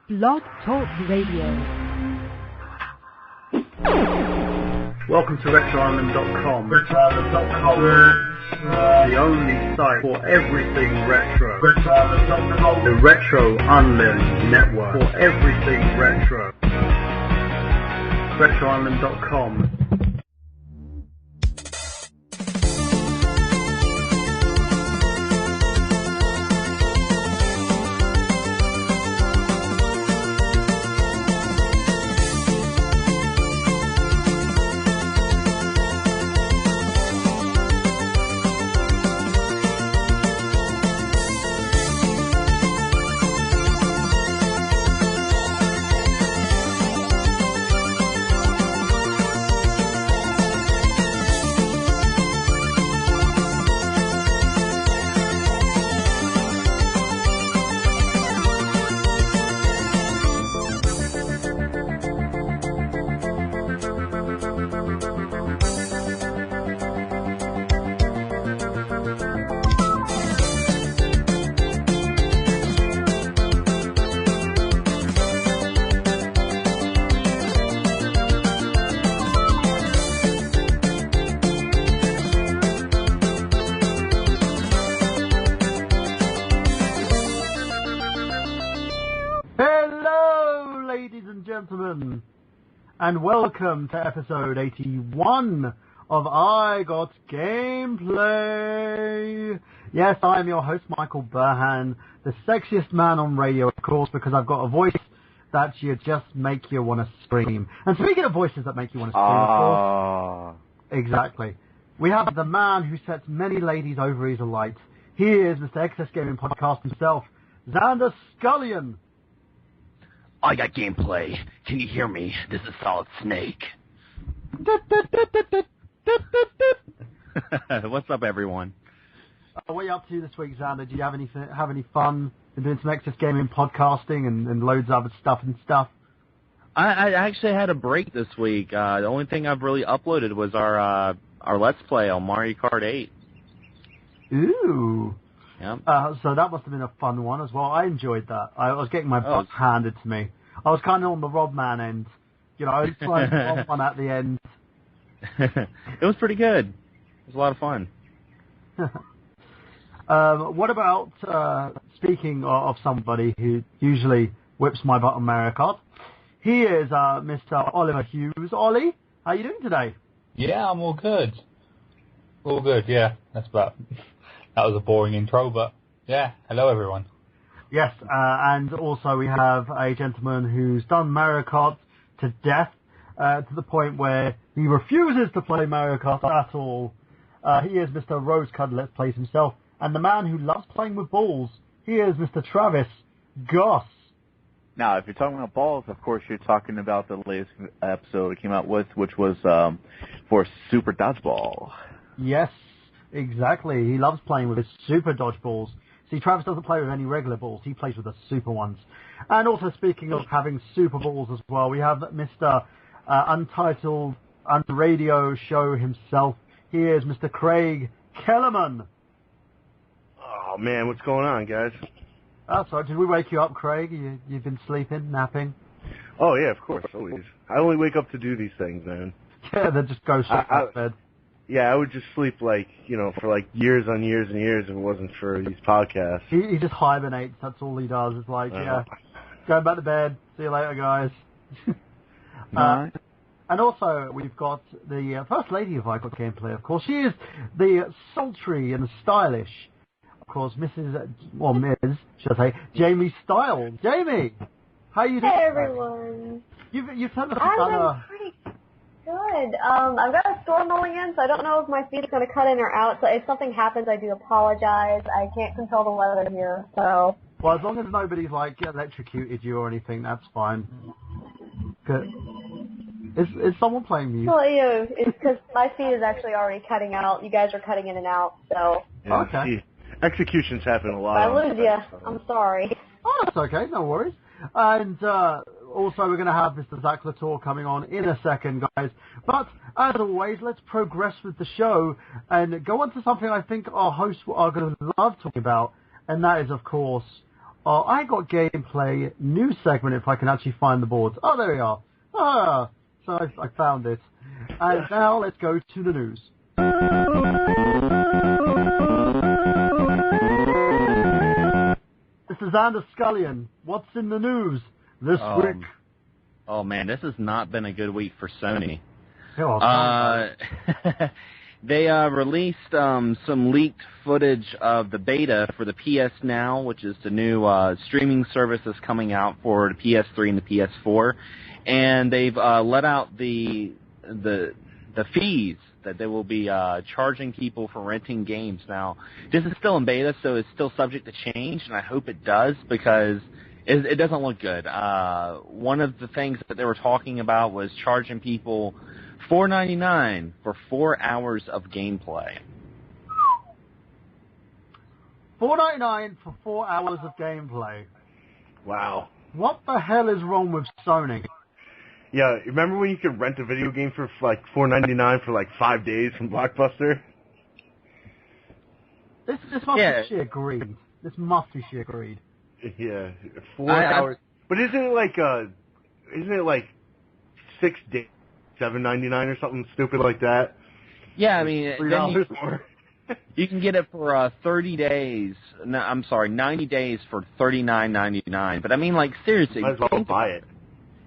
Blog Talk Radio. Welcome to RetroIsland.com. The only site for everything retro. The Retro Island Network for everything retro. RetroIsland.com. And welcome to episode 81 of I Got Gameplay. Yes, I'm your host, Michael Burhan, the sexiest man on radio, of course, because I've got a voice that you just make you want to scream. And speaking of voices that make you want to scream, of course, exactly, we have the man who sets many ladies' ovaries alight. He is Mr. Excess Gaming Podcast himself, Xander Scullion. I got gameplay. Can you hear me? This is Solid Snake. What's up, everyone? What are you up to this week, Xander? Do you have any fun? Been doing some Excess Gaming podcasting and loads of other stuff and stuff? I actually had a break this week. The only thing I've really uploaded was our Let's Play on Mario Kart 8. Ooh. Yeah. So that must have been a fun one as well. I enjoyed that. I was getting my butt handed to me. I was kind of on the Rodman end. You know, I was trying to get one at the end. It was pretty good. It was a lot of fun. What about, speaking of somebody who usually whips my butt on Mario Kart, he is Mr. Oliver Hughes. Ollie, how you doing today? Yeah, I'm all good. All good, yeah. That was a boring intro, but yeah, hello everyone. Yes, and also we have a gentleman who's done Mario Kart to death, to the point where he refuses to play Mario Kart at all. He is Mr. Rosecud Let's Plays himself, and the man who loves playing with balls, he is Mr. Travis Goss. Now, if you're talking about balls, of course you're talking about the latest episode it came out with, which was for Super Dodgeball. Yes. Exactly. He loves playing with his super dodgeballs. See, Travis doesn't play with any regular balls. He plays with the super ones. And also, speaking of having super balls as well, we have Mr. Untitled Radio Show himself. He is Mr. Craig Kellerman. Oh, man, what's going on, guys? Sorry, did we wake you up, Craig? You've been sleeping, napping? Oh, yeah, of course, always. I only wake up to do these things, man. Yeah, then just go straight to bed. Yeah, I would just sleep, for years on years and years if it wasn't for these podcasts. He just hibernates. That's all he does. It's like, going back to bed. See you later, guys. And also, we've got the First Lady of I Got Gameplay, of course. She is the sultry and stylish, of course, Ms., should I say, Jamie Styles. Jamie, how are you doing? Hey, everyone. You've told us I'm about pretty good. I've got a storm rolling in, so I don't know if my feed is going to cut in or out. So if something happens, I do apologize. I can't control the weather here, so. Well, as long as nobody's electrocuted you or anything, that's fine. Good. Is someone playing music? Well, it's because my feed is actually already cutting out. You guys are cutting in and out, so. Yeah, okay. See, executions happen a lot. If I lose you, I'm sorry. Oh, that's okay. No worries. And also, we're going to have Mr. Zach Latour coming on in a second, guys. But, as always, let's progress with the show and go on to something I think our hosts are going to love talking about, and that is, of course, I got gameplay news segment if I can actually find the boards. Oh, there we are. So I found it. And now let's go to the news. This is Anders Scullion. What's in the news this week? Oh man, this has not been a good week for Sony. They released some leaked footage of the beta for the PS Now, which is the new streaming service that's coming out for the PS3 and the PS4, and they've let out the fees that they will be charging people for renting games. Now, this is still in beta, so it's still subject to change, and I hope it does because it doesn't look good. One of the things that they were talking about was charging people $4.99 for 4 hours of gameplay. $4.99 for 4 hours of gameplay. Wow. What the hell is wrong with Sony? Yeah, remember when you could rent a video game for like $4.99 for like 5 days from Blockbuster? This must be sheer greed. This must be sheer greed. Yeah, 4 hours. But isn't it like 6 days, $7.99 or something stupid like that? Yeah, I mean, $3 more. You can get it for 30 days. No, I'm sorry, 90 days for $39.99. But I mean, like seriously, might as well buy it.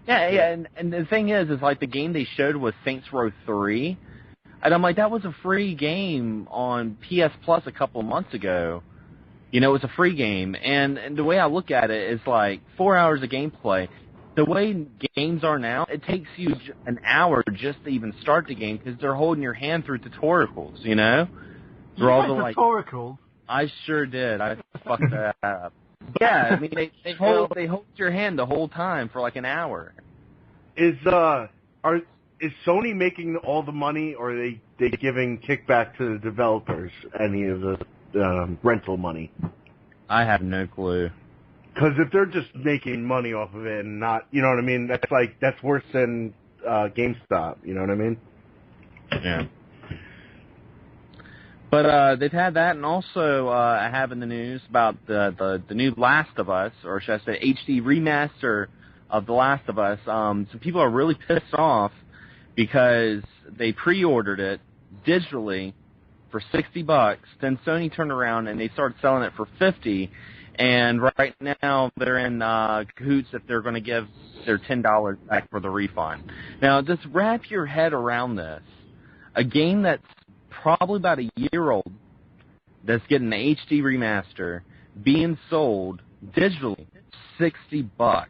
Yeah, and the thing is like the game they showed was Saints Row 3, and I'm like, that was a free game on PS Plus a couple of months ago. You know, it was a free game, and the way I look at it is like 4 hours of gameplay. The way games are now, it takes you an hour just to even start the game because they're holding your hand through tutorials, you know? You like tutorials? I sure did. I fucked that up. Yeah, I mean, they hold your hand the whole time for like an hour. Is Sony making all the money, or are they giving kickback to the developers any of the rental money? I have no clue. Because if they're just making money off of it and not, you know what I mean? That's worse than GameStop. You know what I mean? Yeah. But they've had that, and also I have in the news about the new Last of Us, or should I say HD remaster of The Last of Us. Some people are really pissed off because they pre-ordered it digitally for $60. Then Sony turned around and they started selling it for $50. And right now they're in cahoots if they're going to give their $10 back for the refund. Now, just wrap your head around this. A game that's probably about a year old that's getting an HD remaster being sold digitally, $60.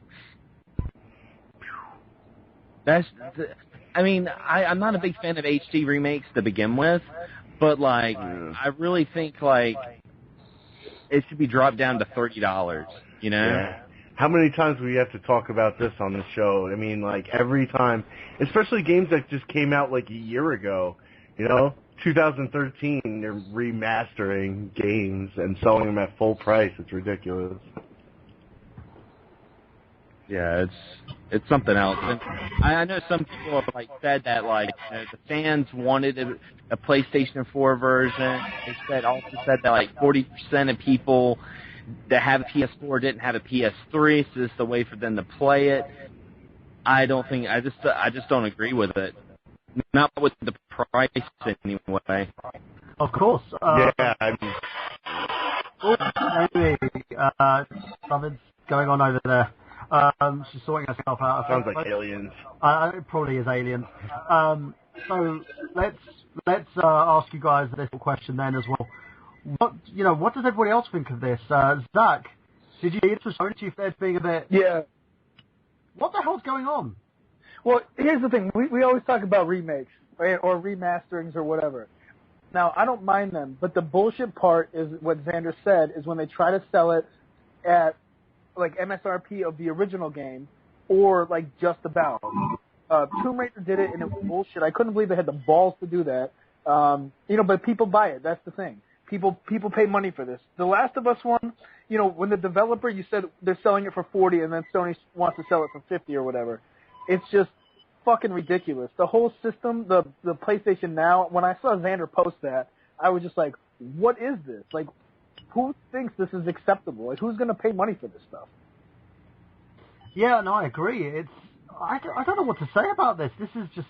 I'm not a big fan of HD remakes to begin with, but like I really think like it should be dropped down to $30, you know? Yeah. How many times do we have to talk about this on the show? I mean, like every time, especially games that just came out like a year ago, you know? 2013, they're remastering games and selling them at full price. It's ridiculous. Yeah, it's something else. And I know some people have like said that like the fans wanted a PlayStation 4 version. They also said that like 40% of people that have a PS4 didn't have a PS3, so this is the way for them to play it. I just don't agree with it. Not with the price anyway. Of course. Yeah. Something's going on over there. She's sorting herself out. Sounds like aliens. It probably is aliens. So let's ask you guys this question then as well. What does everybody else think of this? Zach, did you see it? Was Sony Fed being a bit? Yeah. What the hell's going on? Well, here's the thing. We always talk about remakes, right, or remasterings or whatever. Now, I don't mind them, but the bullshit part is what Xander said, is when they try to sell it at, like, MSRP of the original game or, like, just about. Tomb Raider did it, and it was bullshit. I couldn't believe they had the balls to do that. But people buy it. That's the thing. People pay money for this. The Last of Us one, when the developer, you said they're selling it for $40 and then Sony wants to sell it for $50 or whatever. It's just fucking ridiculous. The whole system, the PlayStation Now, when I saw Xander post that, I was just like, what is this? Like, who thinks this is acceptable? Like, who's going to pay money for this stuff? Yeah, no, I agree. I don't know what to say about this. This is just,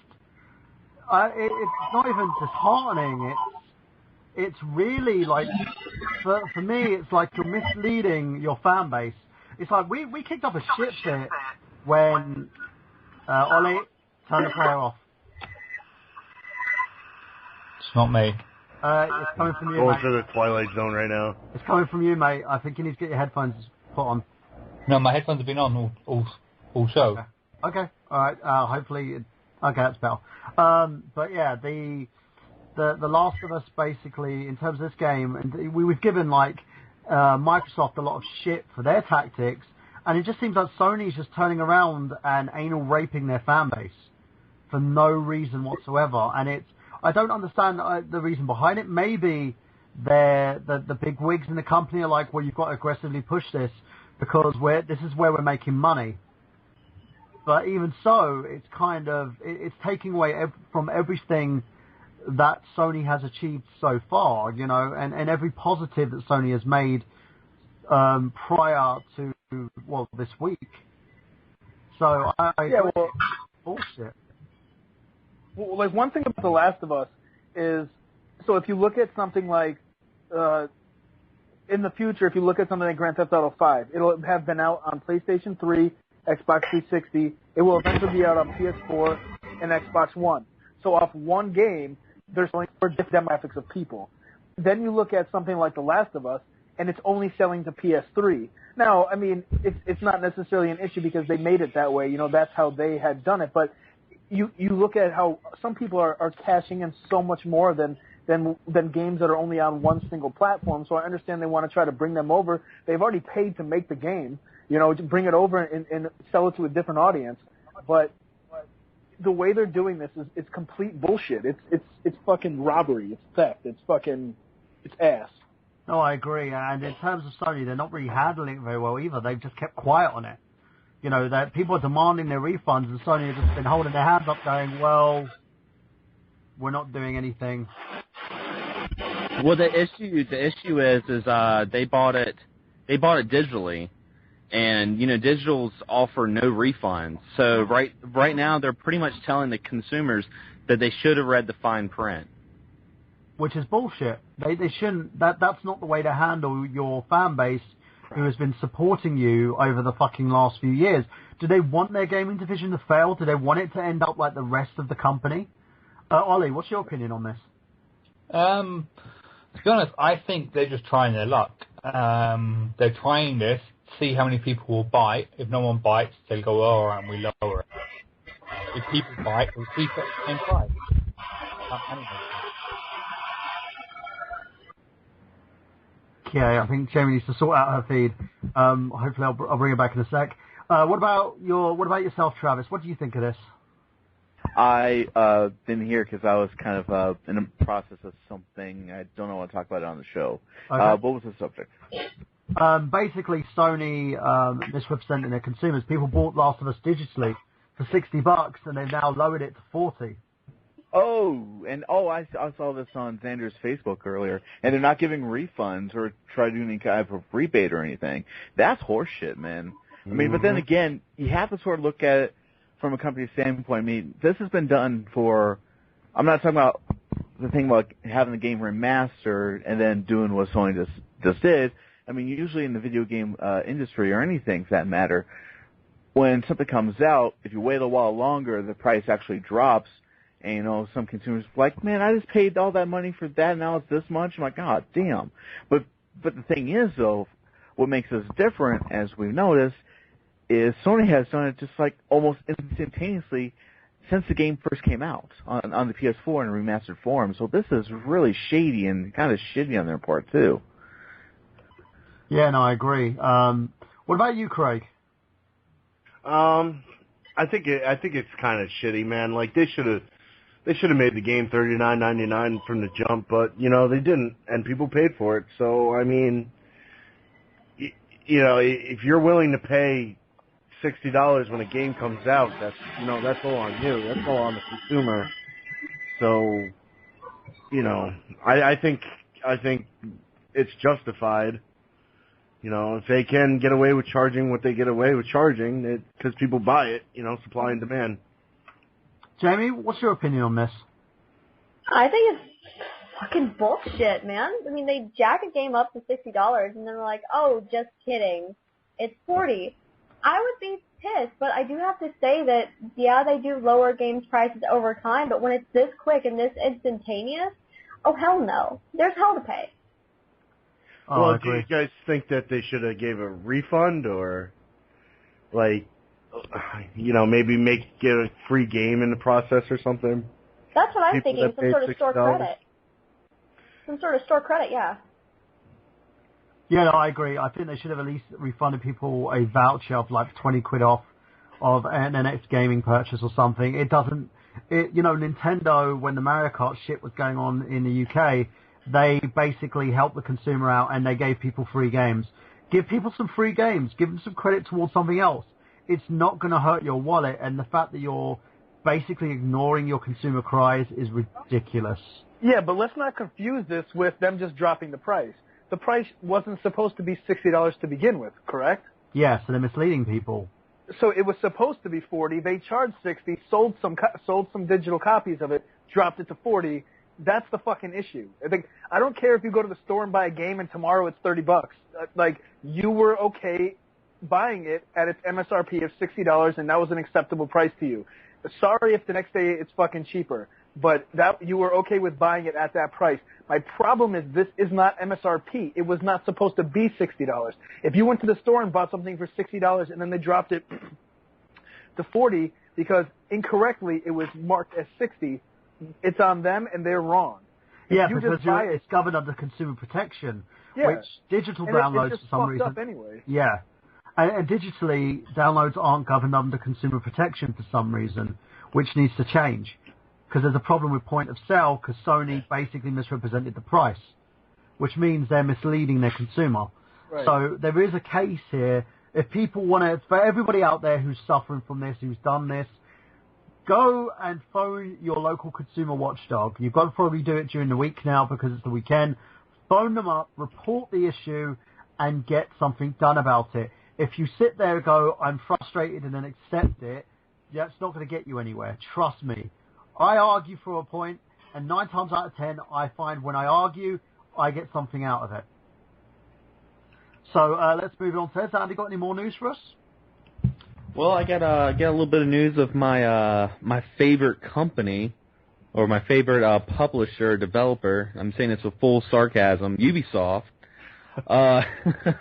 it's not even disheartening. It's really like, for me, it's like you're misleading your fan base. It's like we kicked up a shit fit when, Ollie, turn the player off. It's not me. It's coming from you, Going mate. through the Twilight Zone right now. It's coming from you, mate. I think you need to get your headphones put on. No, my headphones have been on all show. Okay. All right. Hopefully, okay, that's better. But yeah, the Last of Us basically, in terms of this game, and we've given like Microsoft a lot of shit for their tactics, and it just seems like Sony's just turning around and anal raping their fan base for no reason whatsoever. And I don't understand the reason behind it. Maybe the big wigs in the company are like, well, you've got to aggressively push this because this is where we're making money. But even so, it's kind of, it's taking away from everything that Sony has achieved so far, you know, and every positive that Sony has made prior to, well, this week. So bullshit. Well, like, one thing about The Last of Us is, so if you look at something like, in the future, if you look at something like Grand Theft Auto 5, it'll have been out on PlayStation 3, Xbox 360. It will eventually be out on PS4 and Xbox One. So off one game, there's only 4 different demographics of people. Then you look at something like The Last of Us, and it's only selling to PS3. Now, I mean, it's not necessarily an issue because they made it that way. You know, that's how they had done it. But you look at how some people are cashing in so much more than games that are only on one single platform. So I understand they want to try to bring them over. They've already paid to make the game, you know, to bring it over and sell it to a different audience. But the way they're doing this it's complete bullshit. It's fucking robbery. It's theft. It's ass. No, I agree. And in terms of Sony, they're not really handling it very well either. They've just kept quiet on it. You know, that people are demanding their refunds, and Sony have just been holding their hands up, going, "Well, we're not doing anything." Well, the issue is they bought it digitally, and you know, digitals offer no refunds. So right now they're pretty much telling the consumers that they should have read the fine print. Which is bullshit. They shouldn't. That's not the way to handle your fan base who has been supporting you over the fucking last few years. Do they want their gaming division to fail? Do they want it to end up like the rest of the company? Ollie, what's your opinion on this? To be honest, I think they're just trying their luck. They're trying this, see how many people will bite. If no one bites, they'll go lower and we lower it. If people bite, we'll keep it at the same price. Yeah, I think Jamie needs to sort out her feed. Hopefully I'll bring her back in a sec. What about yourself, Travis? What do you think of this? I didn't hear because I was kind of in the process of something. I don't know what to talk about it on the show. Okay. What was the subject? Basically, Sony misrepresenting their consumers. People bought Last of Us digitally for $60, and they've now lowered it to $40. I saw this on Xander's Facebook earlier, and they're not giving refunds or try to do any kind of rebate or anything. That's horseshit, man. I mean, but then again, you have to sort of look at it from a company standpoint. I mean, this has been done for. I'm not talking about the thing about having the game remastered and then doing what Sony just did. I mean, usually in the video game industry or anything for that matter, when something comes out, if you wait a while longer, the price actually drops. And, you know, some consumers are like, man, I just paid all that money for that, now it's this much. I'm like, God damn. But the thing is, though, what makes us different, as we've noticed, is Sony has done it just like almost instantaneously since the game first came out on the PS4 in remastered form. So this is really shady and kind of shitty on their part, too. Yeah, no, I agree. What about you, Craig? I think it's kind of shitty, man. Like they should have made the game $39.99 from the jump, but you know they didn't, and people paid for it. So I mean, you know, if you're willing to pay $60 when a game comes out, that's all on you. That's all on the consumer. So, you know, I think it's justified. You know, if they can get away with charging what they get away with charging, because people buy it, you know, supply and demand. Jamie, what's your opinion on this? I think it's fucking bullshit, man. I mean, they jack a game up to $60 and then they're like, oh, just kidding, it's $40. I would be pissed, but I do have to say that, yeah, they do lower games prices over time, but when it's this quick and this instantaneous, oh, hell no. There's hell to pay. Oh, well, I do you agree. guys think that they should have gave a refund or, like, you know, maybe get a free game in the process or something? That's what I'm People thinking, that some paid sort of store $60. credit. Some sort of store credit, yeah. Yeah, no, I agree. I think they should have at least refunded people a voucher of like 20 quid off of an next gaming purchase or something. It doesn't, you know, Nintendo, when the Mario Kart shit was going on in the UK, they basically helped the consumer out and they gave people free games. Give people some free games. Give them some credit towards something else. It's not going to hurt your wallet, and the fact that you're basically ignoring your consumer cries is ridiculous. Yeah, but let's not confuse this with them just dropping the price. The price wasn't supposed to be $60 to begin with, correct? Yeah, so they're misleading people. So it was supposed to be $40. They charged $60, sold some digital copies of it, dropped it to $40. That's the fucking issue. I don't care if you go to the store and buy a game and tomorrow it's $30. Like, you were okay buying it at its MSRP of $60 and that was an acceptable price to you. Sorry if the next day it's fucking cheaper, but that you were okay with buying it at that price. My problem is this is not MSRP. It was not supposed to be $60. If you went to the store and bought something for $60 and then they dropped it to $40 because incorrectly it was marked as $60, it's on them and they're wrong. Yeah, you because just buy it, it's governed under consumer protection, yeah. which digital And downloads it's just for some fucked reason. up anyway. Yeah. And digitally, downloads aren't governed under consumer protection for some reason, which needs to change. Because there's a problem with point of sale, because Sony basically misrepresented the price, which means they're misleading their consumer. Right. So there is a case here. If people want to, for everybody out there who's suffering from this, who's done this, go and phone your local consumer watchdog. You've got to probably do it during the week now because it's the weekend. Phone them up, report the issue, and get something done about it. If you sit there and go, I'm frustrated, and then accept it, that's not going to get you anywhere. Trust me. I argue for a point, and 9 times out of 10, I find when I argue, I get something out of it. So let's move on to this. Andy, got any more news for us? Well, I got a little bit of news of my my favorite company, or my favorite publisher, developer. I'm saying this with full sarcasm. Ubisoft.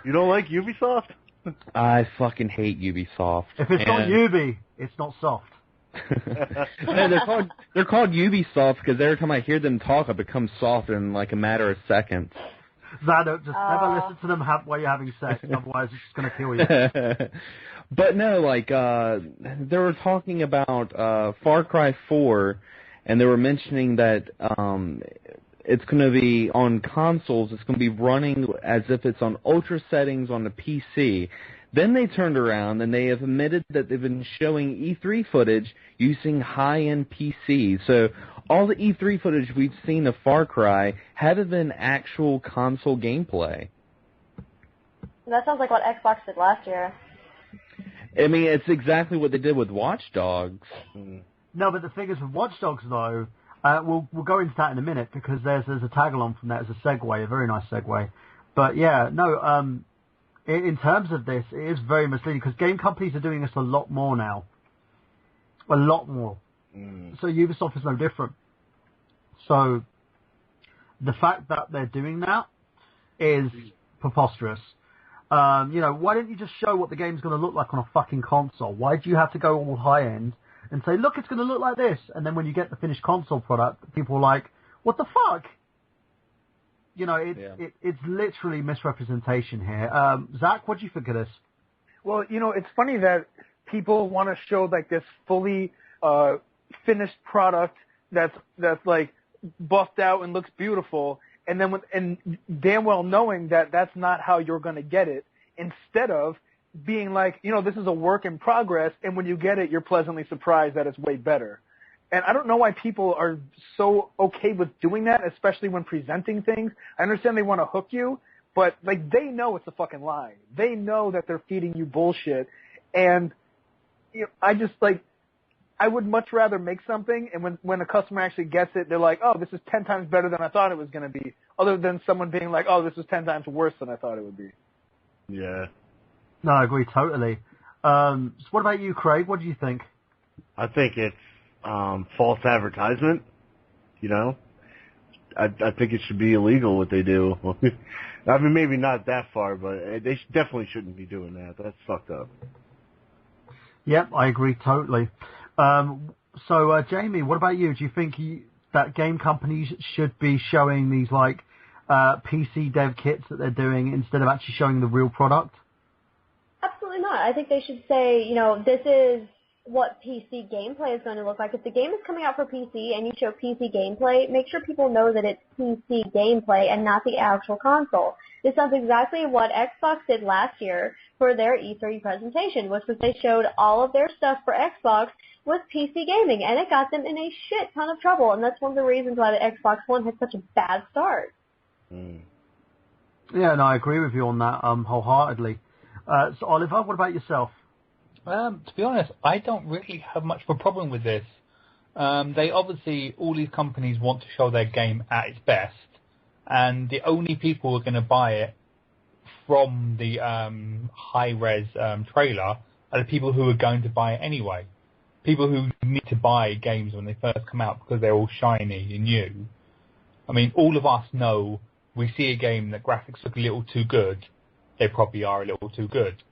You don't like Ubisoft? I fucking hate Ubisoft. If it's not Ubi, it's not soft. No, they're called Ubisoft because every time I hear them talk, I become soft in like a matter of seconds. Zano, just never listen to them while you're having sex, otherwise it's just going to kill you. But no, like, they were talking about Far Cry 4, and they were mentioning that it's going to be on consoles, it's going to be running as if it's on ultra settings on the PC. Then they turned around and they have admitted that they've been showing E3 footage using high-end PCs. So all the E3 footage we've seen of Far Cry haven't been actual console gameplay. That sounds like what Xbox did last year. I mean, it's exactly what they did with Watch Dogs. No, but the thing is with Watch Dogs, though, we'll go into that in a minute because there's a tag-along from that as a segue, a very nice segue. But yeah, no, in terms of this, it is very misleading because game companies are doing this a lot more now. A lot more. So Ubisoft is no different. So the fact that they're doing that is preposterous. You know, why don't you just show what the game's going to look like on a fucking console? Why do you have to go all high-end and say, look, it's going to look like this? And then when you get the finished console product, people are like, what the fuck? You know, it's literally misrepresentation here. Zach, what do you think of this? Well, you know, it's funny that people want to show like this fully finished product that's like buffed out and looks beautiful, and then and damn well knowing that that's not how you're going to get it. Instead of being like, you know, this is a work in progress, and when you get it, you're pleasantly surprised that it's way better. And I don't know why people are so okay with doing that, especially when presenting things. I understand they want to hook you, but like they know it's a fucking lie. They know that they're feeding you bullshit, and I just like I would much rather make something, and when a customer actually gets it, they're like, oh, this is 10 times better than I thought it was going to be, other than someone being like, oh, this is 10 times worse than I thought it would be. Yeah. No, I agree totally. So what about you, Craig? What do you think? I think it's false advertisement. I think it should be illegal what they do. I mean, maybe not that far, but they definitely shouldn't be doing that. That's fucked up. Yep, I agree totally. So, Jamie, what about you? Do you think that game companies should be showing these PC dev kits that they're doing instead of actually showing the real product? Absolutely not. I think they should say, this is what PC gameplay is going to look like. If the game is coming out for PC and you show PC gameplay, make sure people know that it's PC gameplay and not the actual console. This is exactly what Xbox did last year for their E3 presentation, which was they showed all of their stuff for Xbox was PC gaming, and it got them in a shit ton of trouble, and that's one of the reasons why the Xbox One had such a bad start. Yeah, and I agree with you on that wholeheartedly. So, Oliver, what about yourself? To be honest, I don't really have much of a problem with this. They obviously, all these companies want to show their game at its best, and the only people who are going to buy it from the high-res trailer are the people who are going to buy it anyway. People who need to buy games when they first come out because they're all shiny and new. I mean, all of us know we see a game that graphics look a little too good, they probably are a little too good.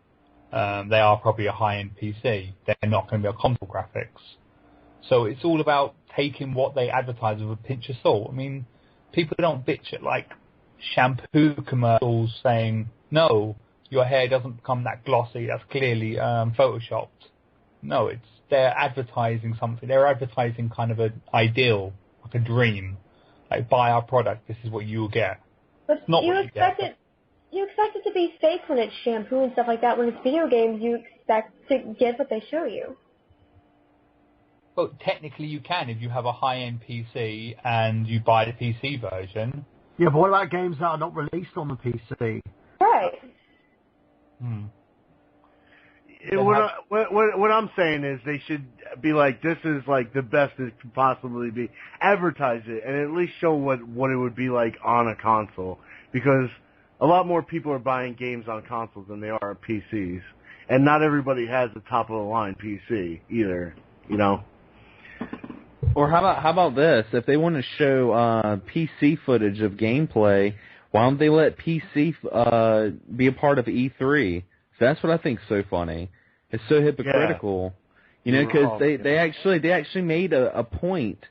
They are probably a high-end PC. They're not going to be a console graphics. So it's all about taking what they advertise with a pinch of salt. I mean, people don't bitch at shampoo commercials saying, no, your hair doesn't become that glossy, that's clearly photoshopped. No, they're advertising something. They're advertising kind of an ideal, like a dream. Like, buy our product, this is what you'll get. But you expect it to be fake when it's shampoo and stuff like that. When it's video games, you expect to get what they show you. Well, technically you can if you have a high-end PC and you buy the PC version. Yeah, but what about games that are not released on the PC? Right. What I'm saying is they should be like, this is like the best it could possibly be. Advertise it and at least show what it would be like on a console. Because a lot more people are buying games on consoles than they are on PCs. And not everybody has a top-of-the-line PC either, Or how about this? If they want to show PC footage of gameplay, why don't they let PC be a part of E3? So that's what I think's so funny. It's so hypocritical, because they actually made a point.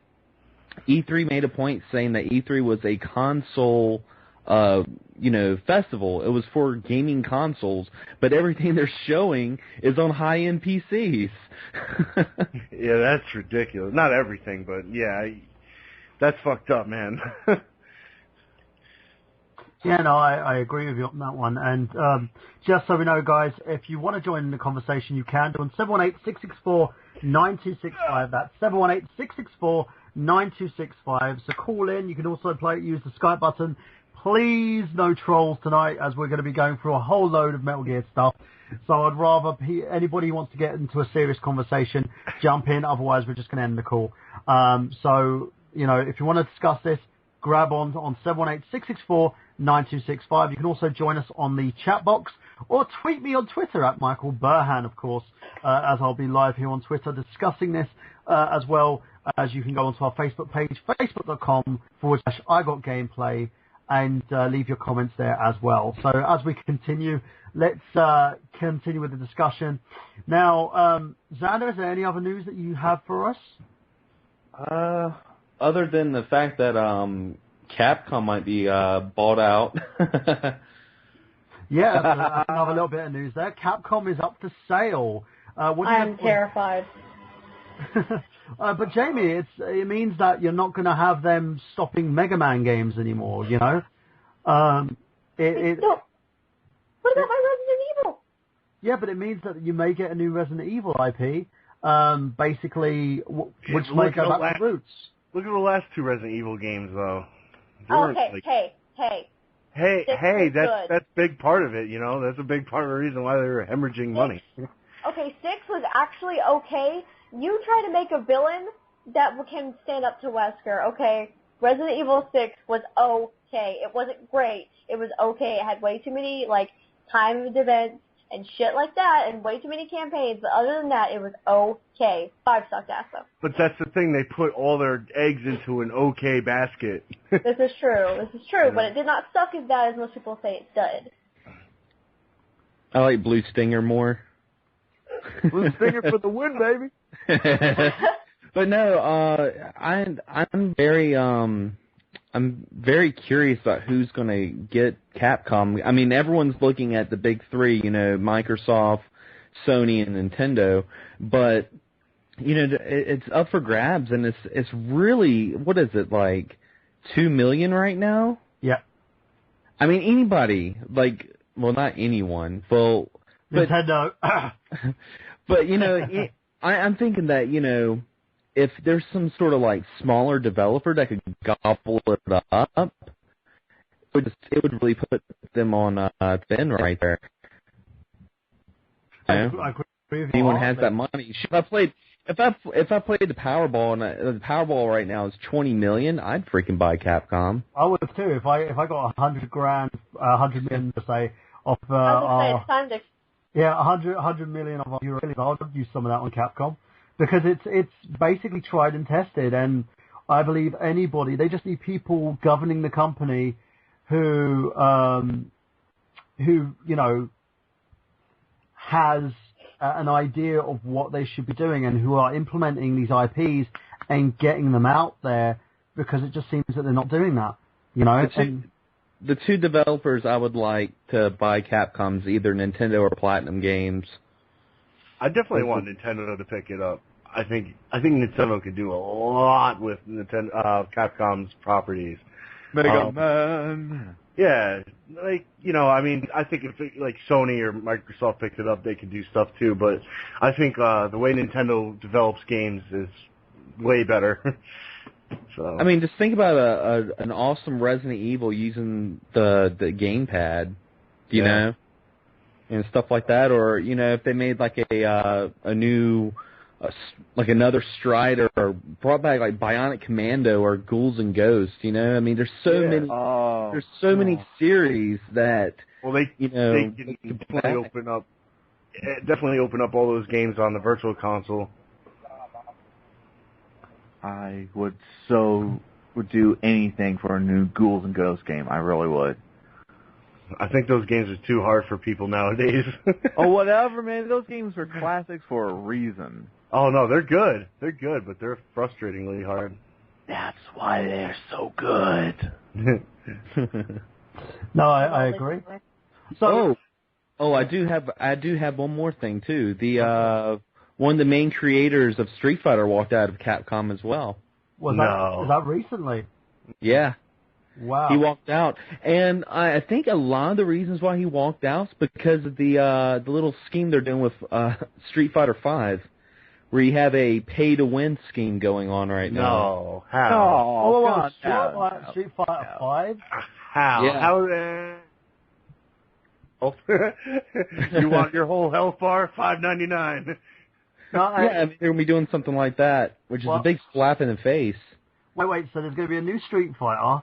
E3 made a point saying that E3 was a console festival. It was for gaming consoles, but everything they're showing is on high-end PCs. Yeah, that's ridiculous. Not everything, but yeah, that's fucked up, man. Yeah, no, I agree with you on that one. And just so we know, guys, if you want to join in the conversation, you can do on 718-664-9265. That's 718-664-9265. So call in. You can also use the Skype button. Please, no trolls tonight, as we're going to be going through a whole load of Metal Gear stuff. So I'd rather anybody who wants to get into a serious conversation, jump in. Otherwise, we're just going to end the call. So, if you want to discuss this, grab on 718-664-9265. You can also join us on the chat box or tweet me on Twitter at Michael Burhan, of course, as I'll be live here on Twitter discussing this, as well as you can go onto our Facebook page, facebook.com/IGotGameplay, and leave your comments there as well. So as we continue, let's continue with the discussion. Now, Xander, is there any other news that you have for us? Other than the fact that Capcom might be bought out. Yeah, that's another little bit of news there. Capcom is up for sale. I'm terrified. But Jamie, it means that you're not going to have them stopping Mega Man games anymore, What about my Resident Evil? Yeah, but it means that you may get a new Resident Evil IP, basically, which look might at go the back to roots. Look at the last 2 Resident Evil games, though. They Oh, weren't, like, hey. Hey, Six was good. that's a big part of it, you know? That's a big part of the reason why they were hemorrhaging money. Okay, 6 was actually okay. You try to make a villain that can stand up to Wesker, okay? Resident Evil 6 was okay. It wasn't great. It was okay. It had way too many, like, timed events and shit like that, and way too many campaigns, but other than that, it was okay. 5 sucked ass, though. But that's the thing, they put all their eggs into an okay basket. This is true, but it did not suck as bad as most people say it did. I like Blue Stinger more. Blue Stinger for the win, baby. But no, I'm very curious about who's going to get Capcom. I mean, everyone's looking at the big 3, you know, Microsoft, Sony, and Nintendo. But you know, it's up for grabs, and it's really, what is it, like 2 million right now? Yeah. I mean, anybody, like, well, not anyone, but Nintendo. but you know, I'm thinking that, you know, if there's some sort of like smaller developer that could gobble it up, it would really put them on thin right there. You know? I agree with you. Anyone has that money. If I played the Powerball, and the Powerball right now is 20 million, I'd freaking buy Capcom. I would too. If I got 100 million to say off I was going to say, it's time to... Yeah, 100 million of euros. I would use some of that on Capcom because it's basically tried and tested, and I believe they just need people governing the company who you know has an idea of what they should be doing and who are implementing these IPs and getting them out there, because it just seems that they're not doing that. You know, the 2 developers I would like to buy Capcom's either Nintendo or Platinum Games. I definitely want Nintendo to pick it up. I think Nintendo could do a lot with Capcom's properties. Mega Man. Yeah, like, you know, I mean, I think if like Sony or Microsoft picked it up, they could do stuff too. But I think the way Nintendo develops games is way better. So I mean, just think about an awesome Resident Evil using the gamepad, you know, and stuff like that. Or, you know, if they made like a new, like another Strider, or brought back like Bionic Commando or Ghouls and Ghosts, you know. I mean, there's so many series that they can definitely open up all those games on the Virtual Console. I would do anything for a new Ghouls and Ghosts game. I really would. I think those games are too hard for people nowadays. Oh, whatever, man. Those games are classics for a reason. Oh, no, they're good. They're good, but they're frustratingly hard. That's why they're so good. No, I agree. So, I do have one more thing too. One of the main creators of Street Fighter walked out of Capcom as well. Was that recently? Yeah. Wow. He walked out, and I think a lot of the reasons why he walked out is because of the little scheme they're doing with Street Fighter V, where you have a pay-to-win scheme going on right now. No, how? Street Fighter 5? How? Yeah. How? You want your whole health bar? $5.99. No, I mean, they're going to be doing something like that, which is a big slap in the face. Wait, so there's going to be a new Street Fighter,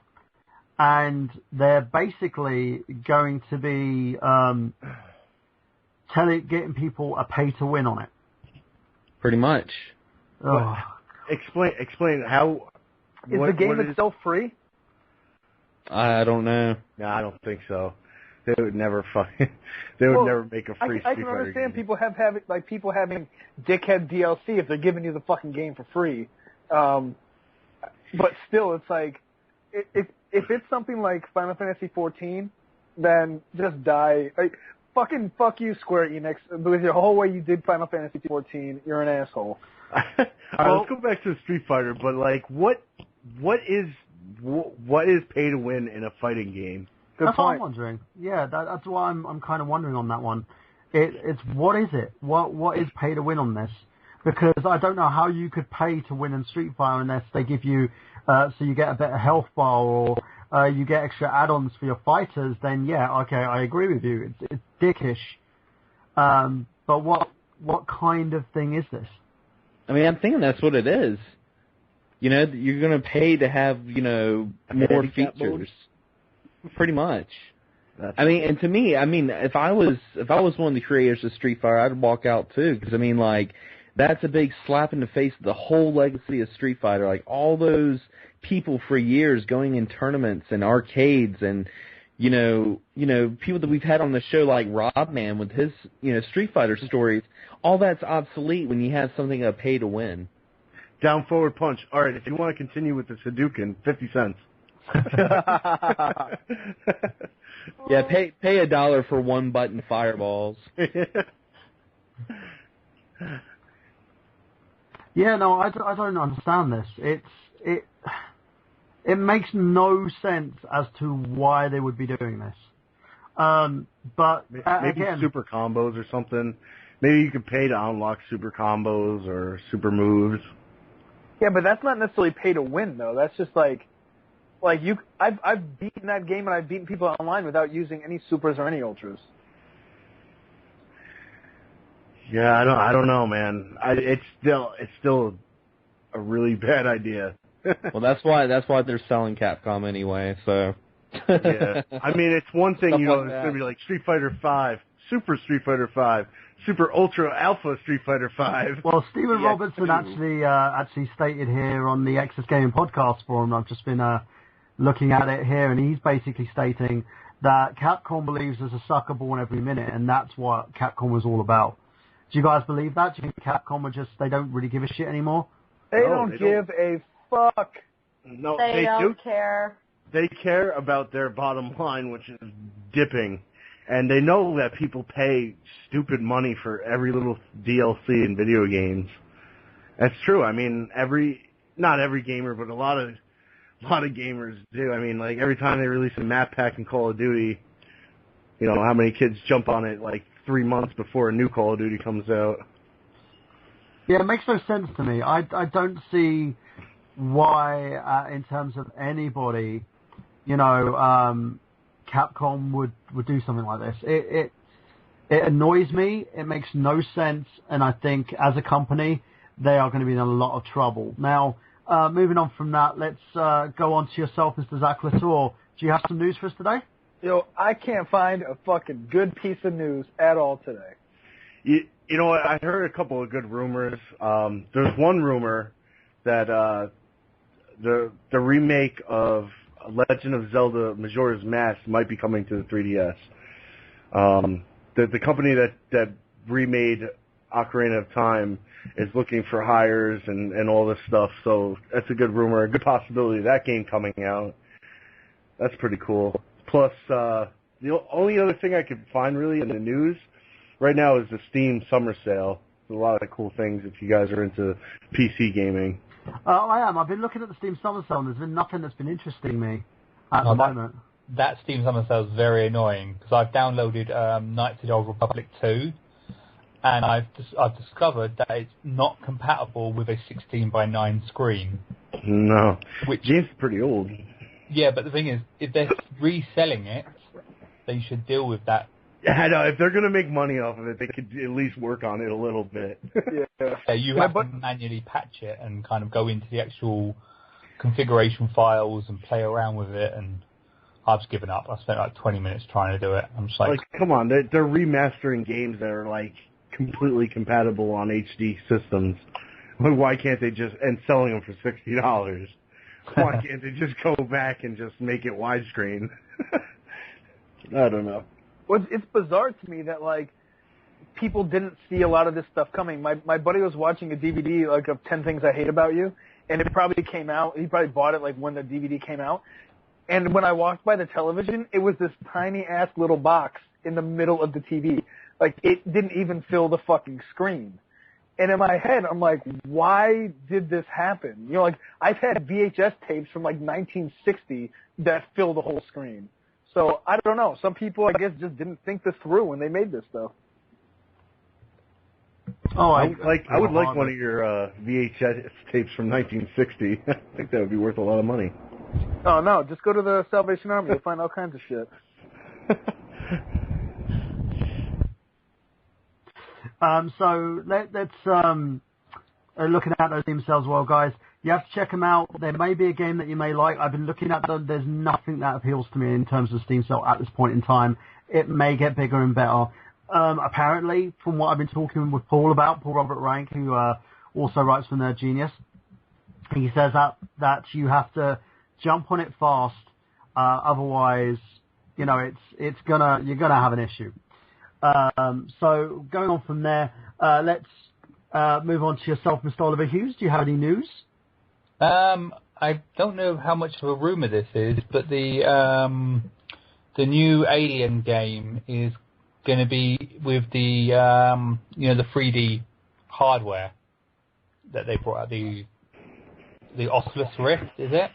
and they're basically going to be getting people a pay-to-win on it. Pretty much. Oh. Explain how... Is the game itself free? I don't know. No, I don't think so. They would never never make a free Street Fighter I can understand game. people having dickhead DLC if they're giving you the fucking game for free. But still, it's like, if it's something like Final Fantasy XIV, then just die. Like, fucking fuck you, Square Enix, because the whole way you did Final Fantasy XIV, you're an asshole. All right, let's go back to Street Fighter. But like, what is pay to win in a fighting game? That's what I'm wondering. Yeah, that's why I'm kind of wondering on that one. It's what is it? What is pay to win on this? because I don't know how you could pay to win in Street Fighter unless they give you, so you get a better health bar or you get extra add-ons for your fighters. Then yeah, okay, I agree with you. It's dickish. But what kind of thing is this? I mean, I'm thinking that's what it is. You know, you're going to pay to have, you know, more features. Pretty much. I mean, and to me, I mean, if I was one of the creators of Street Fighter, I'd walk out too, because I mean, like, that's a big slap in the face of the whole legacy of Street Fighter. Like, all those people for years going in tournaments and arcades and, you know, people that we've had on the show like Rob Man with his, you know, Street Fighter stories, all that's obsolete when you have something to pay to win. Down forward punch. All right, if you want to continue with the Hadouken, 50 cents. Yeah, pay $1 for one button fireballs. Yeah, no, I don't understand this. It makes no sense as to why they would be doing this. But maybe again, super combos or something. Maybe you could pay to unlock super combos or super moves. Yeah, but that's not necessarily pay to win though. That's just like I've beaten that game and I've beaten people online without using any supers or any ultras. Yeah, I don't know, man. It's still a really bad idea. Well, that's why they're selling Capcom anyway. So. Yeah, I mean, it's one thing, Stuff you know, like it's that. going to be like Street Fighter V, Super Street Fighter V, Super Ultra Alpha Street Fighter V. well, Stephen EX2. Robertson actually stated here on the Access Gaming Podcast forum. I've just been looking at it here, and he's basically stating that Capcom believes there's a sucker born every minute, and that's what Capcom was all about. Do you guys believe that? Do you think Capcom are just, they don't really give a shit anymore? They don't give a fuck. No, They don't care. They care about their bottom line, which is dipping. And they know that people pay stupid money for every little DLC in video games. That's true. I mean, not every gamer, but a lot of gamers do. I mean, like, every time they release a map pack in Call of Duty, you know, how many kids jump on it, like, 3 months before a new Call of Duty comes out. Yeah, it makes no sense to me. I don't see why, in terms of anybody, you know, Capcom would do something like this. It annoys me. It makes no sense, and I think as a company, they are going to be in a lot of trouble. Now, moving on from that, let's go on to yourself, Mr. Zach Latour. Do you have some news for us today? Yo, I can't find a fucking good piece of news at all today. You know what? I heard a couple of good rumors. There's one rumor that the remake of Legend of Zelda Majora's Mask might be coming to the 3DS. The company that remade Ocarina of Time is looking for hires and all this stuff, so that's a good rumor, a good possibility of that game coming out. That's pretty cool. Plus, the only other thing I could find really in the news right now is the Steam Summer Sale. There's a lot of cool things if you guys are into PC gaming. I am. I've been looking at the Steam Summer Sale, and there's been nothing that's been interesting me at the moment. That Steam Summer Sale is very annoying because I've downloaded Knights of the Old Republic 2, and I've discovered that it's not compatible with a 16:9 screen. No, Which game's pretty old. Yeah, but the thing is, if they're reselling it, they should deal with that. Yeah, I know. If they're going to make money off of it, they could at least work on it a little bit. Yeah, you have to manually patch it and kind of go into the actual configuration files and play around with it, and I've just given up. I spent like 20 minutes trying to do it. I'm just like come on, they're remastering games that are like completely compatible on HD systems. Why can't they just, and selling them for $60? Why can't they just go back and just make it widescreen? I don't know. Well, it's bizarre to me that, like, people didn't see a lot of this stuff coming. My buddy was watching a DVD, like, of 10 Things I Hate About You, and it probably came out. He probably bought it, like, when the DVD came out. And when I walked by the television, it was this tiny-ass little box in the middle of the TV. Like, it didn't even fill the fucking screen. And in my head, I'm like, why did this happen? You know, like, I've had VHS tapes from, like, 1960 that fill the whole screen. So, I don't know. Some people, I guess, just didn't think this through when they made this stuff. Oh, I would like one of your VHS tapes from 1960. I think that would be worth a lot of money. Oh no, just go to the Salvation Army. You'll find all kinds of shit. So let's looking at those themselves, well, guys. You have to check them out. There may be a game that you may like. I've been looking at them. There's nothing that appeals to me in terms of Steam sale at this point in time. It may get bigger and better. Apparently, from what I've been talking with Paul Robert Rank, who also writes for Nerd Genius, he says that you have to jump on it fast. Otherwise, you're gonna have an issue. So going on from there, let's move on to yourself, Mr. Oliver Hughes. Do you have any news? I don't know how much of a rumor this is, but the new Alien game is going to be with the the 3D hardware that they brought out, the Oculus Rift, is it?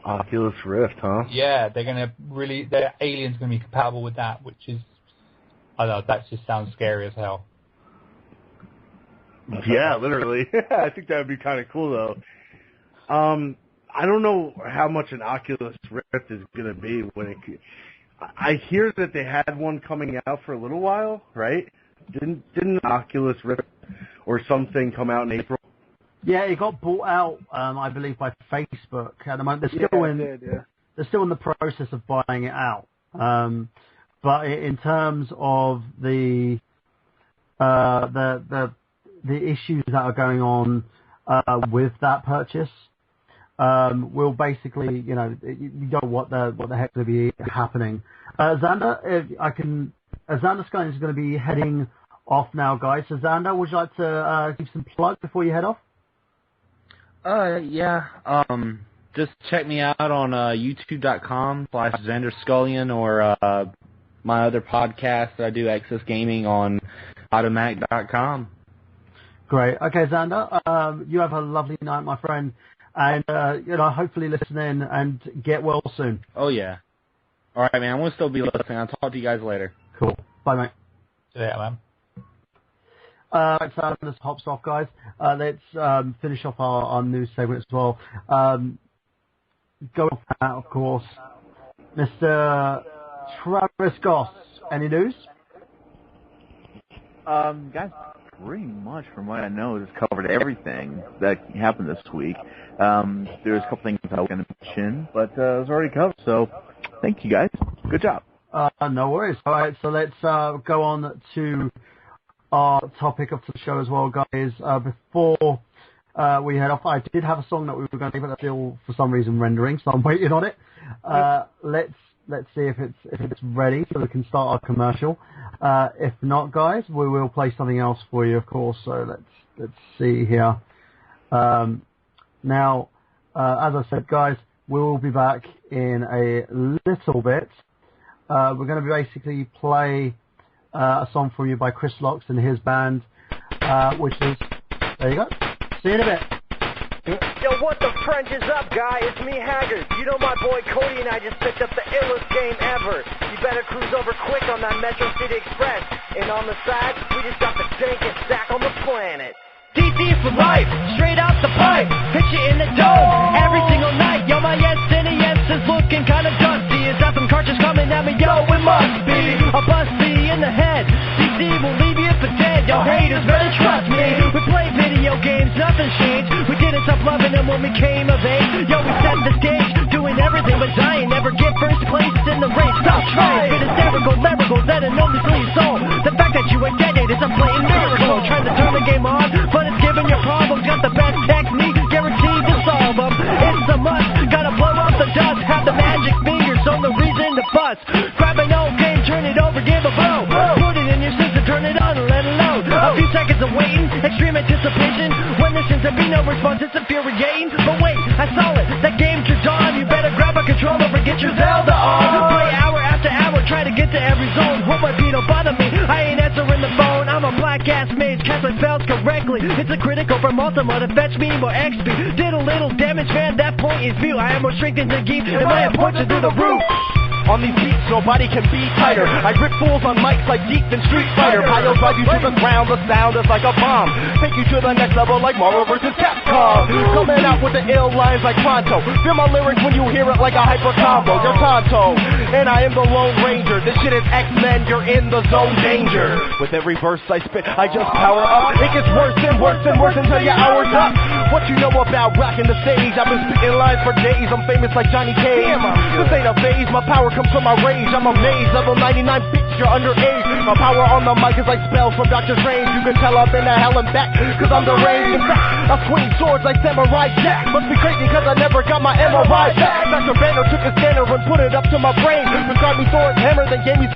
Oculus Rift, huh? Yeah, their Alien's going to be compatible with that, which is, I don't know, that just sounds scary as hell. Yeah, literally. I think that would be kind of cool, though. I don't know how much an Oculus Rift is going to be I hear that they had one coming out for a little while, right? Didn't Oculus Rift or something come out in April? Yeah, it got bought out, I believe, by Facebook at the moment. They're still in the process of buying it out. But in terms of the issues that are going on with that purchase, will basically, you know what the heck will be happening. Xander, Xander Skine is going to be heading off now, guys. So Xander, would you like to give some plugs before you head off? Yeah. Just check me out on youtube.com/XanderScullion or my other podcast that I do, Access Gaming, on automatic.com. Great. Okay, Xander, you have a lovely night, my friend, and hopefully listen in and get well soon. Oh yeah. All right, man. I'm gonna still be listening. I'll talk to you guys later. Cool. Bye, mate. Yeah, man. So this hops off, guys. Let's finish off our news segment as well. Go off that, of course. Mr. Travis Goss, any news? Guys, pretty much from what I know, just covered everything that happened this week. There's a couple things I was going to mention, but it was already covered, so thank you, guys. Good job. No worries. All right, so let's go on to our topic of the show as well, guys. Before we head off, I did have a song that we were going to do, but that's still for some reason rendering, so I'm waiting on it. Let's see if it's ready so we can start our commercial. If not, guys, we will play something else for you, of course. So let's see here. Now, as I said, guys, we will be back in a little bit. We're going to basically play a song for you by Chris Locks and his band, which is, there you go. See you in a bit. Yo, what the French is up, guy? It's me, Haggard. You know my boy Cody and I just picked up the illest game ever. You better cruise over quick on that Metro City Express. And on the side, we just got the dankest stack on the planet. DC for life, straight out the pipe. Pitch it in the dome every single night. Yo, my SNES is looking kinda dusty. Is that some cartridge coming at me? Yo, it must be a busty in the head. DC will leave you for dead. Yo, haters better trust me. We play video games, nothing's changed. We didn't stop loving them when we came of age. Yo, we set the stage, doing everything but dying. Never get first place in the race. Stop trying. But hysterical miracles that enormously your soul. The fact that you were dead is a blatant miracle. Trying to turn the game on, but it's giving you problems. Got the best technique, guaranteed to solve them. It's a must, gotta blow up the dust. Have the magic fingers on the reason to bust. Grab an old game, turn it over, give a blow. Put it in your system, turn it on and let it load. A few seconds of waiting, extreme anticipation. When there seems to be no response, it's infuriating. But wait, I saw it, that game's your dawn. You better grab a controller and get your Zelda on. Play hour after hour, try to get to every zone. Hope my beat don't bother me, I ain't answering the phone. I'm a black-ass mage, cast my spells correctly. It's a critical from Ultima to fetch me more XP. Did a little damage, man, that point is view. I am more strength than the geek, and my importance through the roof. On these beats, nobody can be tighter. I grip fools on mics like Geek and Street Fighter. Pile drive you to the ground, the sound is like a bomb. Take you to the next level like Marvel vs. Capcom. Coming out with the ill lines like Pronto. Feel my lyrics when you hear it like a hyper combo. You're Tonto, and I am the Lone Ranger. This shit is X-Men, you're in the zone danger. With every verse I spit, I just power up. It gets worse and worse and worse until your hour's up. What you know about rocking the stage? I've been spitting lines for days. I'm famous like Johnny Cage. This ain't a phase, my power comes from my rage. I'm amazed, level 99, bitch, you're underage. My power on the mic is like spells from Dr. Strange. You can tell I've been to hell and back, cause I'm deranged. In fact, I swing swords like Samurai Jack. Must be crazy cause I never got my MRI back. Dr. Banner took a scanner and put it up to my brain. Prescribed me Thor's hammer, then gave me...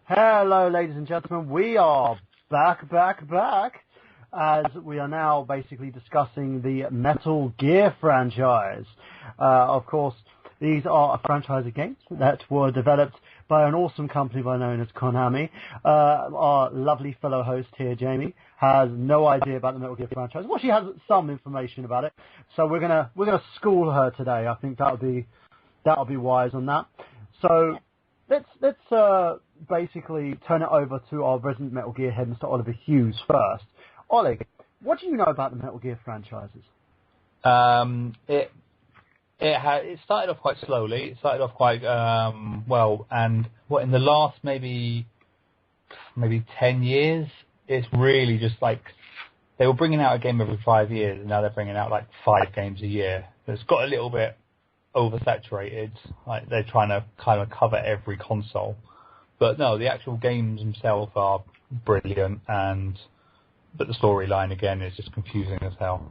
Hello, ladies and gentlemen. We are back, as we are now basically discussing the Metal Gear franchise. Of course, these are a franchise of games that were developed by an awesome company known as Konami. Our lovely fellow host here, Jamie, has no idea about the Metal Gear franchise. Well, she has some information about it, so we're gonna school her today. I think that'll be wise on that. So let's basically turn it over to our resident Metal Gear head, Mr. Oliver Hughes, first. Oleg, what do you know about the Metal Gear franchises? It started off quite slowly. It started off quite well, and in the last maybe 10 years, it's really just like they were bringing out a game every 5 years, and now they're bringing out like 5 games a year. It's got a little bit oversaturated. Like they're trying to kind of cover every console. But no, the actual games themselves are brilliant, but the storyline, again, is just confusing as hell.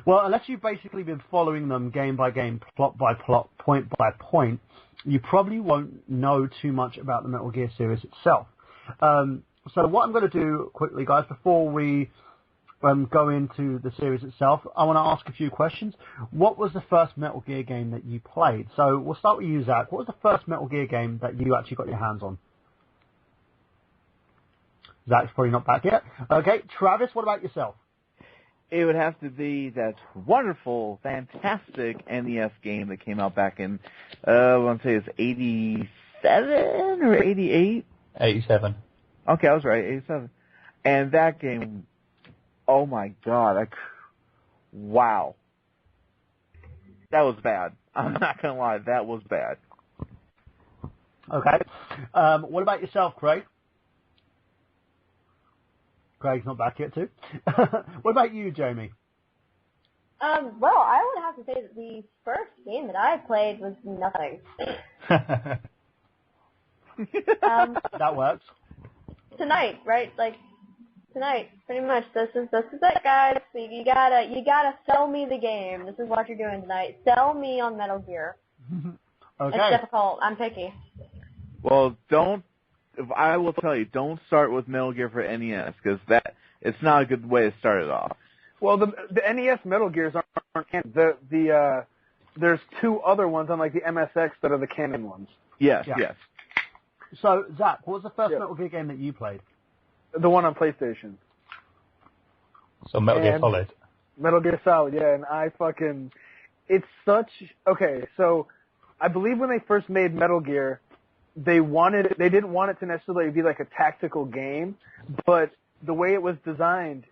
Well, unless you've basically been following them game by game, plot by plot, point by point, you probably won't know too much about the Metal Gear series itself. So what I'm going to do quickly, guys, before we go into the series itself, I want to ask a few questions. What was the first Metal Gear game that you played? So we'll start with you, Zach. What was the first Metal Gear game that you actually got your hands on? Zach's probably not back yet. Okay, Travis, what about yourself? It would have to be that wonderful, fantastic NES game that came out back in, I want to say it's 87 or 88? 87. Okay, I was right, 87. And that game, oh my god, wow. That was bad. I'm not going to lie, that was bad. Okay. What about yourself, Craig? Craig's not back yet, too. What about you, Jamie? Well, I would have to say that the first game that I played was nothing. That works. Tonight, right? Like, tonight, pretty much. This is it, guys. You gotta sell me the game. This is what you're doing tonight. Sell me on Metal Gear. Okay. It's difficult. I'm picky. Well, I will tell you, don't start with Metal Gear for NES, because it's not a good way to start it off. Well, the NES Metal Gears aren't canon. There's 2 other ones on like the MSX that are the canon ones. Yes, Yeah. yes. So, Zach, what was the first Metal Gear game that you played? The one on PlayStation. So Metal Gear Solid. Metal Gear Solid, yeah, and it's such, okay, so I believe when they first made Metal Gear, they didn't want it to necessarily be like a tactical game, but the way it was designed,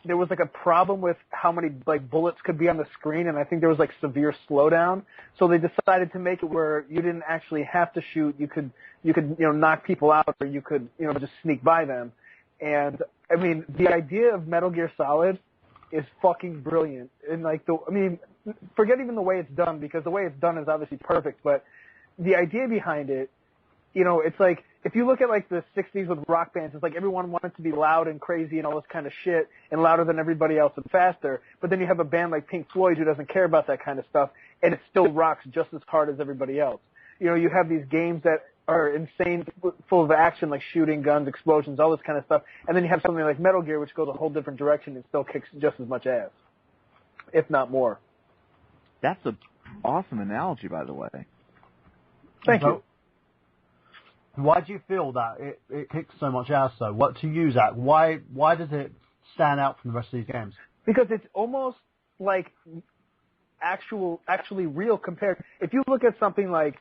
there was like a problem with how many like bullets could be on the screen, and I think there was like severe slowdown. So they decided to make it where you didn't actually have to shoot. You could knock people out, or you could just sneak by them. And I mean, the idea of Metal Gear Solid is fucking brilliant. And like forget even the way it's done, because the way it's done is obviously perfect, but the idea behind it, it's like, if you look at like the 60s with rock bands, it's like everyone wanted to be loud and crazy and all this kind of shit, and louder than everybody else and faster. But then you have a band like Pink Floyd who doesn't care about that kind of stuff, and it still rocks just as hard as everybody else. You have these games that are insane, full of action, like shooting, guns, explosions, all this kind of stuff. And then you have something like Metal Gear, which goes a whole different direction and still kicks just as much ass, if not more. That's an awesome analogy, by the way. Thank you. Why do you feel that it kicks so much ass, though? What to use at? Why does it stand out from the rest of these games? Because it's almost like actually real compared. If you look at something like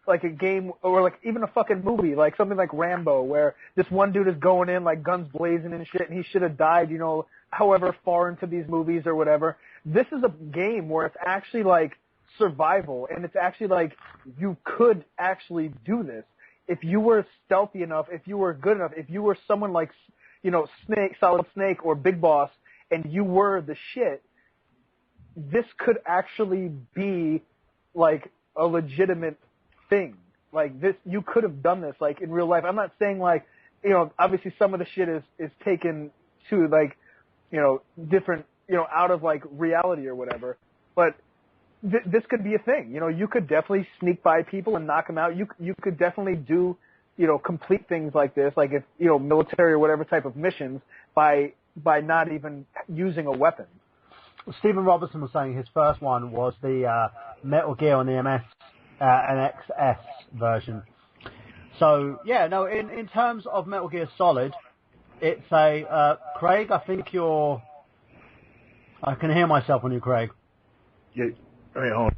a game or like even a fucking movie, like something like Rambo, where this one dude is going in like guns blazing and shit, and he should have died, you know, however far into these movies or whatever. This is a game where it's actually like survival, and it's actually like you could actually do this if you were stealthy enough, if you were good enough, if you were someone like, you know, Solid Snake or Big Boss, and you were the shit. This could actually be like a legitimate thing. Like this, you could have done this like in real life. I'm not saying like, you know, obviously some of the shit is taken to like, you know, different, you know, out of like reality or whatever. But this could be a thing. You know, you could definitely sneak by people and knock them out. You could definitely do, you know, complete things like this, like if, you know, military or whatever type of missions by not even using a weapon. Stephen Robertson was saying his first one was the Metal Gear on the MS and XS version. So, yeah, no, in terms of Metal Gear Solid, it's a... Craig, I think you're... I can hear myself on you, Craig. Yeah, wait, hold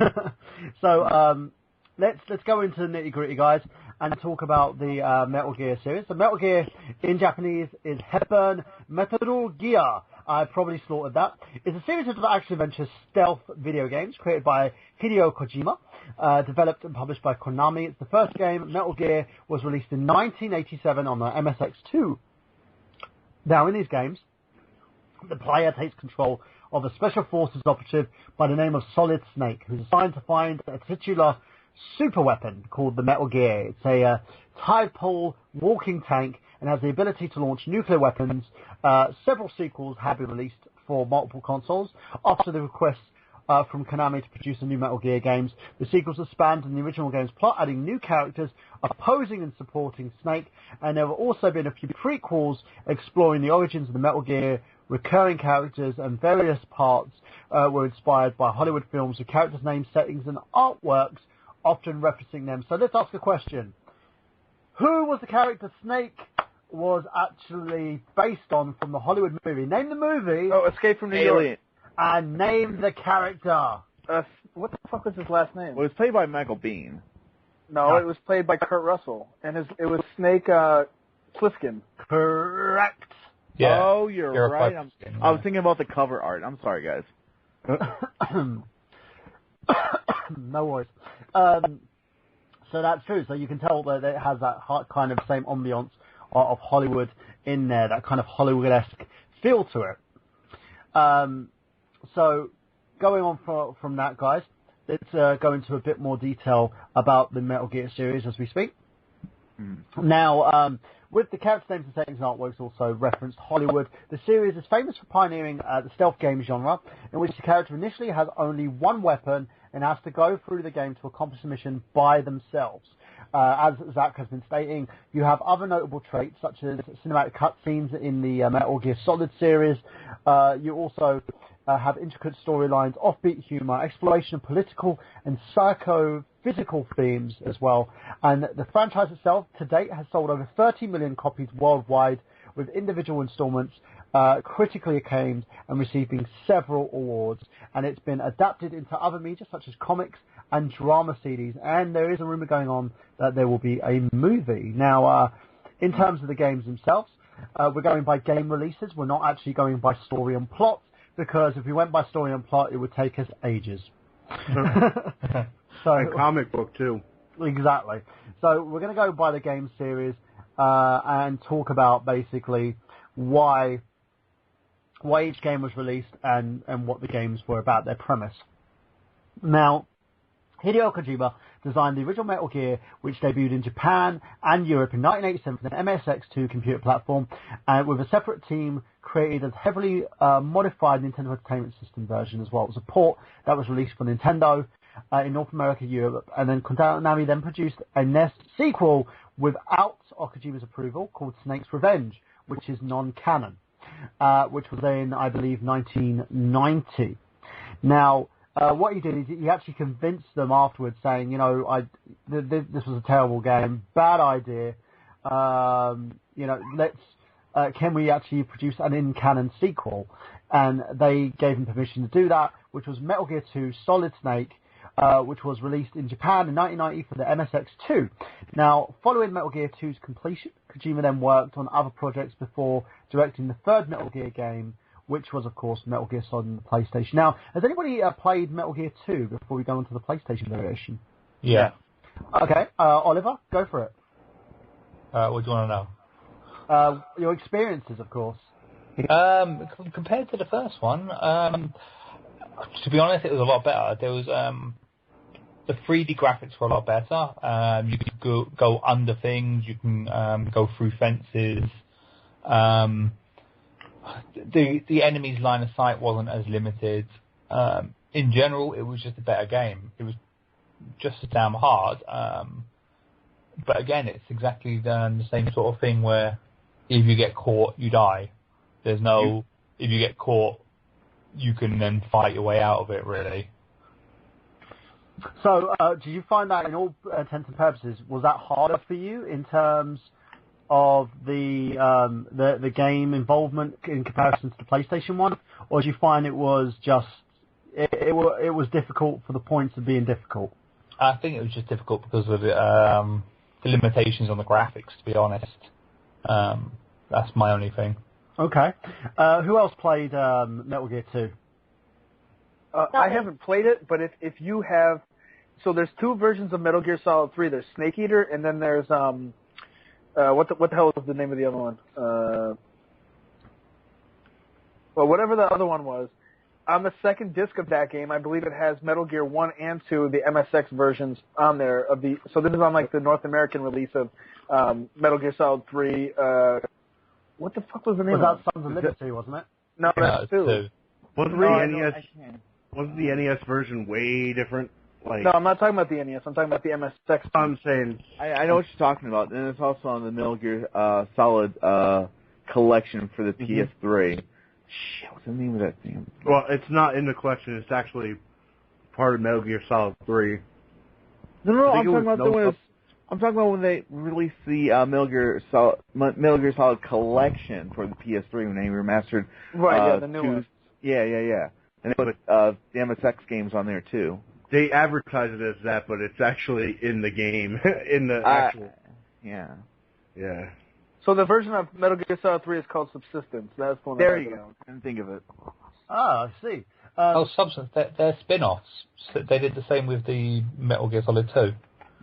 on. So, let's go into the nitty-gritty, guys, and talk about the Metal Gear series. The Metal Gear in Japanese is Hepburn Metal Gear. I probably slaughtered that. It's a series of action-adventure stealth video games created by Hideo Kojima, developed and published by Konami. It's the first game. Metal Gear was released in 1987 on the MSX2. Now, in these games, the player takes control of a Special Forces operative by the name of Solid Snake, who's assigned to find a titular super weapon called the Metal Gear. It's a tide-pole walking tank and has the ability to launch nuclear weapons. Several sequels have been released for multiple consoles. After the request from Konami to produce a new Metal Gear games, the sequels expanded on the original game's plot, adding new characters opposing and supporting Snake, and there have also been a few prequels exploring the origins of the Metal Gear. Recurring characters and various parts were inspired by Hollywood films with characters' names, settings, and artworks, often referencing them. So let's ask a question. Who was the character Snake was actually based on from the Hollywood movie? Name the movie. Oh, Escape from New York. And name the character. What the fuck was his last name? Well, it was played by Michael Biehn. No, it was played by Kurt Russell, and it was Snake Plissken. Correct. Yeah. Oh, you're right. I was thinking about the cover art. I'm sorry, guys. No worries. So that's true. So you can tell that it has that kind of same ambiance of Hollywood in there, that kind of Hollywood-esque feel to it. So going on from that, guys, let's go into a bit more detail about the Metal Gear series as we speak. Now, with the character names and settings and artworks also referenced Hollywood, the series is famous for pioneering the stealth game genre, in which the character initially has only one weapon and has to go through the game to accomplish the mission by themselves. As Zach has been stating, you have other notable traits such as cinematic cutscenes in the Metal Gear Solid series. You also have intricate storylines, offbeat humor, exploration of political and psychophysical themes as well. And the franchise itself, to date, has sold over 30 million copies worldwide, with individual installments critically acclaimed and receiving several awards. And it's been adapted into other media such as comics and drama CDs. And there is a rumor going on that there will be a movie. Now, in terms of the games themselves, we're going by game releases. We're not actually going by story and plot, because if we went by story and plot, it would take us ages. So, a comic book, too. Exactly. So we're going to go by the game series and talk about basically why each game was released and what the games were about, their premise. Now, Hideo Kojima designed the original Metal Gear, which debuted in Japan and Europe in 1987 for the MSX2 computer platform, and with a separate team created a heavily modified Nintendo Entertainment System version as well. It was a port that was released for Nintendo in North America, Europe, and then Konami then produced a NES sequel without Kojima's approval called Snake's Revenge, which is non-canon, which was in, I believe, 1990. Now, what he did is he actually convinced them afterwards, saying, this was a terrible game, bad idea. Can we actually produce an in-canon sequel? And they gave him permission to do that, which was Metal Gear 2 Solid Snake, which was released in Japan in 1990 for the MSX2. Now, following Metal Gear 2's completion, Kojima then worked on other projects before directing the third Metal Gear game, which was, of course, Metal Gear Solid on the PlayStation. Now, has anybody played Metal Gear 2 before we go on to the PlayStation variation? Yeah. Okay, Oliver, go for it. What do you want to know? Your experiences, of course. Compared to the first one, to be honest, it was a lot better. There was the 3D graphics were a lot better. You could go under things. You can go through fences. The enemy's line of sight wasn't as limited. In general, it was just a better game. It was just as damn hard. But again, it's exactly the same sort of thing where if you get caught, you die. There's no, if you get caught, you can then fight your way out of it, really. So, did you find that, in all intents and purposes, was that harder for you in terms of the game involvement in comparison to the PlayStation one, or did you find it was just it was difficult for the points of being difficult? I think it was just difficult because of the limitations on the graphics. To be honest, that's my only thing. Okay. Who else played Metal Gear 2? I haven't played it, but if you have, so there's two versions of Metal Gear Solid 3. There's Snake Eater, and then there's what the hell is the name of the other one? Well, whatever the other one was. On the second disc of that game, I believe it has Metal Gear 1 and 2, the MSX versions on there so this is on like the North American release of Metal Gear Solid 3. What the fuck was the name of it? Was that Sons of Liberty, wasn't it? No, that's 2. Wasn't the NES version way different? Like, no, I'm not talking about the NES. I'm talking about the MSX. I'm saying I know what you're talking about, and it's also on the Metal Gear Solid collection for the PS3. Shit, what's the name of that thing? Well, it's not in the collection. It's actually part of Metal Gear Solid 3. No, I'm talking about when they released the Metal Gear Solid collection for the PS3 when they remastered. Right, the new one. Yeah. And they put the MSX games on there too. They advertise it as that, but it's actually in the game, in the actual. Yeah. Yeah. So the version of Metal Gear Solid 3 is called Subsistence. That's the one. There you go. I didn't think of it. Ah, I see. Substance. They're spin-offs. So they did the same with the Metal Gear Solid 2.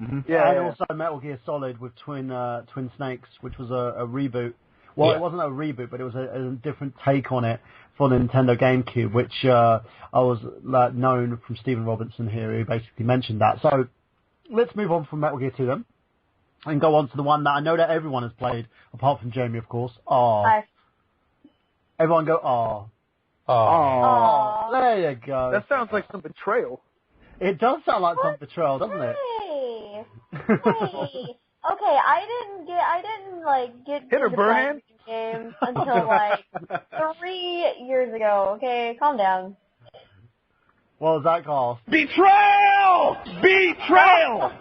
Mm-hmm. Yeah, and also Metal Gear Solid with Twin Snakes, which was a reboot. Well, It wasn't a reboot, but it was a different take on it for the Nintendo GameCube, which I was known from Stephen Robinson here, who basically mentioned that. So let's move on from Metal Gear 2 then, and go on to the one that I know that everyone has played, apart from Jamie, of course. Everyone go, Aww. There you go. That sounds like some betrayal. It does sound like some betrayal, doesn't it? Hey. Okay, I didn't get Hit her, into Burhan. games until like 3 years ago. Okay, calm down. What was that called? Betrayal! Betrayal!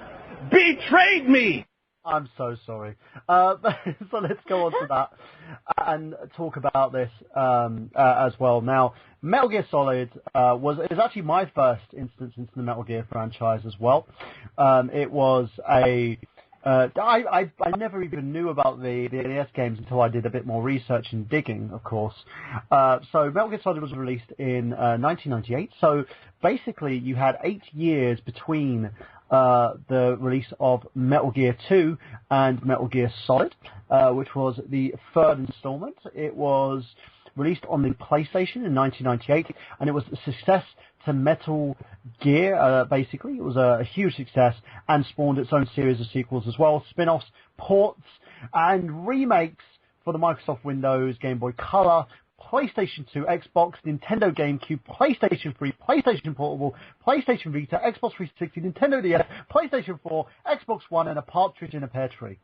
Betrayed me! I'm so sorry. So let's go on to that and talk about this as well. Now, Metal Gear Solid is actually my first instance into the Metal Gear franchise as well. It was I never even knew about the NES games until I did a bit more research and digging, of course. So Metal Gear Solid was released in 1998. So basically, you had 8 years between the release of Metal Gear 2 and Metal Gear Solid, which was the third installment. It was released on the PlayStation in 1998, and it was a success to Metal Gear, basically. It was a huge success and spawned its own series of sequels as well, spin-offs, ports, and remakes for the Microsoft Windows, Game Boy Color, PlayStation 2, Xbox, Nintendo GameCube, PlayStation 3, PlayStation Portable, PlayStation Vita, Xbox 360, Nintendo DS, PlayStation 4, Xbox One, and a partridge in a pear tree.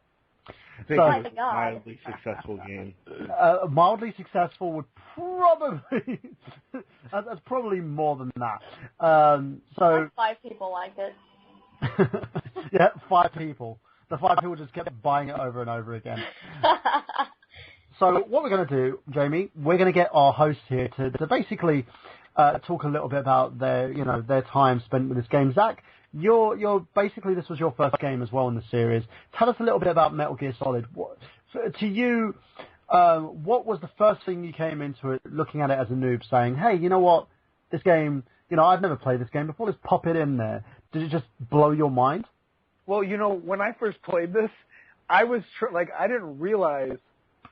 I think So- it was a mildly successful game. Mildly successful would probably that's probably more than that. So Like 5 people liked it. yeah, 5 people. The 5 people just kept buying it over and over again. So what we're going to do, Jamie, we're going to get our hosts here to basically talk a little bit about their time spent with this game. Zach, you're basically, this was your first game as well in the series. Tell us a little bit about Metal Gear Solid. To you, what was the first thing you came into it looking at it as a noob, saying, "Hey, you know what? This game, I've never played this game before. Let's pop it in there." Did it just blow your mind? Well, when I first played this, I was I didn't realize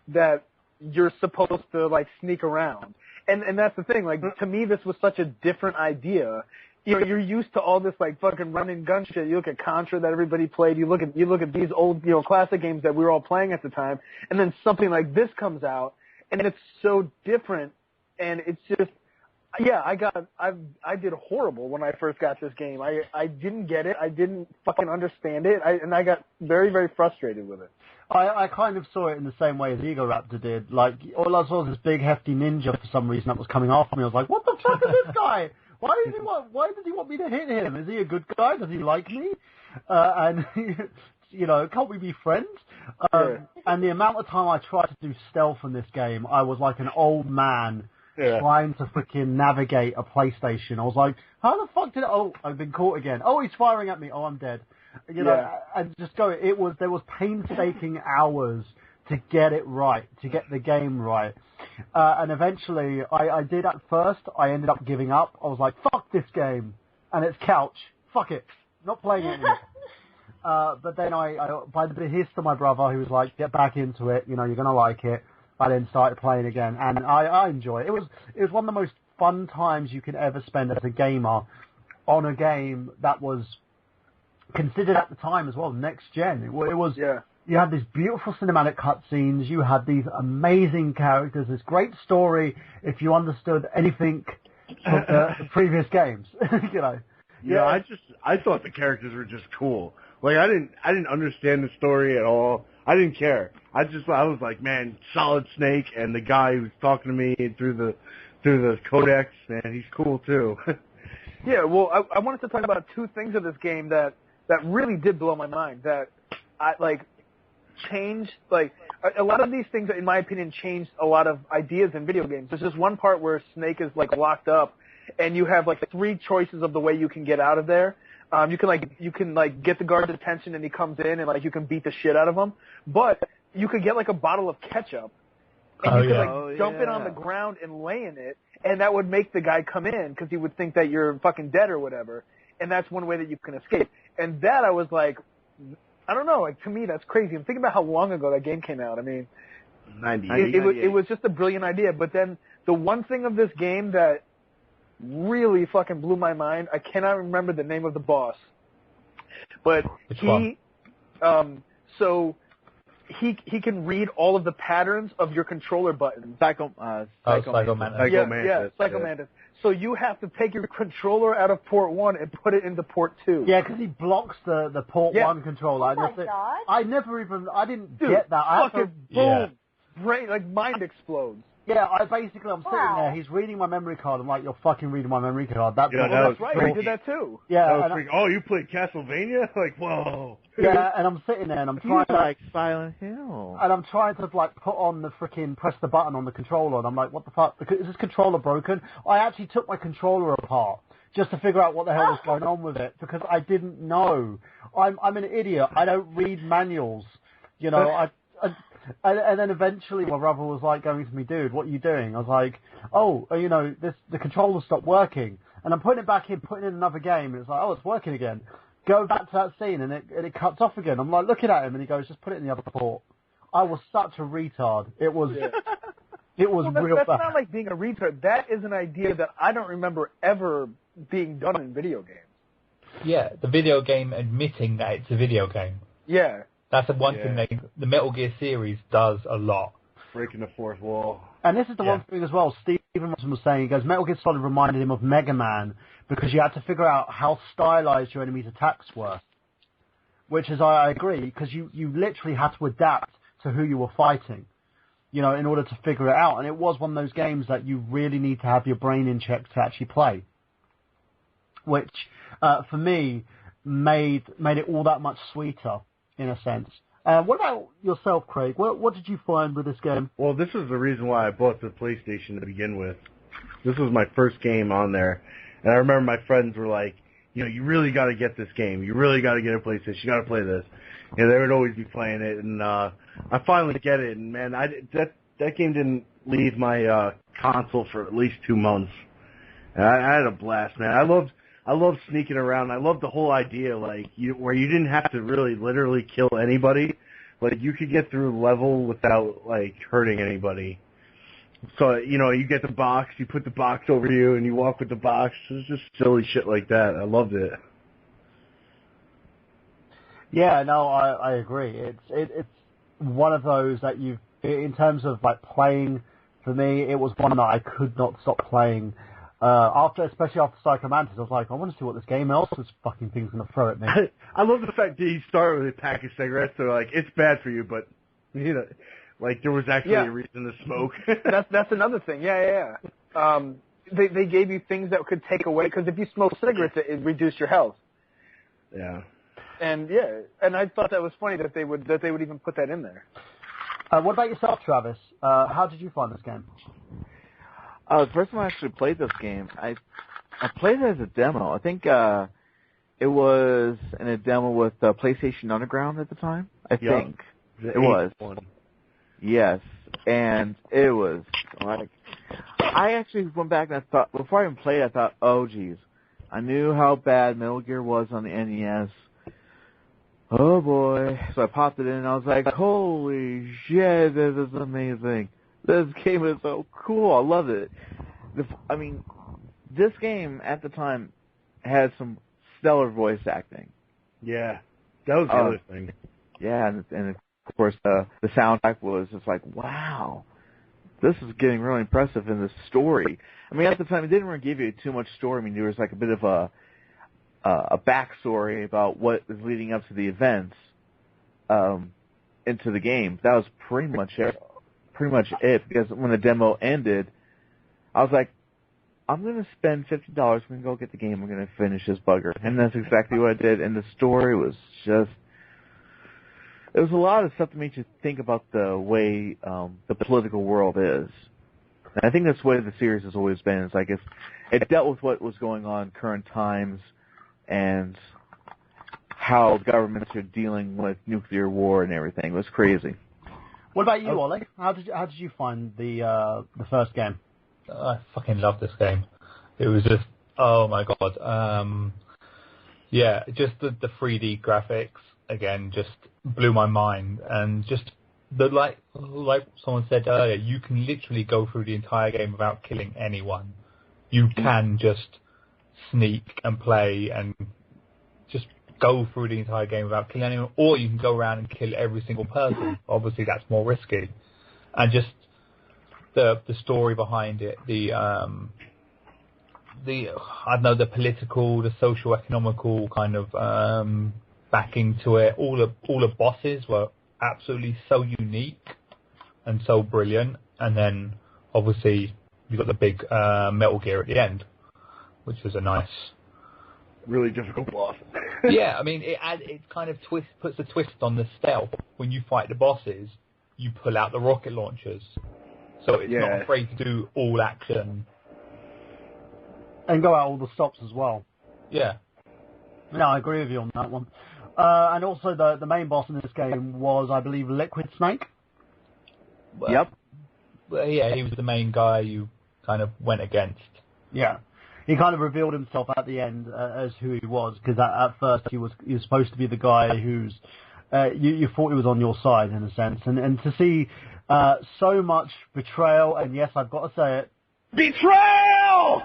that you're supposed to sneak around, and that's the thing. To me, this was such a different idea. You're used to all this fucking run and gun shit. You look at Contra that everybody played. You look at these old classic games that we were all playing at the time, and then something like this comes out, and it's so different, and it's just. Yeah, I did horrible when I first got this game. I didn't get it. I didn't fucking understand it. And I got very, very frustrated with it. I kind of saw it in the same way as Ego Raptor did. All I saw was this big, hefty ninja for some reason that was coming after me. I was like, what the fuck is this guy? Why does he want me to hit him? Is he a good guy? Does he like me? And, can't we be friends? And the amount of time I tried to do stealth in this game, I was like an old man trying to freaking navigate a PlayStation. I was like, how the fuck did I've been caught again. Oh, he's firing at me. Oh, I'm dead. And just go, there was painstaking hours to get it right, to get the game right. And eventually, I did at first, I ended up giving up. I was like, fuck this game. And it's couch. Fuck it. Not playing it anymore. But then by the behest of my brother, who was like, get back into it, you're going to like it. I then started playing again, and I enjoy it. It was one of the most fun times you can ever spend as a gamer on a game that was considered at the time as well next gen. It was you had these beautiful cinematic cutscenes, you had these amazing characters, this great story. If you understood anything from the previous games, I thought the characters were just cool. I didn't understand the story at all. I didn't care. I was like, man, Solid Snake, and the guy who's talking to me through the codex, man, he's cool too. Yeah, well, I wanted to talk about 2 things of this game that really did blow my mind. That changed a lot of these things, in my opinion, changed a lot of ideas in video games. There's this one part where Snake is locked up, and you have 3 choices of the way you can get out of there. You can get the guard's attention and he comes in and you can beat the shit out of him. But you could get a bottle of ketchup and you could dump it on the ground and lay in it, and that would make the guy come in because he would think that you're fucking dead or whatever. And that's one way that you can escape. And that I was like, I don't know, to me that's crazy. I'm thinking about how long ago that game came out. I mean, 98. It was just a brilliant idea. But then the one thing of this game that really fucking blew my mind. I cannot remember the name of the boss, but he can read all of the patterns of your controller buttons. Psycho Mantis. Yeah, Psycho Mantis. So you have to take your controller out of port 1 and put it into port 2. Yeah, because he blocks the port 1 controller. Oh my God. I didn't get that. Boom. Brain, mind explodes. Yeah, I'm sitting there, he's reading my memory card. I'm like, you're fucking reading my memory card. That's right, I did that too. Yeah. You played Castlevania? Whoa. Yeah, and I'm sitting there and I'm trying to... Silent Hill. And I'm trying to, put on the freaking, press the button on the controller, and I'm like, what the fuck? Is this controller broken? I actually took my controller apart just to figure out what the hell was going on with it, because I didn't know. I'm an idiot. I don't read manuals. And then eventually my brother was going to me, dude, what are you doing? I was like, the controller stopped working. And I'm putting it back in, putting in another game, and it's like, it's working again. Go back to that scene, and it cuts off again. I'm looking at him, and he goes, just put it in the other port. I was such a retard. It was real that's bad. Not like being a retard. That is an idea that I don't remember ever being done in video games. Yeah, the video game admitting that it's a video game. Yeah. That's the one thing the Metal Gear series does a lot. Breaking the fourth wall. And this is the one thing as well. Stephen Robinson was saying, he goes, Metal Gear Solid reminded him of Mega Man because you had to figure out how stylized your enemy's attacks were. which is, I agree, because you literally had to adapt to who you were fighting, in order to figure it out. And it was one of those games that you really need to have your brain in check to actually play, which, for me, made it all that much sweeter, in a sense. What about yourself, Craig? What did you find with this game? Well, this was the reason why I bought the PlayStation to begin with. This was my first game on there. And I remember my friends were like, you really got to get this game. You really got to get a PlayStation. You got to play this. They would always be playing it. And I finally get it. And, man, that game didn't leave my console for at least 2 months. And I had a blast, man. I loved sneaking around. I loved the whole idea, where you didn't have to really literally kill anybody. Like, you could get through a level without, hurting anybody. So, you get the box, you put the box over you, and you walk with the box. It's just silly shit like that. I loved it. Yeah, no, I agree. It's one of those that in terms of, playing, for me, it was one that I could not stop playing. Especially after Psycho Mantis, I was like, I want to see what this game else this fucking thing's going to throw at me. I love the fact that you start with a pack of cigarettes, so it's bad for you, but, there was actually a reason to smoke. That's another thing. Yeah. They gave you things that could take away, because if you smoke cigarettes, it reduced your health. Yeah. And I thought that was funny that they would even put that in there. What about yourself, Travis? How did you find this game? The first time I actually played this game, I played it as a demo. I think it was in a demo with PlayStation Underground at the time. I think it was. Yes, and it was I actually went back and I thought, before I even played, I thought, oh geez, I knew how bad Metal Gear was on the NES. Oh boy! So I popped it in and I was like, holy shit, this is amazing. This game is so cool. I love it. This game at the time had some stellar voice acting. Yeah, that was the other thing. Yeah, and of course the soundtrack was just like, wow, this is getting really impressive in the story. At the time it didn't really give you too much story. There was a bit of a backstory about what is leading up to the events into the game. That was pretty much it, because when the demo ended, I was like, I'm going to spend $50, I'm going to go get the game, I'm going to finish this bugger. And that's exactly what I did, and the story was just, it was a lot of stuff that made you think about the way the political world is. And I think that's the way the series has always been. It's like it dealt with what was going on in current times and how governments are dealing with nuclear war and everything. It was crazy. What about you, Ollie? How did you find the first game? I fucking love this game. It was just, oh my god. Just the 3D graphics again just blew my mind, and just like someone said earlier, you can literally go through the entire game without killing anyone. You can just sneak and play and just go through the entire game without killing anyone, or you can go around and kill every single person. Obviously, that's more risky. And just the story behind it, the political, the social, economical kind of backing to it. All the bosses were absolutely so unique and so brilliant. And then obviously you got the big Metal Gear at the end, which is a nice, really difficult boss. Yeah, it kind of puts a twist on the stealth. When you fight the bosses, you pull out the rocket launchers, so it's not afraid to do all action and go out all the stops as well. Yeah. No, I agree with you on that one. And also the main boss in this game was, I believe, Liquid Snake. Yep. Yeah, he was the main guy you kind of went against. Yeah. He kind of revealed himself at the end as who he was, because at first he was supposed to be the guy who's you thought he was on your side in a sense, and to see so much betrayal, and yes, I've got to say it, betrayal,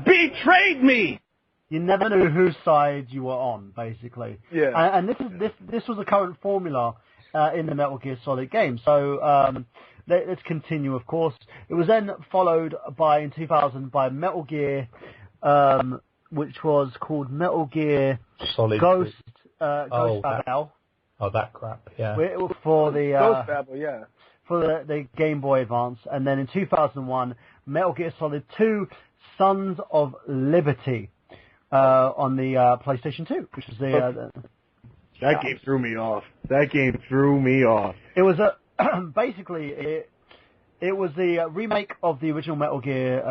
betrayed me. You never knew whose side you were on, basically. Yeah. And this was a current formula in the Metal Gear Solid game. So let's continue, of course. It was then followed in 2000 by Metal Gear which was called Metal Gear Solid. Ghost Oh, Babel. that crap, yeah. For the Ghost Babel, yeah. for the Game Boy Advance, and then in 2001, Metal Gear Solid 2: Sons of Liberty on the PlayStation 2, which is That game threw me off. It was basically it was the remake of the original Metal Gear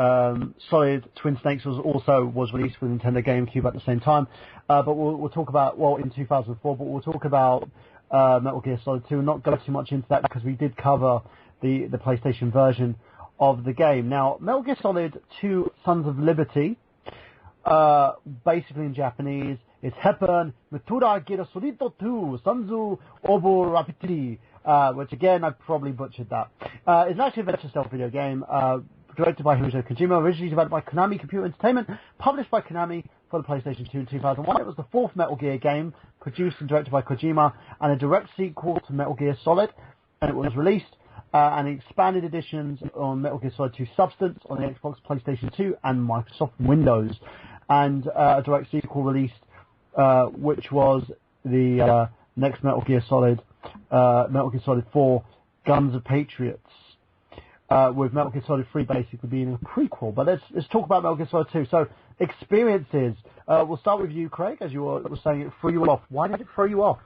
Solid. Twin Snakes was released for the Nintendo GameCube at the same time, but we'll talk about in 2004. But we'll talk about Metal Gear Solid 2 and not go too much into that because we did cover the PlayStation version of the game. Now, Metal Gear Solid 2: Sons of Liberty, basically in Japanese, it's Heppen Metura Gear Solid 2 Sanzu Obo Rapidly, which again, I probably butchered that. It's actually a adventure stealth video game, directed by Hideo Kojima, originally developed by Konami Computer Entertainment, published by Konami for the PlayStation 2 in 2001. It was the fourth Metal Gear game, produced and directed by Kojima, and a direct sequel to Metal Gear Solid, and it was released and expanded editions on Metal Gear Solid 2 Substance on the Xbox, PlayStation 2, and Microsoft Windows, and a direct sequel released, which was the next Metal Gear Solid 4, Guns of Patriots, with Metal Gear Solid 3 basically being a prequel. But let's talk about Metal Gear Solid 2. So, experiences. We'll start with you, Craig, as you were saying it threw you off. Why did it throw you off?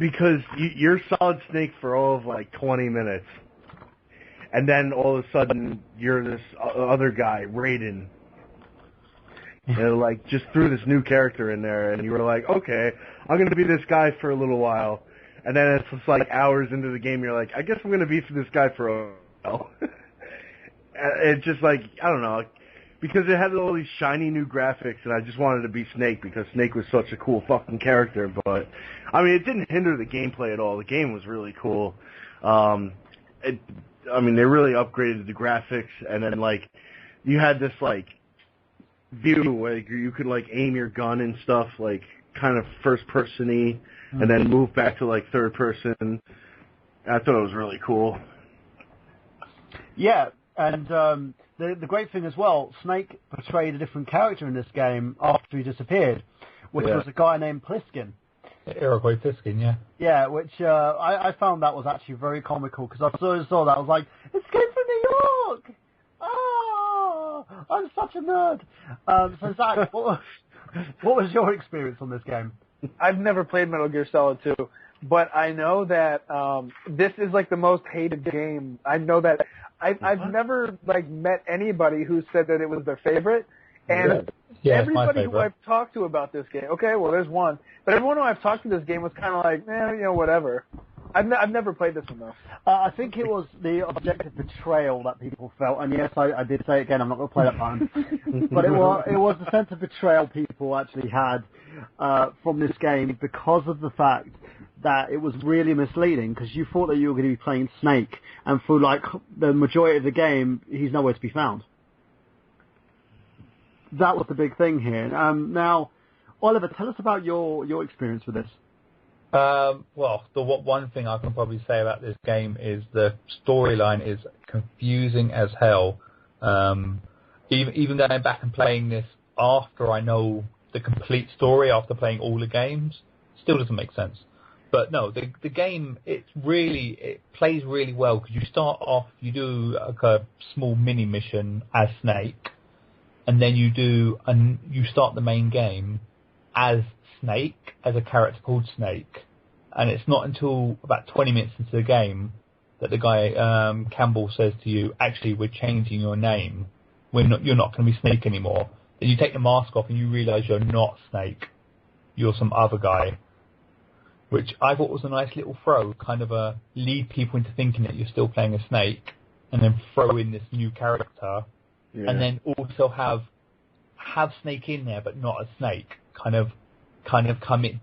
Because you're Solid Snake for all of like 20 minutes. And then all of a sudden, you're this other guy, Raiden. And like, just threw this new character in there, and you were like, okay, I'm going to be this guy for a little while. And then it's just like hours into the game, you're like, I guess I'm going to be this guy for a while. It's just like, I don't know, because it had all these shiny new graphics, and I just wanted to be Snake because Snake was such a cool fucking character. But, I mean, it didn't hinder the gameplay at all. The game was really cool. They really upgraded the graphics, and then, like, you had this, like, view where you could, like, aim your gun and stuff, like, kind of first-person-y, and then move back to, like, third-person. I thought it was really cool. Yeah, and the great thing as well, Snake portrayed a different character in this game after he disappeared, which was a guy named Pliskin. Iroquois Pliskin, yeah. Yeah, which I found that was actually very comical, because I saw that, I was like, it's came from New York! Oh, I'm such a nerd. So Zach, what was your experience on this game? I've never played Metal Gear Solid 2, but I know that this is like the most hated game. I know that I've never like met anybody who said that it was their favorite, and everybody who I've talked to about this game. Okay, well, there's one, but everyone who I've talked to this game was kind of like, whatever. I've never played this one though. I think it was the objective betrayal that people felt, and yes, I did say it again. I'm not going to play that button, but it was the sense of betrayal people actually had from this game because of the fact that it was really misleading, because you thought that you were going to be playing Snake, and for like the majority of the game, he's nowhere to be found. That was the big thing here. Now, Oliver, tell us about your experience with this. Well, the one thing I can probably say about this game is the storyline is confusing as hell. Even going back and playing this after I know the complete story, after playing all the games, still doesn't make sense. But no, the game, it plays really well, because you start off, you do like a small mini mission as Snake, and then you start the main game as Snake, as a character called Snake, and it's not until about 20 minutes into the game that the guy, Campbell, says to you, actually, we're changing your name. You're not going to be Snake anymore. Then you take the mask off and you realise you're not Snake. You're some other guy. Which I thought was a nice little throw, kind of lead people into thinking that you're still playing a Snake, and then throw in this new character, and then also have Snake in there, but not a Snake. Kind of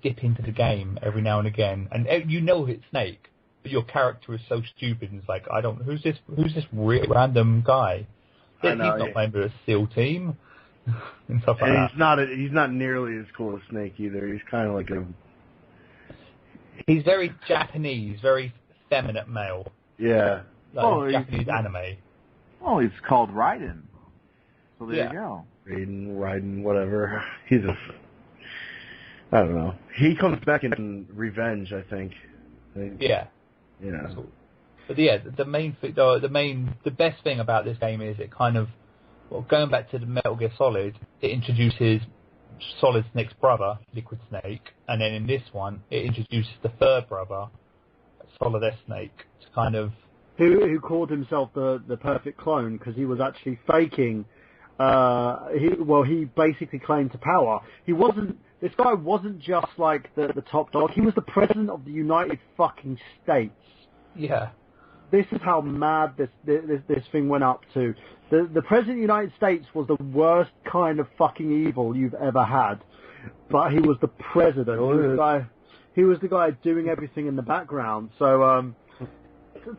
dip into the game every now and again, and you know it's Snake, but your character is so stupid, and it's like, who's this random guy? He's not playing with a SEAL team, and stuff like that. He's not nearly as cool as Snake either. He's kind of like He's very Japanese, very feminine male. Yeah. Like Japanese anime. Well, he's called Raiden. So there you go. Raiden, whatever. He's I don't know. He comes back in Revenge, I think. Yeah. Yeah. But yeah, the best thing about this game is it kind of, going back to the Metal Gear Solid, it introduces Solid Snake's brother, Liquid Snake, and then in this one, it introduces the third brother, Solid S Snake, to kind of... Who called himself the perfect clone because he was actually faking. He basically claimed to power. This guy wasn't just like the top dog. He was the president of the United fucking States. Yeah. This is how mad this thing went up to. The president of the United States was the worst kind of fucking evil you've ever had, but he was the president. He was the guy doing everything in the background. So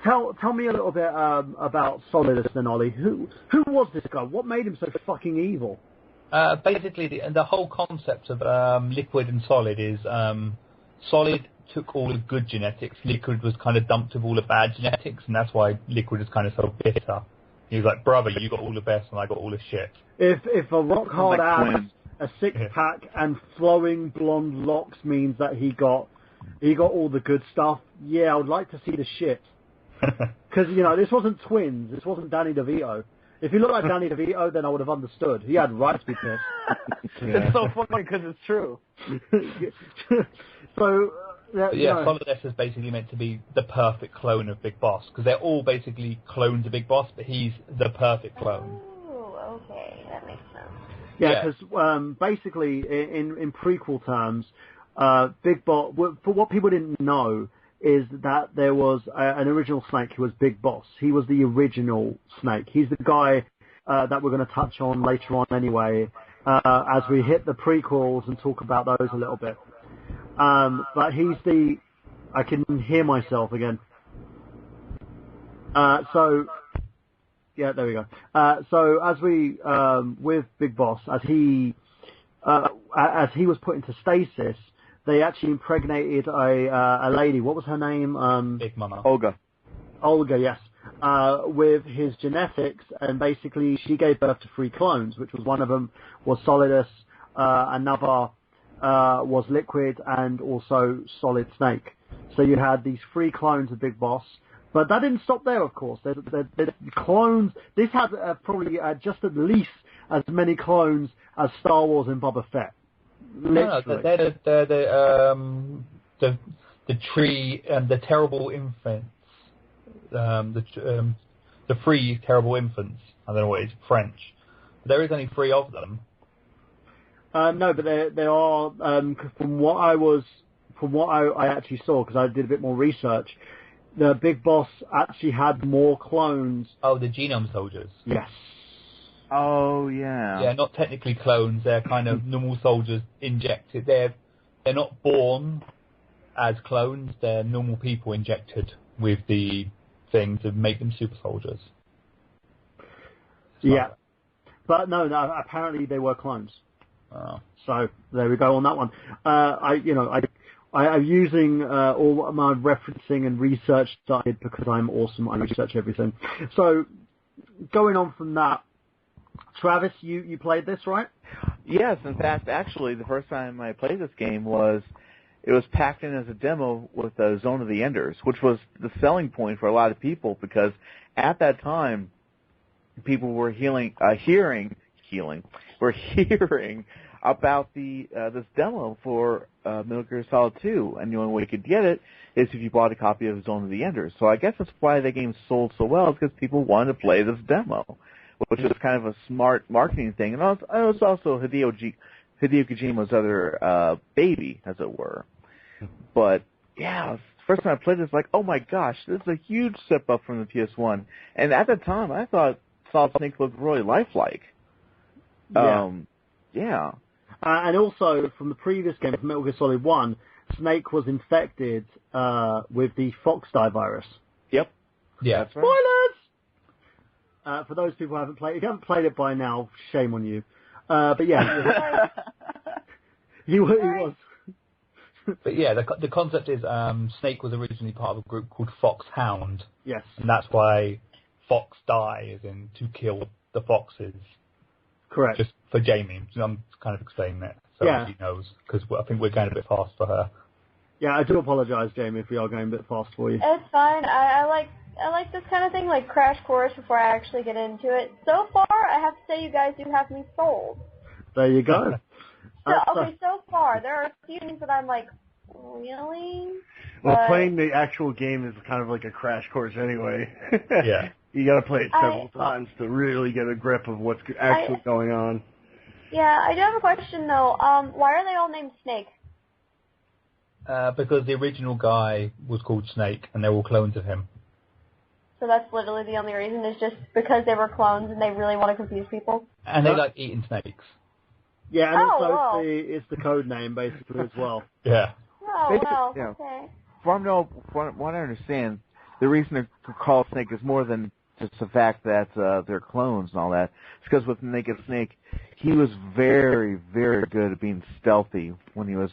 tell me a little bit about Solidus then, Ollie. Who was this guy? What made him so fucking evil? Basically, the whole concept of Liquid and Solid is Solid took all the good genetics. Liquid was kind of dumped with all the bad genetics, and that's why Liquid is kind of so bitter. He was like, brother, you got all the best, and I got all the shit. If a rock hard ass, a six pack, and flowing blonde locks means that he got all the good stuff, yeah, I would like to see the shit. Because this wasn't twins. This wasn't Danny DeVito. If he looked like Danny DeVito, then I would have understood. He had right to be pissed. It's so funny because it's true. So. Solid S is basically meant to be the perfect clone of Big Boss, because they're all basically clones of Big Boss, but he's the perfect clone. Oh, okay, that makes sense. Yeah, because basically, in prequel terms, Big Boss, for what people didn't know, is that there was an original Snake who was Big Boss. He was the original Snake. He's the guy that we're going to touch on later on anyway, as we hit the prequels and talk about those a little bit. But I can hear myself again. Yeah, there we go. So as we, with Big Boss, as he was put into stasis, they actually impregnated a lady. What was her name? Big Mama. Olga, yes. With his genetics, and basically she gave birth to 3 clones, which was one of them was Solidus, another was Liquid, and also Solid Snake. So you had these 3 clones of Big Boss, but that didn't stop there, of course. The clones, this had probably just at least as many clones as Star Wars and Boba Fett. Literally. No, they're the tree and the terrible infants, the 3 terrible infants. I don't know what it is, French. There is only 3 of them. No, but there are. From what I actually saw, because I did a bit more research, the Big Boss actually had more clones. Oh, the genome soldiers. Yes. Oh yeah. Yeah, not technically clones. They're kind of normal soldiers injected. They're not born as clones. They're normal people injected with the thing to make them super soldiers. Yeah, but no. Apparently they were clones. Oh. So there we go on that one. I'm using all my referencing and research that I did because I'm awesome. I research everything. So going on from that, Travis, you played this, right? Yes, in fact, actually, the first time I played this game was packed in as a demo with Zone of the Enders, which was the selling point for a lot of people because at that time people were hearing about this demo for Metal Gear Solid 2, and the only way you could get it is if you bought a copy of Zone of the Enders. So I guess that's why the game sold so well, because people wanted to play this demo, which was kind of a smart marketing thing. And it was also Hideo Kojima's other baby, as it were. But, yeah, first time I played this, like, oh my gosh, this is a huge step up from the PS1. And at the time, I thought Solid Snake looked really lifelike. Yeah. And also, from the previous game, from Metal Gear Solid 1, Snake was infected with the Fox Die virus. Yep. Yeah. That's right. Spoilers! For those people who haven't played, if you haven't played it by now, shame on you. But yeah, he was. But yeah, the concept is Snake was originally part of a group called Foxhound. Yes. And that's why Fox Die is in to kill the foxes. Correct. Just for Jamie. So I'm kind of explaining that so Yeah. she knows, because I think we're going a bit fast for her. Yeah, I do apologise, Jamie, if we are going a bit fast for you. It's fine. I like this kind of thing, like crash course, before I actually get into it. So far, I have to say you guys do have me sold. There you go. So far, there are a few things that I'm like, really? Well, But playing the actual game is kind of like a crash course anyway. Yeah. You got to play it several times to really get a grip of what's actually going on. Yeah, I do have a question though. Why are they all named Snake? Because the original guy was called Snake, and they're all clones of him. So that's literally the only reason, is just because they were clones and they really want to confuse people? And they like eating snakes. Yeah, and also wow. it's the code name, basically, as well. Yeah. Oh, well, Yeah. okay. From what I understand, the reason they're called Snake is more than just the fact that they're clones and all that. It's because with Naked Snake, he was very, very good at being stealthy when he was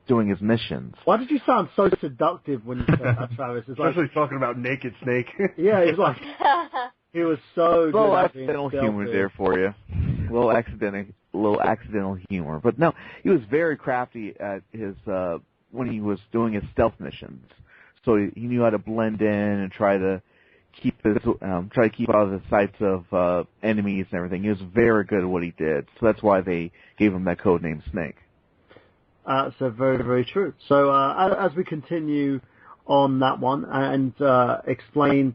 doing his missions. Why did you sound so seductive when you said that, Travis? It's like, Especially talking about Naked Snake. yeah, it was like, he was so good Little at being accidental stealthy. humor there for you. Little accidental humor. But no, he was very crafty at his when he was doing his stealth missions. So he knew how to blend in and try to keep out of the sights of enemies and everything. He was very good at what he did. So that's why they gave him that code name Snake. So very, very true. So as we continue on that one and explain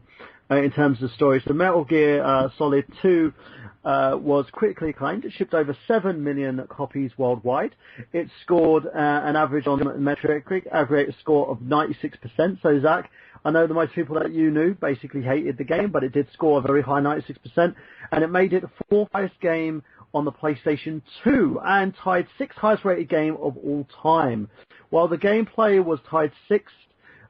in terms of story, so Metal Gear Solid 2 was critically acclaimed. It shipped over 7 million copies worldwide. It scored an average on Metacritic aggregate score of 96%. So Zach, I know that most people that you knew basically hated the game, but it did score a very high 96%, and it made it the fourth highest game on the PlayStation 2 and tied sixth highest rated game of all time. While the gameplay was tied sixth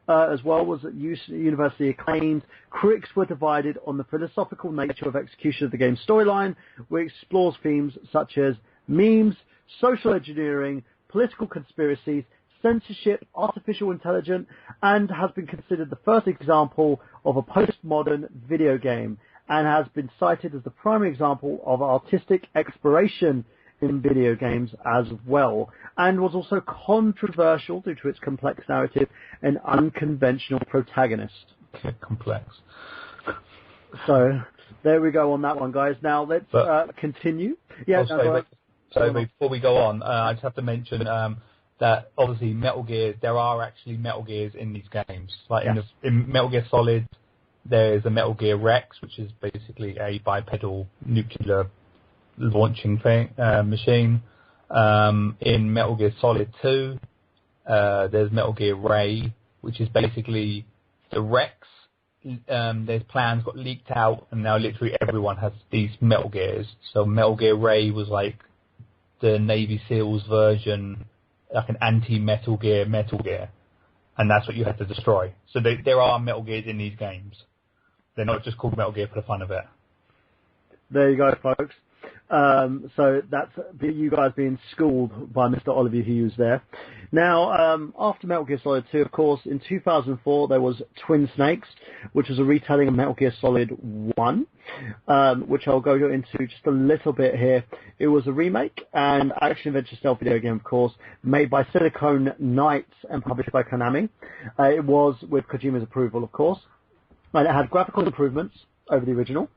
as well, was universally acclaimed, critics were divided on the philosophical nature of execution of the game's storyline, which explores themes such as memes, social engineering, political conspiracies, censorship, artificial intelligence, and has been considered the first example of a postmodern video game, and has been cited as the primary example of artistic exploration in video games as well, and was also controversial due to its complex narrative and unconventional protagonist. Complex. So there we go on that one, guys. Now let's continue. Yeah. Before we go on, I just have to mention that obviously Metal Gear, there are actually Metal Gears in these games. Like in Metal Gear Solid, there is a Metal Gear Rex, which is basically a bipedal nuclear launching machine. In Metal Gear Solid 2, there's Metal Gear Ray, which is basically the Rex. There's plans got leaked out, and now literally everyone has these Metal Gears. So Metal Gear Ray was like the Navy SEALs version, like an anti-Metal Gear, and that's what you had to destroy. So there are Metal Gears in these games. They're not just called Metal Gear for the fun of it. There you go, folks. So that's you guys being schooled by Mr. Oliver Hughes there. Now, after Metal Gear Solid 2, of course, in 2004 there was Twin Snakes, which was a retelling of Metal Gear Solid 1, which I'll go into just a little bit here. It was a remake and action-adventure stealth video game, of course, made by Silicon Knights and published by Konami. It was with Kojima's approval, of course, and it had graphical improvements over the original,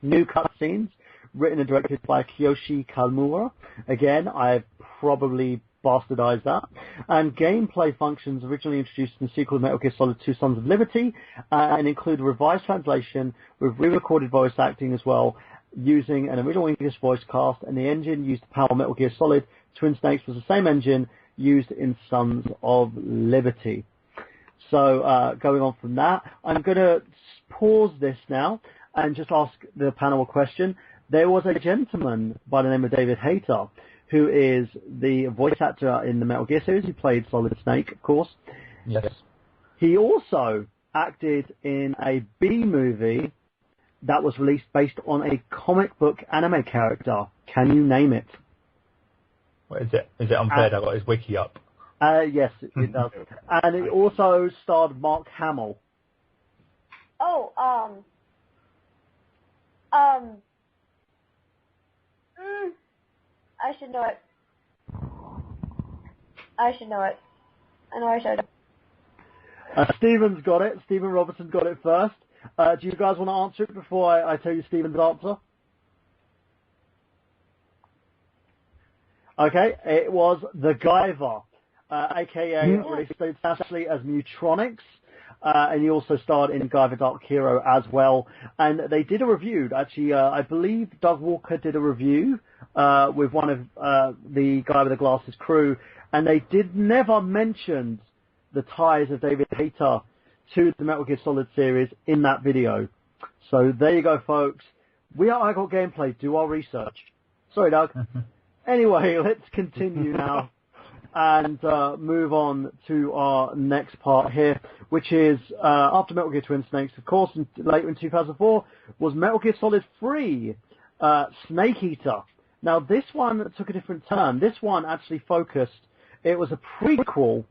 new cutscenes, written and directed by Kiyoshi Kamura. Again, I've probably bastardized that. And gameplay functions originally introduced in the sequel of Metal Gear Solid 2 Sons of Liberty, and include a revised translation with re-recorded voice acting as well, using an original English voice cast, and the engine used to power Metal Gear Solid Twin Snakes was the same engine used in Sons of Liberty. So, going on from that, I'm going to pause this now and just ask the panel a question. There was a gentleman by the name of David Hayter, who is the voice actor in the Metal Gear series. He played Solid Snake, of course. Yes. He also acted in a B-movie that was released based on a comic book anime character. Can you name it? What is it? Is it unfair that I got his wiki up? Yes, it does. And it also starred Mark Hamill. should know it. I should know it. I know I should. Stephen's got it. Stephen Robertson's got it first. Do you guys want to answer it before I tell you Stephen's answer? Okay, it was the Guyver, aka released internationally as Mutronics, and he also starred in Guyver Dark Hero as well. And they did a review. Actually, I believe Doug Walker did a review with one of the Guy with the Glasses crew, and they did never mention the ties of David Hayter to the Metal Gear Solid series in that video. So there you go, folks. We are I Got Gameplay. Do our research. Sorry, Doug. Anyway, let's continue now and move on to our next part here, which is after Metal Gear Twin Snakes, of course, later in 2004, was Metal Gear Solid 3, Snake Eater. Now, this one took a different turn. This one actually focused, it was a prequel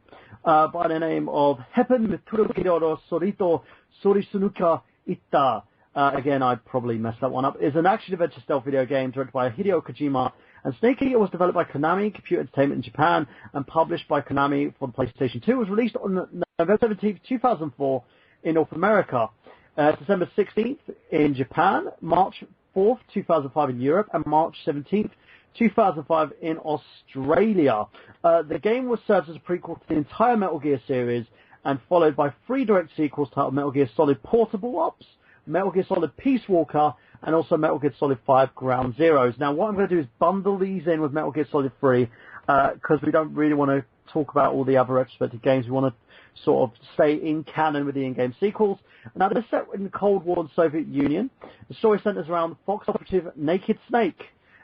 by the name of Heppen Mituro Kiroro Sorito Sorisunuka Ita. Again, I'd probably mess that one up. It's an action-adventure stealth video game directed by Hideo Kojima. And Snake Eater was developed by Konami Computer Entertainment in Japan and published by Konami for the PlayStation 2. It was released on November 17th, 2004 in North America. December 16th in Japan, March 4th, 2005 in Europe, and March 17th, 2005 in Australia. The game was served as a prequel to the entire Metal Gear series and followed by 3 direct sequels titled Metal Gear Solid Portable Ops, Metal Gear Solid Peace Walker, and also Metal Gear Solid 5 Ground Zeroes. Now, what I'm going to do is bundle these in with Metal Gear Solid 3 because we don't really want to talk about all the other retrospective games. We want to sort of stay in canon with the in-game sequels. Now, they're set in the Cold War and Soviet Union. The story centers around Fox operative Naked Snake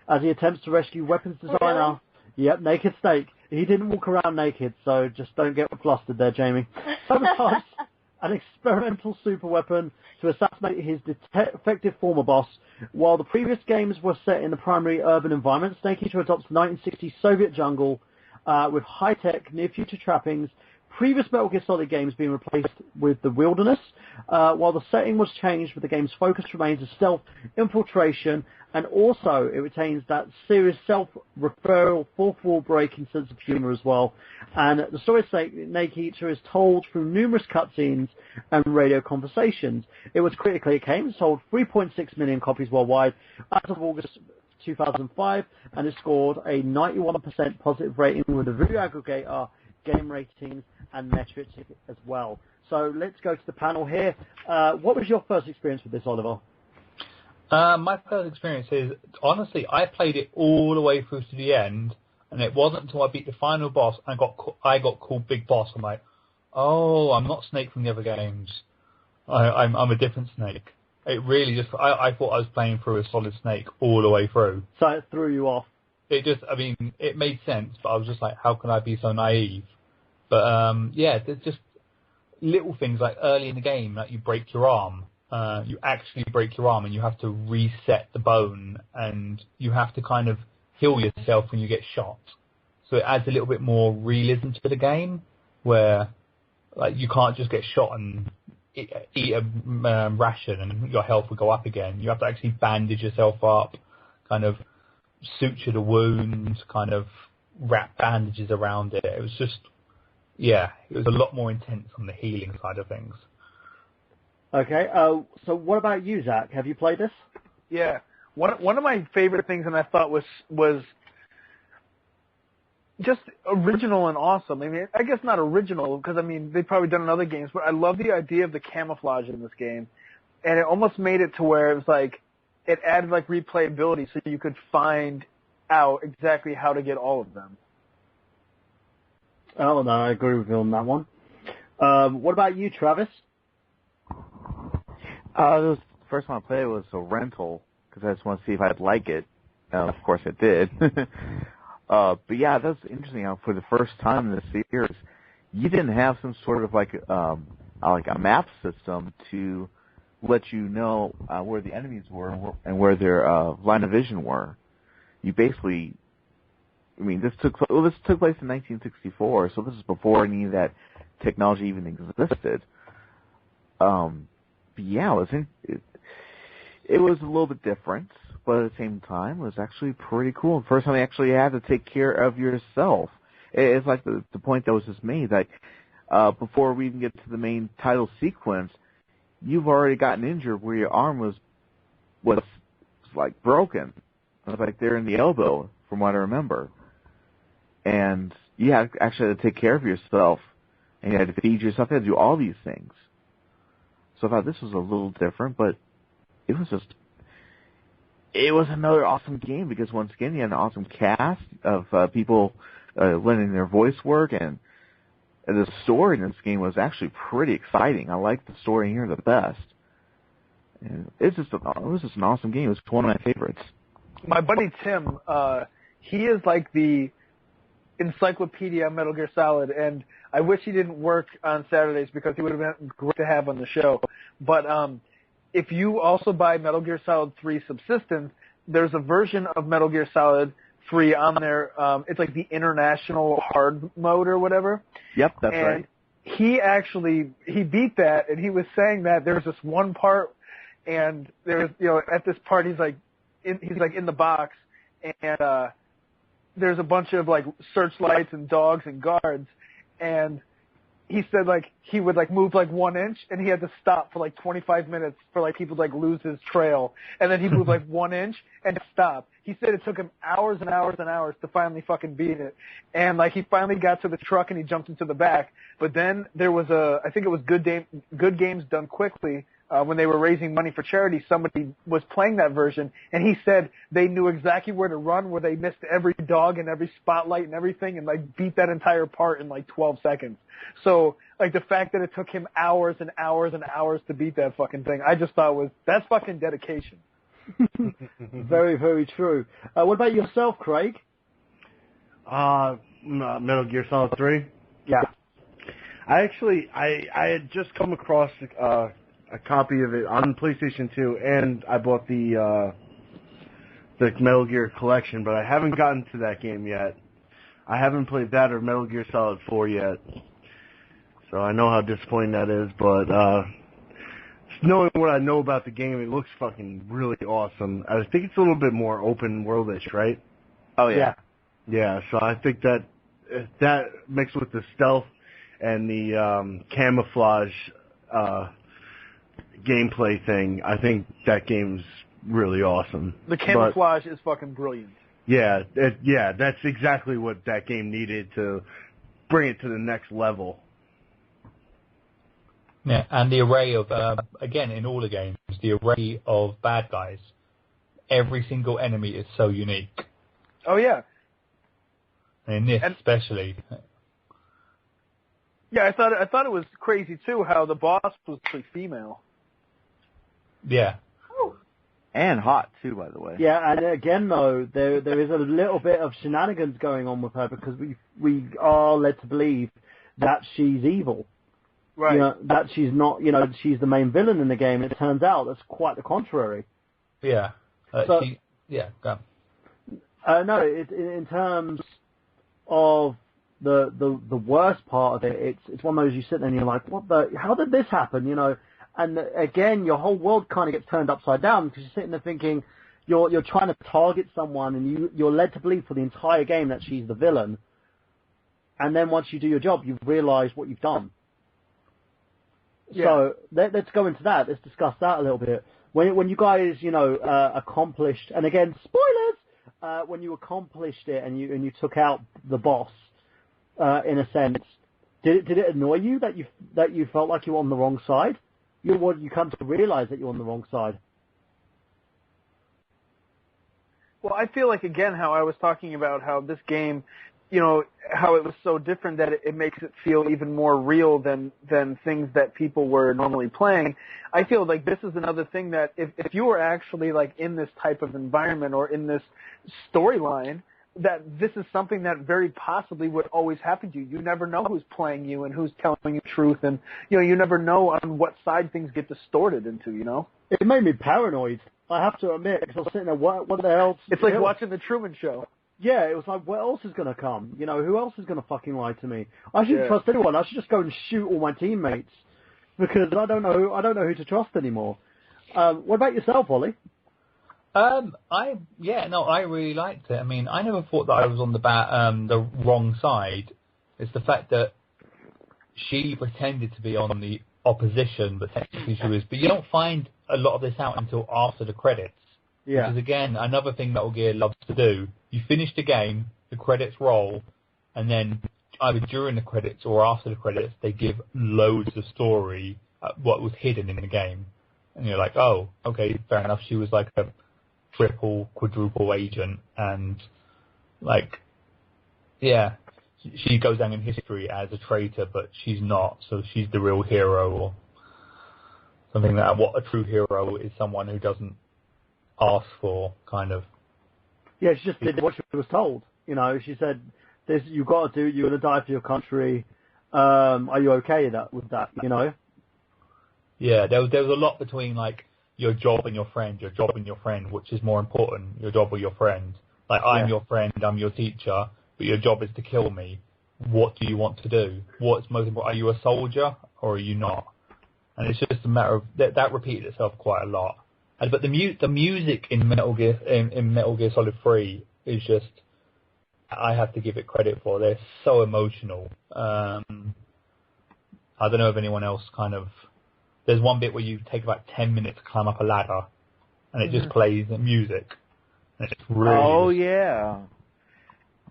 as he attempts to rescue weapons designer. Yep, Naked Snake. He didn't walk around naked, so just don't get flustered there, Jamie. Sabotage an experimental superweapon to assassinate his defective former boss. While the previous games were set in the primary urban environment, Snake Eater adopts the 1960s Soviet jungle with high-tech, near-future trappings, previous Metal Gear Solid games being replaced with the wilderness, while the setting was changed, but the game's focus remains as stealth, infiltration, and also it retains that serious self-referral, fourth-wall breaking sense of humor as well. And the story of Snake Eater is told through numerous cutscenes and radio conversations. It was critically acclaimed, sold 3.6 million copies worldwide as of August 2005, and it scored a 91% positive rating with a review aggregator, game ratings, and Metacritic as well. So let's go to the panel here. What was your first experience with this, Oliver? My first experience is, honestly, I played it all the way through to the end, and it wasn't until I beat the final boss and I got called Big Boss. I'm like, oh, I'm not Snake from the other games. I'm a different Snake. It really just, I thought I was playing through a Solid Snake all the way through. So it threw you off? It just, I mean, it made sense, but I was just like, how can I be so naive? But, yeah, there's just little things like early in the game, like you break your arm. You actually break your arm and you have to reset the bone and you have to kind of heal yourself when you get shot. So it adds a little bit more realism to the game where like you can't just get shot and eat a ration and your health will go up again. You have to actually bandage yourself up, kind of suture the wounds, kind of wrap bandages around it. It was just, yeah, it was a lot more intense on the healing side of things. Okay, so what about you, Zach? Have you played this? Yeah. One of my favorite things, and I thought was just original and awesome. I mean, I guess not original, because, I mean, they've probably done it in other games, but I love the idea of the camouflage in this game. And it almost made it to where it was like, it added, like, replayability so you could find out exactly how to get all of them. Oh, no, I agree with you on that one. What about you, Travis? The first one I played was a rental, because I just want to see if I'd like it. Of course I did. But yeah, that's interesting how for the first time in the series, you didn't have some sort of like a map system to let you know where the enemies were and where their line of vision were. You basically, I mean, this took place in 1964, so this is before any of that technology even existed. But yeah, it was a little bit different. but at the same time, it was actually pretty cool. First time you actually had to take care of yourself. It's like the point that was just made, like, before we even get to the main title sequence, you've already gotten injured where your arm was like broken. It was like there in the elbow, from what I remember. And you actually had to take care of yourself, and you had to feed yourself, you had to do all these things. So I thought this was a little different, but it was another awesome game because once again you had an awesome cast of people lending their voice work, and the story in this game was actually pretty exciting. I liked the story in here the best. And it was just an awesome game. It was one of my favorites. My buddy Tim, he is like the encyclopedia Metal Gear Solid, and I wish he didn't work on Saturdays because he would have been great to have on the show. But if you also buy Metal Gear Solid 3 Subsistence, there's a version of Metal Gear Solid 3 on there. It's like the international hard mode or whatever. Yep, that's right. He beat that, and he was saying that there was this one part, and there was, at this part he's like in the box, and there's a bunch of like searchlights and dogs and guards, and he said like he would like move like 1 inch, and he had to stop for like 25 minutes for like people to like lose his trail, and then he moved like 1 inch and stop. He said it took him hours and hours and hours to finally fucking beat it, and like he finally got to the truck and he jumped into the back. But then there was I think it was Good Games Done Quickly. When they were raising money for charity, somebody was playing that version, and he said they knew exactly where to run, where they missed every dog and every spotlight and everything, and like beat that entire part in like 12 seconds. So like the fact that it took him hours and hours and hours to beat that fucking thing, I just thought that's fucking dedication. Very, very true. What about yourself, Craig? Metal Gear Solid 3? Yeah. I had just come across a copy of it on PlayStation 2, and I bought the Metal Gear collection, but I haven't gotten to that game yet. I haven't played that or Metal Gear Solid 4 yet, so I know how disappointing that is, but knowing what I know about the game, it looks fucking really awesome. I think it's a little bit more open worldish, right? Oh, yeah. Yeah, so I think that mixed with the stealth and the camouflage gameplay thing, I think that game's really awesome. The camouflage is fucking brilliant. Yeah, that's exactly what that game needed to bring it to the next level. Yeah, and the array of, again, in all the games, the array of bad guys. Every single enemy is so unique. Oh, yeah. And in this especially. Yeah, I thought it was crazy, too, how the boss was actually female. Yeah. And hot, too, by the way. Yeah, and again, though, there is a little bit of shenanigans going on with her because we are led to believe that she's evil. Right. That she's not, she's the main villain in the game. It turns out that's quite the contrary. Yeah. Go. No, in terms of the worst part of it, it's one of those you sit there and you're like, how did this happen, And again, your whole world kind of gets turned upside down because you're sitting there thinking you're trying to target someone and you're led to believe for the entire game that she's the villain. And then once you do your job, you've realised what you've done. Yeah. So let's go into that. Let's discuss that a little bit. When you guys, accomplished, and again, spoilers, when you accomplished it and you took out the boss, in a sense, did it annoy you that you felt like you were on the wrong side? You come to realise that you're on the wrong side. Well, I feel like, again, how I was talking about how this game, how it was so different that it makes it feel even more real than things that people were normally playing. I feel like this is another thing that if you were actually like in this type of environment or in this storyline, that this is something that very possibly would always happen to you. You never know who's playing you and who's telling you truth, and you never know on what side things get distorted into. It made me paranoid, I have to admit, because I was sitting there, what the hell? It's like watching the Truman Show. Yeah, it was like, what else is going to come? Who else is going to fucking lie to me? I shouldn't trust anyone. I should just go and shoot all my teammates because I don't know who to trust anymore. What about yourself, Ollie? I really liked it. I mean, I never thought that I was on the wrong side. It's the fact that she pretended to be on the opposition, but technically she was. But you don't find a lot of this out until after the credits. Yeah. Which is, again, another thing Metal Gear loves to do. You finish the game, the credits roll, and then either during the credits or after the credits, they give loads of story, what was hidden in the game. And you're like, oh, okay, fair enough. She was like a triple, quadruple agent, and, like, yeah, she goes down in history as a traitor, but she's not, so she's the real hero, or something like that. What a true hero is someone who doesn't ask for, kind of. Yeah, she just did what she was told. You know, she said, "This you've got to do. You're going to die for your country. Are you okay with that? You know." Yeah, there was a lot between like your job and your friend, which is more important, your job or your friend. Like I'm your friend, I'm your teacher, but your job is to kill me. What do you want to do? What's most important? Are you a soldier or are you not? And it's just a matter of that repeated itself quite a lot. But the music in Metal Gear Solid 3 is just, I have to give it credit for. They're so emotional. I don't know if anyone else kind of. There's one bit where you take about 10 minutes to climb up a ladder, and it just plays the music. And it's really. Oh yeah,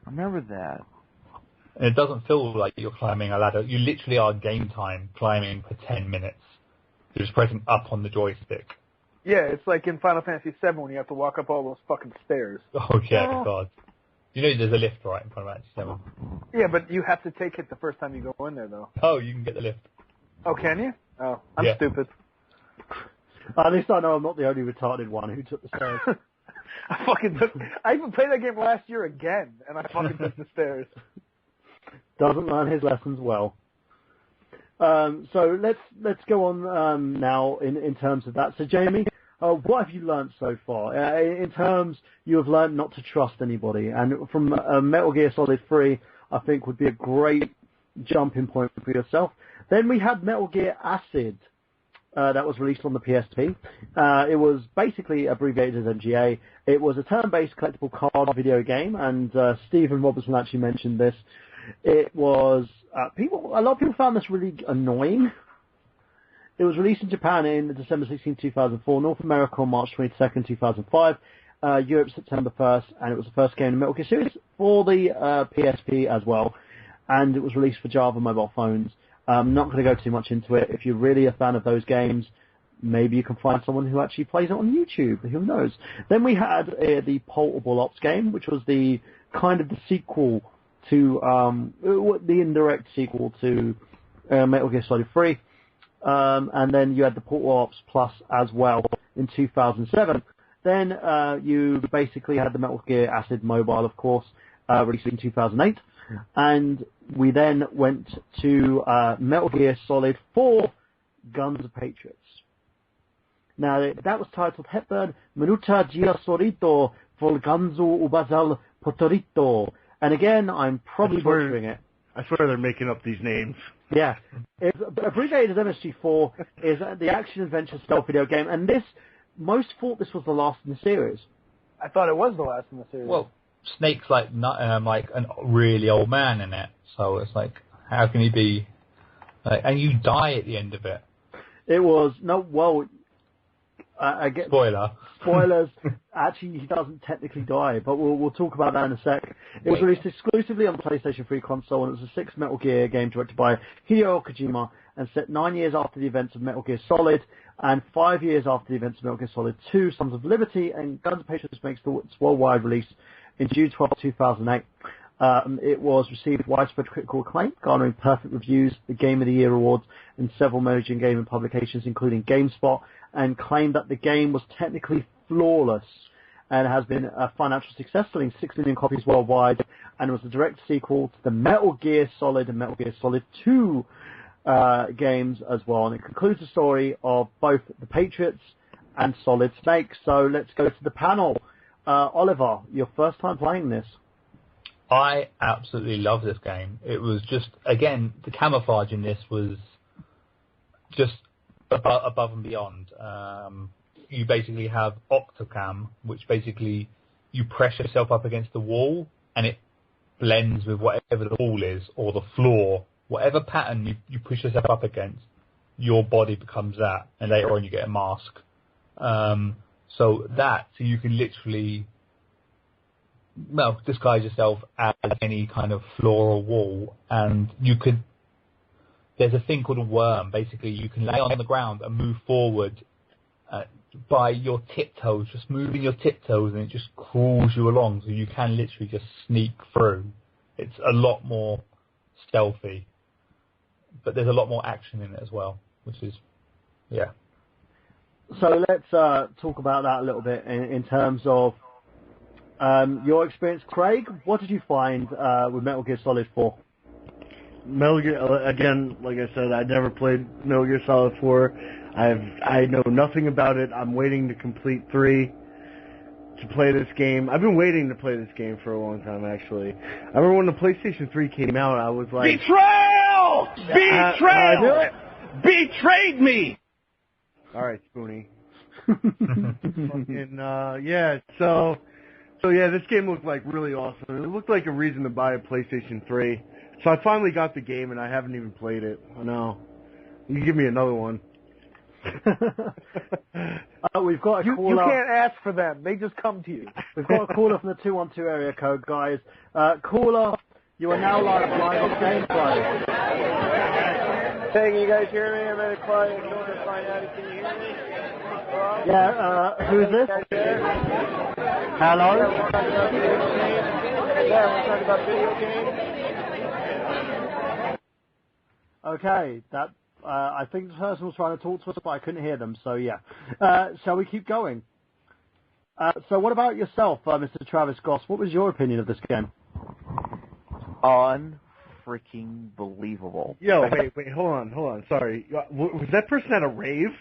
I remember that. And it doesn't feel like you're climbing a ladder. You literally are game time climbing for 10 minutes. You're just pressing up on the joystick. Yeah, it's like in Final Fantasy VII when you have to walk up all those fucking stairs. Oh, yeah, God. You know there's a lift right in Final Fantasy VII. Yeah, but you have to take it the first time you go in there, though. Oh, you can get the lift. Oh, can you? Oh, I'm Yeah. stupid. At least I know I'm not the only retarded one who took the stairs. I even played that game last year again, and I fucking took the stairs. Doesn't learn his lessons well. So let's go on now in terms of that. So Jamie, what have you learned so far? In terms, you have learned not to trust anybody, and from Metal Gear Solid 3, I think would be a great jumping point for yourself. Then we had Metal Gear Acid, that was released on the PSP. It was basically abbreviated as MGA. It was a turn-based collectible card video game, and Stephen Robertson actually mentioned this. It was a lot of people found this really annoying. It was released in Japan in December 16, 2004, North America on March 22nd, 2005, Europe September 1st, and it was the first game in the Metal Gear series for the PSP as well, and it was released for Java mobile phones. I'm not going to go too much into it. If you're really a fan of those games, maybe you can find someone who actually plays it on YouTube. Who knows? Then we had the Portable Ops game, which was the kind of the sequel to the indirect sequel to Metal Gear Solid 3. And then you had the Portable Ops Plus as well in 2007. Then you basically had the Metal Gear Acid Mobile, of course, released in 2008. And we then went to Metal Gear Solid 4, Guns of Patriots. Now, that was titled Hepburn Minuta Gia Sorito Volganzo Ubazal Potorito. And again, I'm probably butchering it. I swear they're making up these names. Yeah. It's abbreviated as MSG4 is the action-adventure stealth video game, and most thought this was the last in the series. I thought it was the last in the series. Well, Snake's like a really old man in it, so it's like, how can he be? And you die at the end of it. It was I get spoilers. Actually, he doesn't technically die, but we'll talk about that in a sec. It was released exclusively on the PlayStation 3 console, and it was a 6th Metal Gear game directed by Hideo Kojima, and set 9 years after the events of Metal Gear Solid, and 5 years after the events of Metal Gear Solid 2, Sons of Liberty, and Guns of Patriots makes its worldwide release in June 12, 2008. It was received widespread critical acclaim, garnering perfect reviews, the Game of the Year awards, and several major gaming publications, including GameSpot, and claimed that the game was technically flawless and has been a financial success, selling 6 million copies worldwide, and was a direct sequel to the Metal Gear Solid and Metal Gear Solid 2 games as well. And it concludes the story of both the Patriots and Solid Snake. So let's go to the panel. Oliver, your first time playing this. I absolutely love this game. It was just, again, the camouflage in this was just above and beyond. you basically have Octocam, which basically you press yourself up against the wall and it blends with whatever the wall is or the floor. Whatever pattern you push yourself up against, your body becomes that, and later on you get a mask. So you can literally, disguise yourself as any kind of floor or wall, and there's a thing called a worm. Basically, you can lay on the ground and move forward by your tiptoes, just moving your tiptoes, and it just crawls you along, so you can literally just sneak through. It's a lot more stealthy, but there's a lot more action in it as well, which is, yeah. So let's talk about that a little bit in terms of your experience. Craig, what did you find with Metal Gear Solid 4? Metal Gear, again, like I said, I never played Metal Gear Solid 4. I know nothing about it. I'm waiting to complete 3 to play this game. I've been waiting to play this game for a long time, actually. I remember when the PlayStation 3 came out, I was like... Betrayal! Betrayal! Betrayed me! Alright, Spoonie. So yeah, this game looked like really awesome. It looked like a reason to buy a PlayStation 3. So I finally got the game, and I haven't even played it. I know. You can give me another one. We've got a caller. You can't ask for them. They just come to you. We've got a caller from the 212 area code, guys. Caller, you are now live on Gameplay. Hey, can you guys hear me? I'm at a quiet door to find out if you hear me. Hello? Yeah, who is this? Hello? Yeah, we're talking about video games. Okay, that I think the person was trying to talk to us, but I couldn't hear them, so yeah. Shall we keep going? So what about yourself, Mr. Travis Goss? What was your opinion of this game? Unfreaking believable. Yo, wait, hold on. Sorry. Was that person at a rave?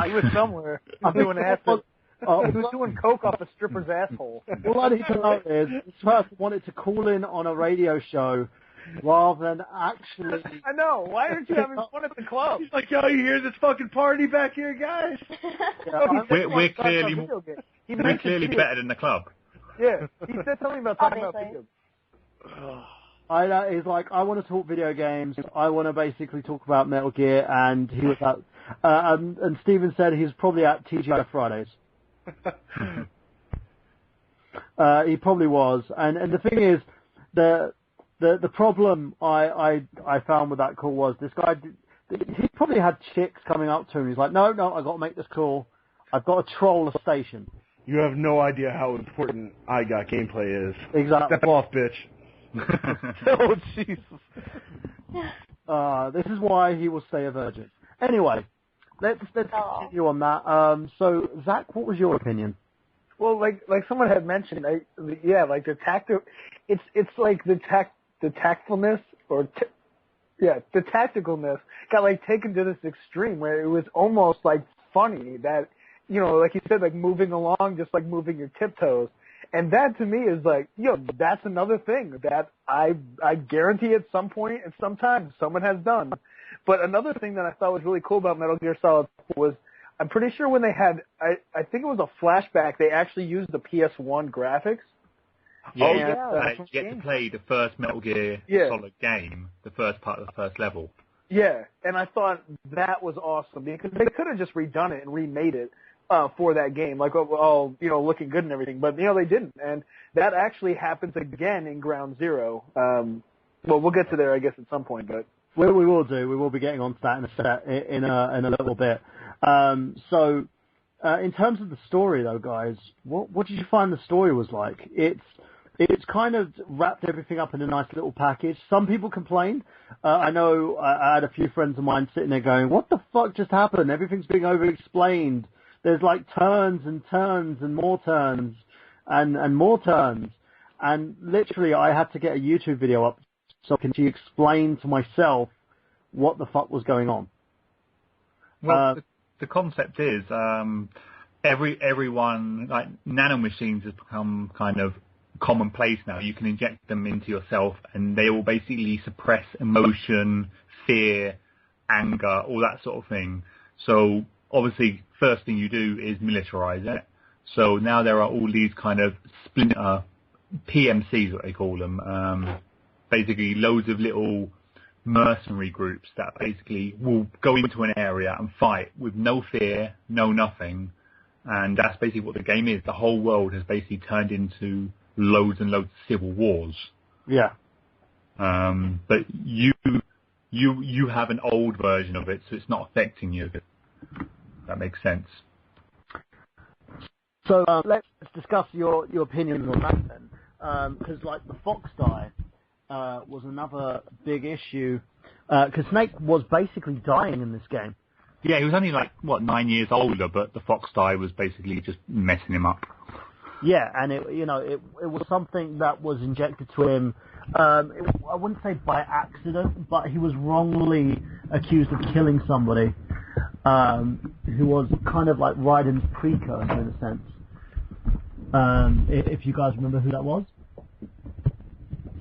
He was somewhere. Doing acid. He was doing coke off a stripper's asshole. All I need to know is this person wanted to call in on a radio show rather than actually... I know. Why aren't you having fun at the club? He's like, yo, you hear this fucking party back here, guys? We're clearly better than the club. Yeah, he said something about talking about video games. He's like, I want to talk video games. I want to basically talk about Metal Gear, and he was at... and Steven said he's probably at TGI Fridays. He probably was. And the thing is, the problem I found with that call was this guy, he probably had chicks coming up to him. He's like, no, I've got to make this call. I've got to troll a station. You have no idea how important I Got Gameplay is. Exactly. Step off, bitch. Oh, Jesus. This is why he will stay a virgin. Anyway, let's continue on that. So, Zach, what was your opinion? Well, like someone had mentioned, like the it's like the tactfulness the tacticalness got like taken to this extreme where it was almost like funny that, you know, like you said, like moving along, just like moving your tiptoes. And that to me is like, that's another thing that I guarantee at some point and sometime someone has done. But another thing that I thought was really cool about Metal Gear Solid was, I'm pretty sure when they had, I think it was a flashback, they actually used the PS1 graphics. Yeah, you get to play the first Metal Gear Solid game, the first part of the first level. Yeah, and I thought that was awesome because they could have just redone it and remade it for that game, like all looking good and everything, but they didn't, and that actually happens again in Ground Zero. Well, we'll get to there, I guess, at some point, but we will do. We will be getting on to that in a little bit. So, in terms of the story, though, guys, what did you find the story was like? It's kind of wrapped everything up in a nice little package. Some people complained. I know I had a few friends of mine sitting there going, what the fuck just happened? Everything's being over-explained. There's like turns and turns and more turns and more turns. And literally I had to get a YouTube video up so I can explain to myself what the fuck was going on. Well, the concept is everyone, like nanomachines has become kind of commonplace now. You can inject them into yourself and they will basically suppress emotion, fear, anger, all that sort of thing. So obviously, first thing you do is militarize it. So now there are all these kind of splinter PMCs, what they call them. Basically, loads of little mercenary groups that basically will go into an area and fight with no fear, no nothing. And that's basically what the game is. The whole world has basically turned into loads and loads of civil wars. Yeah. But you have an old version of it, so it's not affecting you. That makes sense. So let's discuss your opinions on that then, because like the fox die was another big issue, because Snake was basically dying in this game. Yeah, he was only 9 years older, but the fox die was basically just messing him up. Yeah, and it was something that was injected to him. I wouldn't say by accident, but he was wrongly accused of killing somebody, who was kind of like Raiden's precursor in a sense. If you guys remember who that was,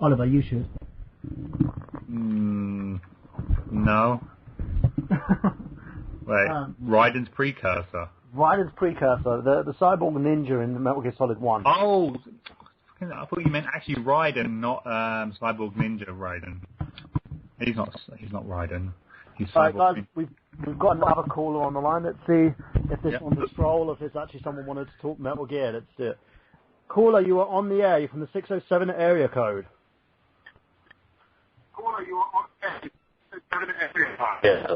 Oliver, you should. No. Wait, Raiden's precursor. Raiden's precursor, the cyborg ninja in Metal Gear Solid 1. Oh, I thought you meant actually Raiden, not cyborg ninja Raiden. He's not Raiden. He's cyborg. Alright, guys, we've got another caller on the line. Let's see if this one's a troll, or if it's actually someone wanted to talk Metal Gear. Let's do it. Caller, you are on the air. You're from the 607 area code. Caller, you are on the air. 607 area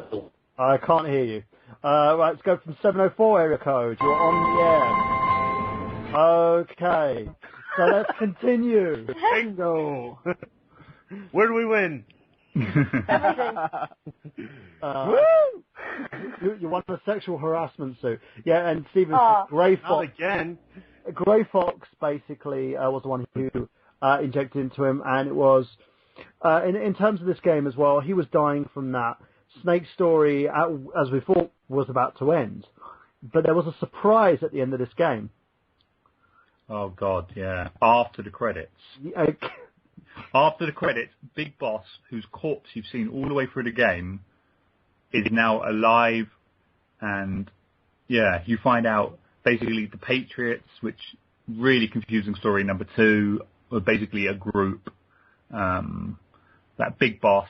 code. I can't hear you. Right, let's go from 704 area code. You're on the air. Okay. So let's continue. Bingo. Where do we win? Everything. You won a sexual harassment suit. Yeah, and Steven, Grey Fox. Not again. Grey Fox basically was the one who injected into him, and it was, in terms of this game as well, he was dying from that. Snake's story, as we thought, was about to end. But there was a surprise at the end of this game. Oh, God, yeah. After the credits. After the credits, Big Boss, whose corpse you've seen all the way through the game, is now alive. And, yeah, you find out basically the Patriots, which really confusing story number 2, were basically a group. That Big Boss,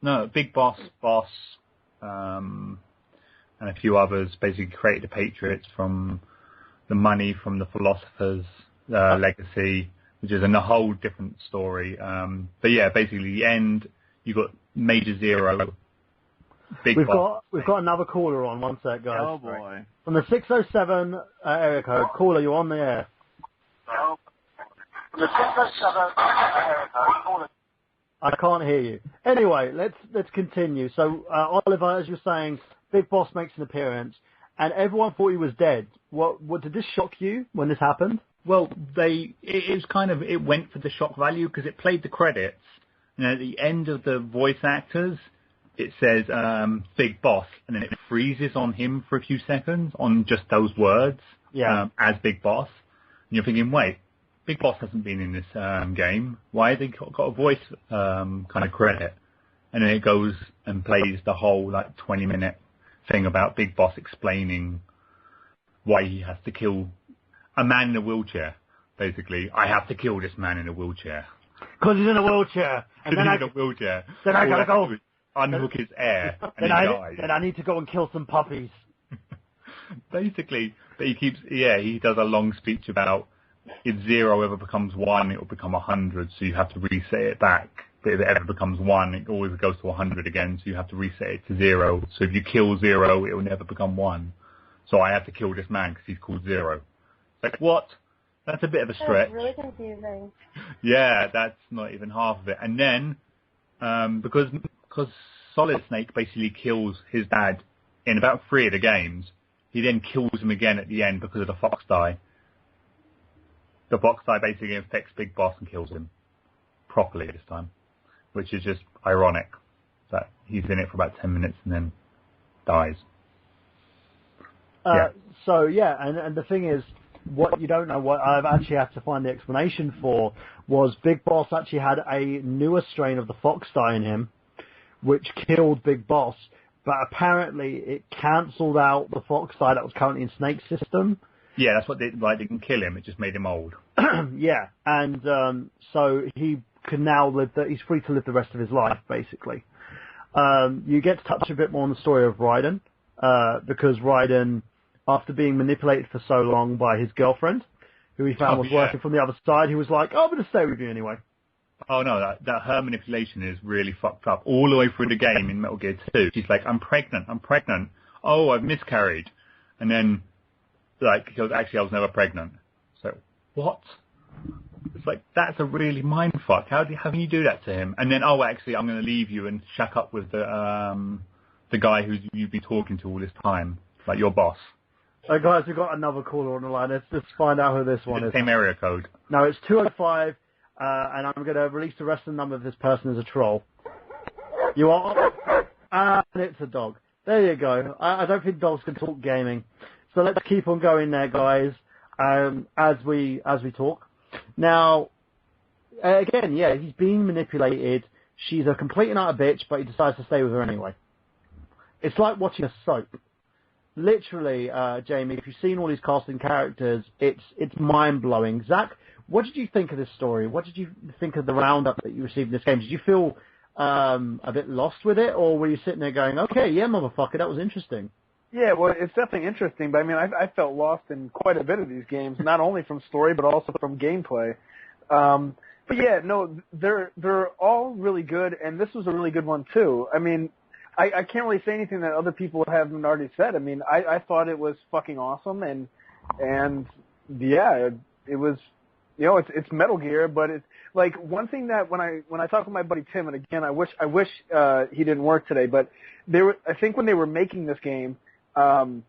and a few others basically created the Patriots from the money from the Philosopher's legacy, which is a whole different story. But yeah, basically the end, you got Major Zero, Big Boss. We've got another caller on. One sec, guys. Oh boy. From the 607 area code, caller, you're on the air. From the 607 area code, caller. I can't hear you. Anyway, let's continue. So, Oliver, as you're saying, Big Boss makes an appearance, and everyone thought he was dead. What did this shock you when this happened? Well, it went for the shock value because it played the credits, and at the end of the voice actors, it says Big Boss, and then it freezes on him for a few seconds on just those words as Big Boss, and you're thinking, wait, Big Boss hasn't been in this game. Why have they got a voice kind of credit? And then it goes and plays the whole 20-minute thing about Big Boss explaining why he has to kill a man in a wheelchair. Basically, I have to kill this man in a wheelchair. Because he's in a wheelchair. And then in a wheelchair. Then I gotta go. Unhook his air. And then I need to go and kill some puppies. Basically, but he does a long speech about if 0 ever becomes 1, it will become 100, so you have to reset it back. But if it ever becomes 1, it always goes to 100 again, so you have to reset it to 0. So if you kill 0, it will never become 1. So I have to kill this man because he's called 0. Like, what? That's a bit of a stretch. That's really confusing. Yeah, that's not even half of it. And then, because Solid Snake basically kills his dad in about 3 of the games, he then kills him again at the end because of the Fox die. The Fox die basically infects Big Boss and kills him properly this time, which is just ironic that he's in it for about 10 minutes and then dies. So, and the thing is, what you don't know, what I've actually had to find the explanation for, was Big Boss actually had a newer strain of the Fox die in him, which killed Big Boss, but apparently it cancelled out the Fox side that was currently in Snake's system. Yeah, that's what they didn't kill him. It just made him old. Yeah, and so he can now he's free to live the rest of his life, basically. You get to touch a bit more on the story of Raiden, because Raiden, after being manipulated for so long by his girlfriend, who he found was working from the other side, he was like, I'm going to stay with you anyway. Oh no, that her manipulation is really fucked up. All the way through the game in Metal Gear 2, she's like, I'm pregnant. Oh, I've miscarried. And then, like, he goes, actually, I was never pregnant. So, what? It's like, that's a really mindfuck. How can you do that to him? And then, oh, actually, I'm going to leave you and shack up with the guy who you've been talking to all this time, like your boss. Guys, we've got another caller on the line. Let's just find out who this one is. Same area code. No, it's 205, and I'm going to release the rest of the number of this person as a troll. You are? And it's a dog. There you go. I don't think dogs can talk gaming. So let's keep on going there, guys, as we talk. Now, again, yeah, he's being manipulated. She's a complete and utter bitch, but he decides to stay with her anyway. It's like watching a soap. Literally, Jamie, if you've seen all these casting characters, it's mind-blowing. Zach, what did you think of this story? What did you think of the roundup that you received in this game? Did you feel a bit lost with it, or were you sitting there going, okay, yeah, motherfucker, that was interesting? Yeah, well, it's definitely interesting, but I mean, I felt lost in quite a bit of these games, not only from story, but also from gameplay. But yeah, no, they're all really good, and this was a really good one too. I mean, I can't really say anything that other people haven't already said. I mean, I thought it was fucking awesome, and yeah, it was, you know, it's Metal Gear, but it's like one thing that when I talk with my buddy Tim, and again, I wish he didn't work today, but I think when they were making this game, Kojima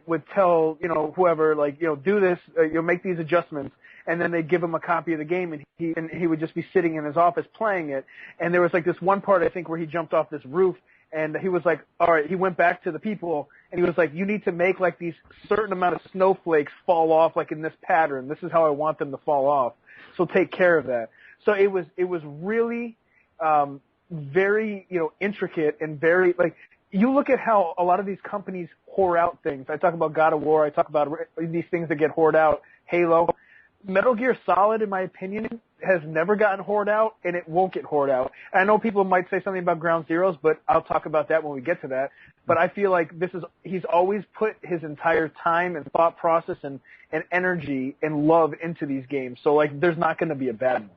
would tell, you know, whoever, like, you know, do this, make these adjustments, and then they'd give him a copy of the game, and he would just be sitting in his office playing it. And there was like this one part, I think, where he jumped off this roof, and he was like, all right, he went back to the people, and he was like, you need to make like these certain amount of snowflakes fall off like in this pattern. This is how I want them to fall off. So take care of that. So it was really very, you know, intricate and very, like, you look at how a lot of these companies whore out things. I talk about God of War. I talk about these things that get whored out. Halo. Metal Gear Solid, in my opinion, has never gotten whored out, and it won't get whored out. And I know people might say something about Ground Zeroes, but I'll talk about that when we get to that. But I feel like he's always put his entire time and thought process and energy and love into these games. So, like, there's not going to be a bad one.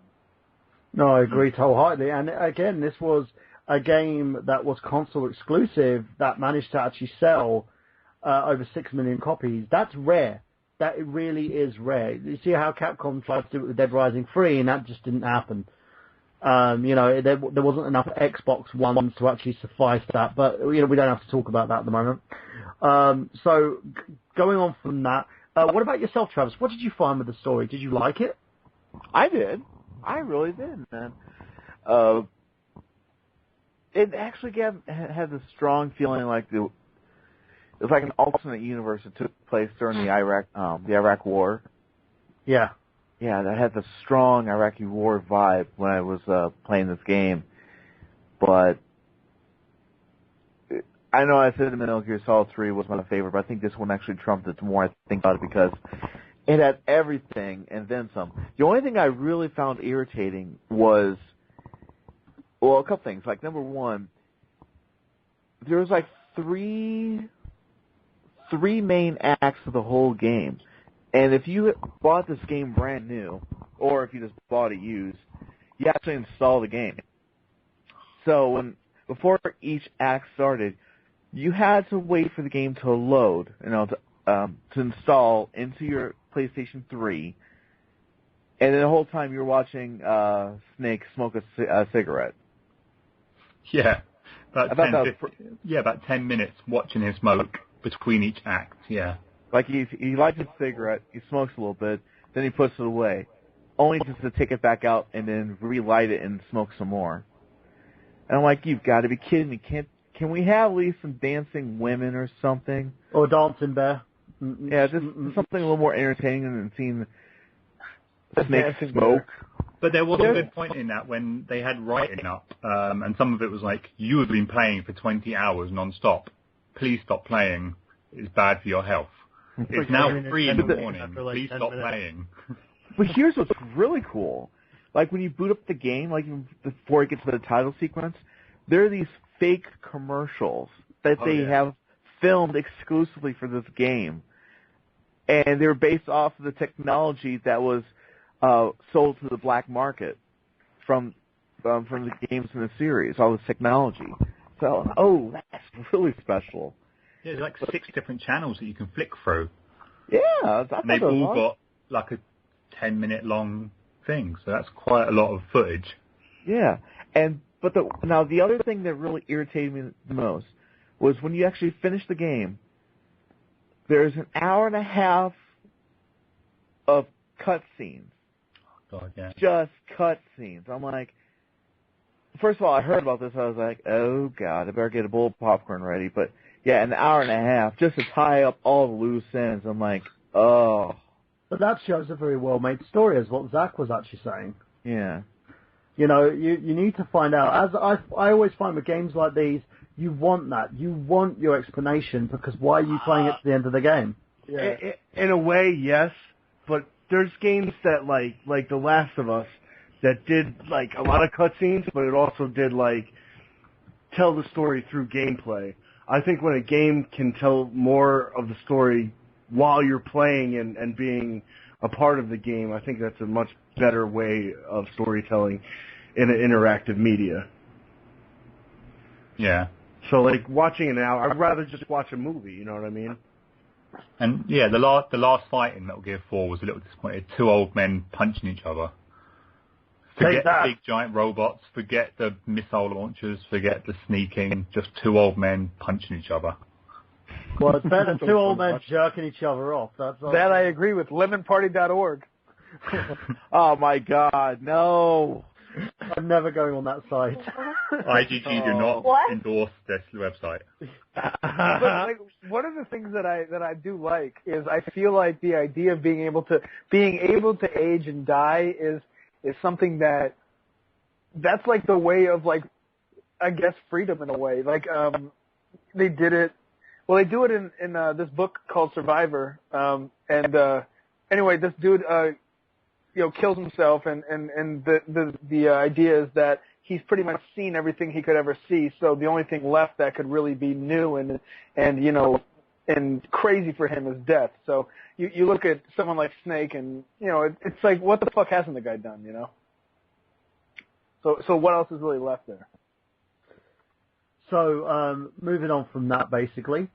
No, I agree wholeheartedly. And again, this was a game that was console exclusive that managed to actually sell over 6 million copies. That's rare. That it really is rare. You see how Capcom tried to do it with Dead Rising 3, and that just didn't happen. You know, there wasn't enough Xbox Ones to actually suffice that, but, you know, we don't have to talk about that at the moment. So, going on from that, what about yourself, Travis? What did you find with the story? Did you like it? I did. I really did, man. It actually had a strong feeling like it was like an alternate universe that took place during the Iraq War. Yeah. Yeah, that had the strong Iraqi war vibe when I was playing this game. But I know I said Metal Gear Solid 3 was my favorite, but I think this one actually trumped it more. I think about it because it had everything and then some. The only thing I really found irritating was, well, a couple things. Like, number one, there was like three main acts of the whole game. And if you bought this game brand new, or if you just bought it used, you have to install the game. So before each act started, you had to wait for the game to load, you know, to install into your PlayStation 3. And then the whole time you're watching Snake smoke a cigarette. Yeah. About 10 minutes watching him smoke between each act, yeah. Like, he lights his cigarette, he smokes a little bit, then he puts it away, only just to take it back out and then relight it and smoke some more. And I'm like, you've got to be kidding me. Can we have at least some dancing women or something? Or dancing bear. Yeah, just something a little more entertaining than seeing Snake smoke. But there was a good point in that when they had writing up, and some of it was like, you have been playing for 20 hours non-stop. Please stop playing. It's bad for your health. It's now 3 in the morning. Please stop playing. But here's what's really cool. Like, when you boot up the game, like, before it gets to the title sequence, there are these fake commercials that they have filmed exclusively for this game. And they're based off of the technology that was sold to the black market from the games in the series, all this technology. So, that's really special. Yeah, there's like 6 different channels that you can flick through. Yeah, and they've all got like a 10-minute long thing, so that's quite a lot of footage. Yeah, but the other thing that really irritated me the most was when you actually finish the game, there's an hour and a half of cutscenes. God, yeah. Just cutscenes. I'm like, first of all, I heard about this, I was like, oh god, I better get a bowl of popcorn ready, but yeah, an hour and a half just to tie up all the loose ends. I'm like, oh. But that shows a very well-made story, is what Zach was actually saying. Yeah. You know, you need to find out. As I always find with games like these, you want that. You want your explanation, because why are you playing it to the end of the game? Yeah. In a way, yes, but there's games that, like The Last of Us, that did, like, a lot of cutscenes, but it also did, like, tell the story through gameplay. I think when a game can tell more of the story while you're playing and being a part of the game, I think that's a much better way of storytelling in an interactive media. Yeah. So, like, watching an hour, I'd rather just watch a movie, you know what I mean? And, yeah, the last fight in Metal Gear 4 was a little disappointed. 2 old men punching each other. Forget the big giant robots, forget the missile launchers, forget the sneaking, just 2 old men punching each other. Well, it's better than 2 old men jerking each other off. That I agree with. LemonParty.org. Oh my god, no. I'm never going on that site. IGG do not endorse this website. But, like, one of the things that I do like is I feel like the idea of being able to age and die is something that's like the way of, like, I guess, freedom in a way. Like, they did it. Well, they do it in this book called Survivor. Anyway, this dude, kills himself, and the idea is that he's pretty much seen everything he could ever see. So the only thing left that could really be new and crazy for him is death. So you look at someone like Snake, and it's like, what the fuck hasn't the guy done? So what else is really left there? So moving on from that, basically,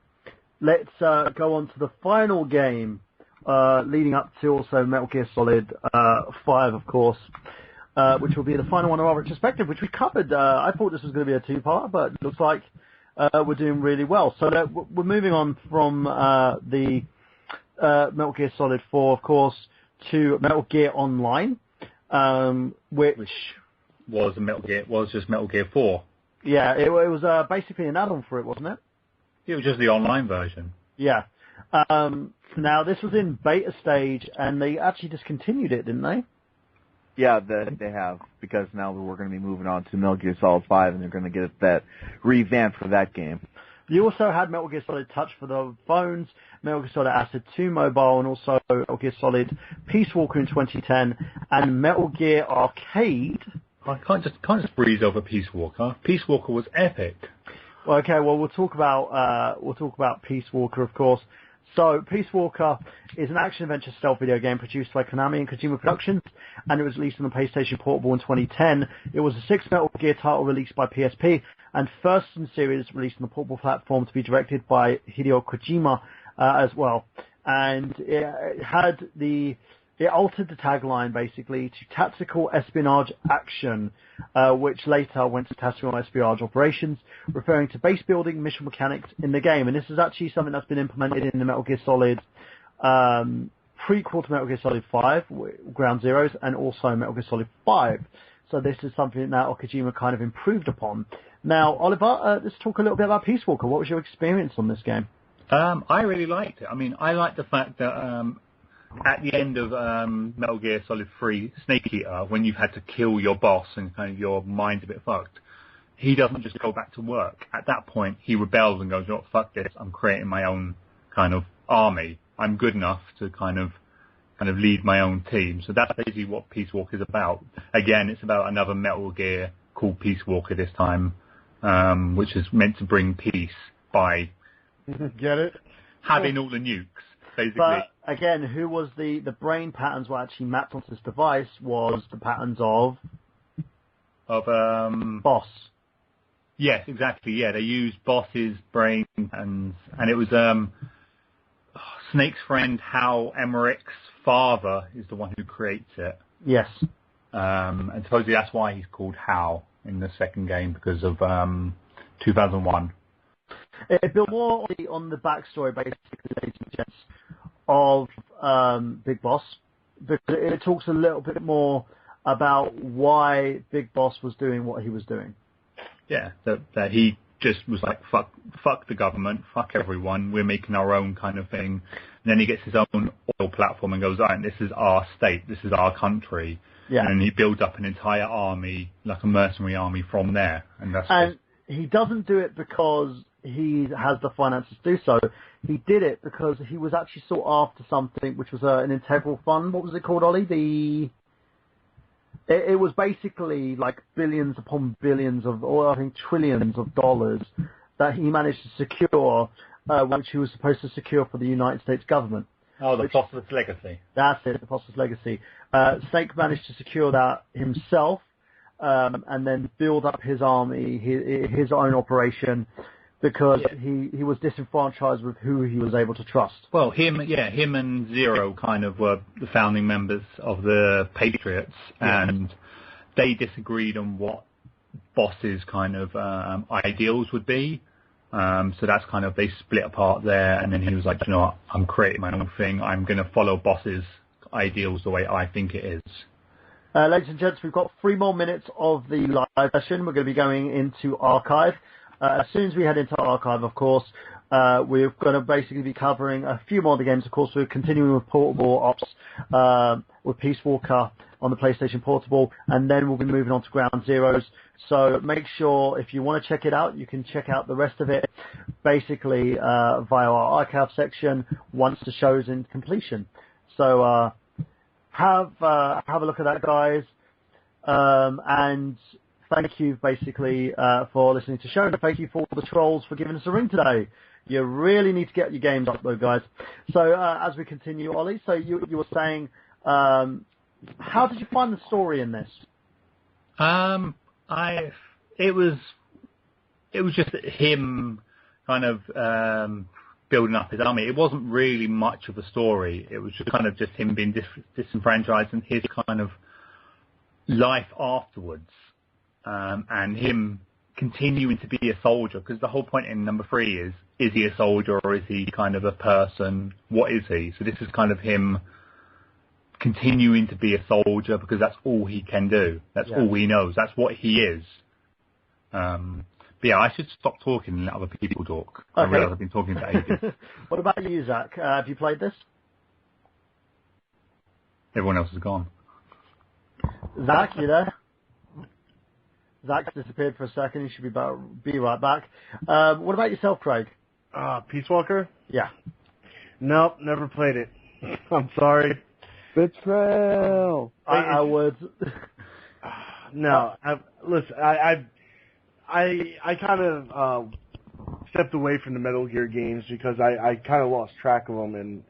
let's go on to the final game, leading up to also Metal Gear Solid 5, of course, which will be the final one of our retrospective, which we covered. I thought this was going to be a 2-part, but it looks like we're doing really well. So we're moving on from the Metal Gear Solid 4, of course, to Metal Gear Online, which was just Metal Gear 4. Yeah, it was basically an add-on for it, wasn't it? It was just the online version. Yeah. Now, this was in beta stage, and they actually discontinued it, didn't they? Yeah, they have, because now we're going to be moving on to Metal Gear Solid 5, and they're going to get that revamped for that game. You also had Metal Gear Solid Touch for the phones, Metal Gear Solid Acid 2 mobile, and also Metal Gear Solid Peace Walker in 2010, and Metal Gear Arcade. I can't just breeze over Peace Walker. Peace Walker was epic. Okay, well we'll talk about Peace Walker, of course. So Peace Walker is an action-adventure stealth video game produced by Konami and Kojima Productions, and it was released on the PlayStation Portable in 2010. It was the 6th Metal Gear title released by PSP, and first in the series released on the portable platform to be directed by Hideo Kojima as well. And it altered the tagline, basically, to Tactical Espionage Action, which later went to Tactical Espionage Operations, referring to base building mission mechanics in the game. And this is actually something that's been implemented in the Metal Gear Solid prequel to Metal Gear Solid 5, Ground Zeroes, and also Metal Gear Solid 5. So this is something that Kojima kind of improved upon. Now, Oliver, let's talk a little bit about Peace Walker. What was your experience on this game? I really liked it. I mean, I liked the fact that at the end of Metal Gear Solid 3 Snake Eater, when you've had to kill your boss and kind of your mind's a bit fucked, he doesn't just go back to work. At that point, he rebels and goes, "You know what, fuck this, I'm creating my own kind of army. I'm good enough to kind of lead my own team." So that's basically what Peace Walker is about. Again, it's about another Metal Gear called Peace Walker this time, which is meant to bring peace by Get it? having all the nukes, basically. But again, who was the brain patterns were actually mapped onto this device was the patterns of Boss. Yes, exactly. Yeah, they used Boss's brain patterns, and it was Snake's friend Hal Emmerich's father is the one who creates it. Yes. And supposedly that's why he's called Hal in the second game, because of 2001. It built more on the backstory, basically, ladies and gents, of Big Boss, because it talks a little bit more about why Big Boss was doing what he was doing. Yeah, that he just was like, fuck the government, fuck everyone, we're making our own kind of thing. And then he gets his own oil platform and goes, "Alright, this is our state, this is our country." Yeah. And he builds up an entire army, like a mercenary army from there. And he doesn't do it because he has the finances to do so. He did it because he was actually sought after something, which was an integral fund. What was it called, Ollie? It was basically like billions upon billions or I think trillions of dollars that he managed to secure, which he was supposed to secure for the United States government. Oh, the Phosphorus Legacy. That's it, the Phosphorus Legacy. Snake managed to secure that himself, and then build up his army, his own operation, because he was disenfranchised with who he was able to trust. Well, him and Zero kind of were the founding members of the Patriots, and they disagreed on what Boss's kind of ideals would be. So that's kind of, they split apart there, and then he was like, "You know what, I'm creating my own thing. I'm going to follow Boss's ideals the way I think it is." Ladies and gents, we've got 3 more minutes of the live session. We're going to be going into Archive. As soon as we head into Archive, of course, we're going to basically be covering a few more of the games. Of course, we're continuing with Portable Ops, with Peace Walker on the PlayStation Portable, and then we'll be moving on to Ground Zeroes. So make sure, if you want to check it out, you can check out the rest of it basically via our Archive section once the show's in completion. So have a look at that, guys, and thank you basically for listening to the show, and thank you for all the trolls for giving us a ring today. You really need to get your games up though, guys. So as we continue, Ollie, so you were saying, how did you find the story in this? It was just him kind of building up his army. It wasn't really much of a story. It was just kind of just him being disenfranchised and his kind of life afterwards, and him continuing to be a soldier, because the whole point in number 3 is he a soldier or is he kind of a person? What is he? So this is kind of him continuing to be a soldier because that's all he can do. That's all he knows. That's what he is. But yeah, I should stop talking and let other people talk. Okay. I realise I've been talking for ages. What about you, Zach? Have you played this? Everyone else is gone. Zach, you there? Zach's disappeared for a second. He should be right back. What about yourself, Craig? Peace Walker? Yeah. Nope, never played it. I'm sorry. Betrayal. I would. No, listen. I kind of stepped away from the Metal Gear games because I kind of lost track of them, and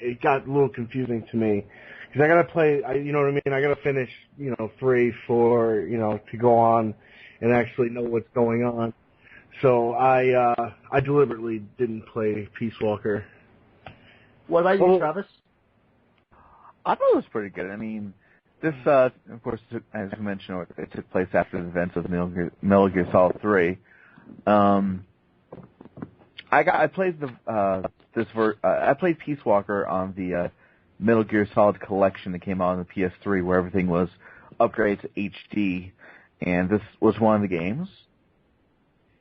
it got a little confusing to me. Because I gotta play, you know what I mean? I gotta finish, 3, 4, to go on and actually know what's going on. So I deliberately didn't play Peace Walker. What about you, Travis? I thought it was pretty good. I mean, this, of course, as you mentioned, it took place after the events of Metal Gear Solid 3. I played I played Peace Walker on the Metal Gear Solid collection that came out on the PS3, where everything was upgraded to HD, and this was one of the games.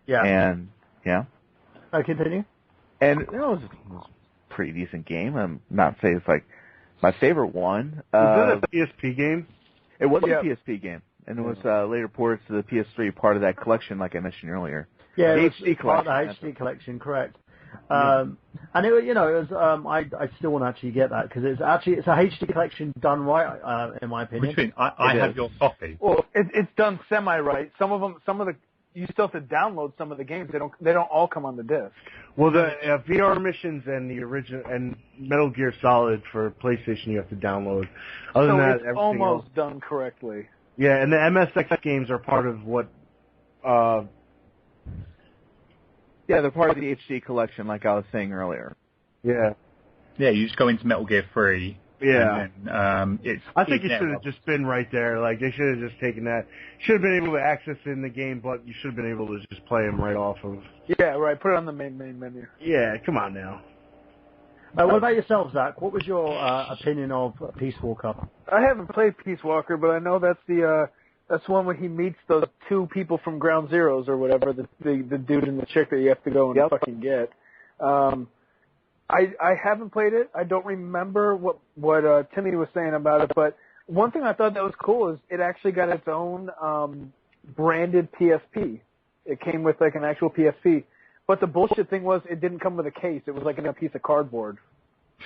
Yeah. And Continue. And it was a pretty decent game. I'm not saying it's like My favorite one. Was it a PSP game? It was a PSP game, and it was later ported to the PS3, part of that collection, like I mentioned earlier. Yeah, the HD part of the HD collection, correct. And it, it was, I still want to actually get that because it's a HD collection done right, in my opinion. Which means I have your copy. Well, it's done semi-right. Some of the you still have to download some of the games. They don't all come on the disc. Well, the VR missions and the original and Metal Gear Solid for PlayStation you have to download. Other than that, it's everything almost else. done correctly. Yeah, and the MSX games are part of what. Yeah, they're part of the HD collection, like I was saying earlier. Yeah. Yeah, you just go into Metal Gear 3. Yeah. And then, I think it should have just been right there. Like, they should have just taken that. Should have been able to access it in the game, but you should have been able to just play them right off of. Yeah, right. Put it on the main menu. Yeah, come on now. What about yourself, Zach? What was your opinion of Peace Walker? I haven't played Peace Walker, but I know that's that's one where he meets those two people from Ground Zeroes or whatever, the dude and the chick that you have to go and fucking get. I haven't played it. I don't remember what Timmy was saying about it, but one thing I thought that was cool is it actually got its own branded PSP. It came with like an actual PSP. But the bullshit thing was it didn't come with a case. It was like in a piece of cardboard.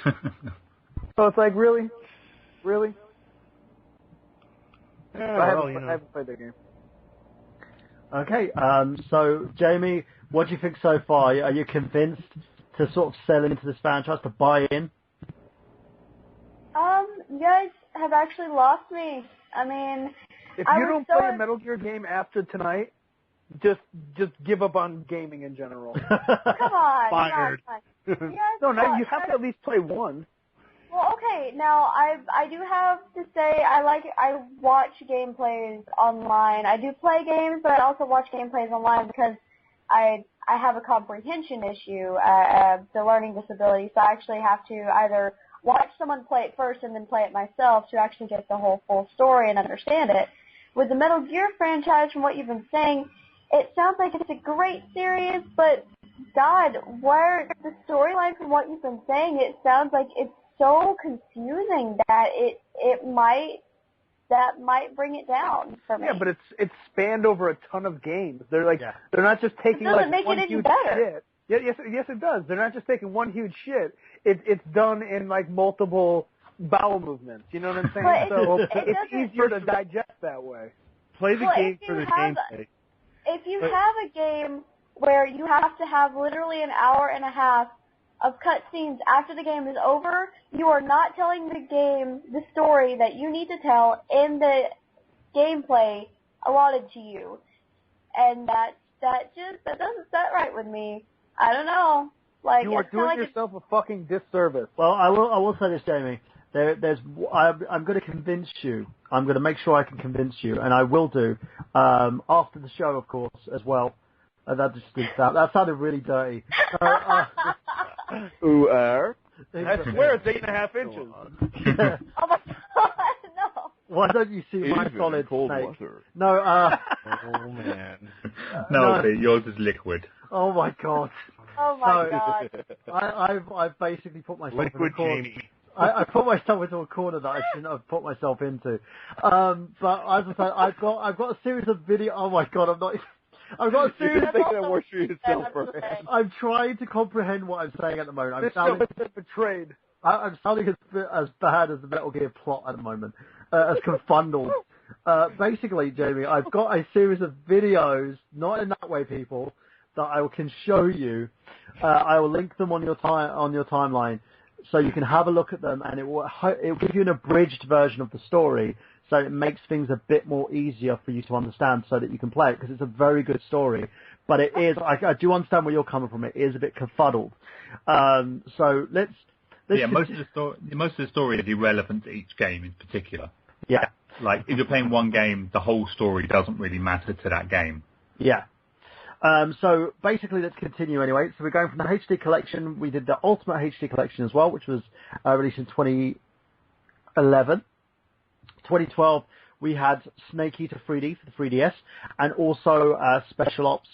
So it's like, really? Really? Yeah, I haven't played that game. Okay, so Jamie, what do you think so far? Are you convinced to sort of sell into this franchise, to buy in? You guys have actually lost me. I mean, if you don't play a Metal Gear game after tonight, just give up on gaming in general. Come on. Fired. No, you have to at least play one. Well, okay. Now, I do have to say I watch gameplays online. I do play games, but I also watch gameplays online because I have a comprehension issue, the learning disability. So I actually have to either watch someone play it first and then play it myself to actually get the whole full story and understand it. With the Metal Gear franchise, from what you've been saying, it sounds like it's a great series, but God, where the storyline from what you've been saying, it sounds like it's so confusing that that might bring it down for me. Yeah, but it's spanned over a ton of games. They're like they're not just taking like one huge shit. Yeah, yes, it does. They're not just taking one huge shit. It's done in like multiple bowel movements. You know what I'm saying? So it's easier to digest that way. Play the game for the gameplay. If you have a game where you have to have literally an hour and a half of cutscenes after the game is over, you are not telling the game the story that you need to tell in the gameplay allotted to you, and that doesn't set right with me. I don't know. Like, you are doing yourself a fucking disservice. Well, I will say this, Jamie. I'm going to convince you. I'm going to make sure I can convince you, and I will do after the show, of course, as well. That sounded really dirty. I swear it's 8.5 inches. Oh my God, no. Why don't you see my solid cold snake? water. No, Oh man. No, yours is liquid. Oh my God. Oh my God. I've basically put myself Liquid in a corner. Jamie. I put myself into a corner that I shouldn't have put myself into. But as I said, I've got a series of video. Oh my God, I've got a series of I'm trying to comprehend what I'm saying at the moment. This show has been betrayed. I'm sounding as bad as the Metal Gear plot at the moment, as confuddled. Basically, Jamie, I've got a series of videos, not in that way, people, that I can show you. I will link them on your timeline, so you can have a look at them, and it will give you an abridged version of the story, so it makes things a bit more easier for you to understand, so that you can play it, because it's a very good story. But it is, I do understand where you're coming from. It is a bit confuddled. So let's most of the story is irrelevant to each game in particular. Yeah. Like, if you're playing one game, the whole story doesn't really matter to that game. Yeah. So basically, let's continue anyway. So we're going from the HD collection. We did the Ultimate HD collection as well, which was released in 2011. 2012, we had Snake Eater 3D for the 3DS, and also Special Ops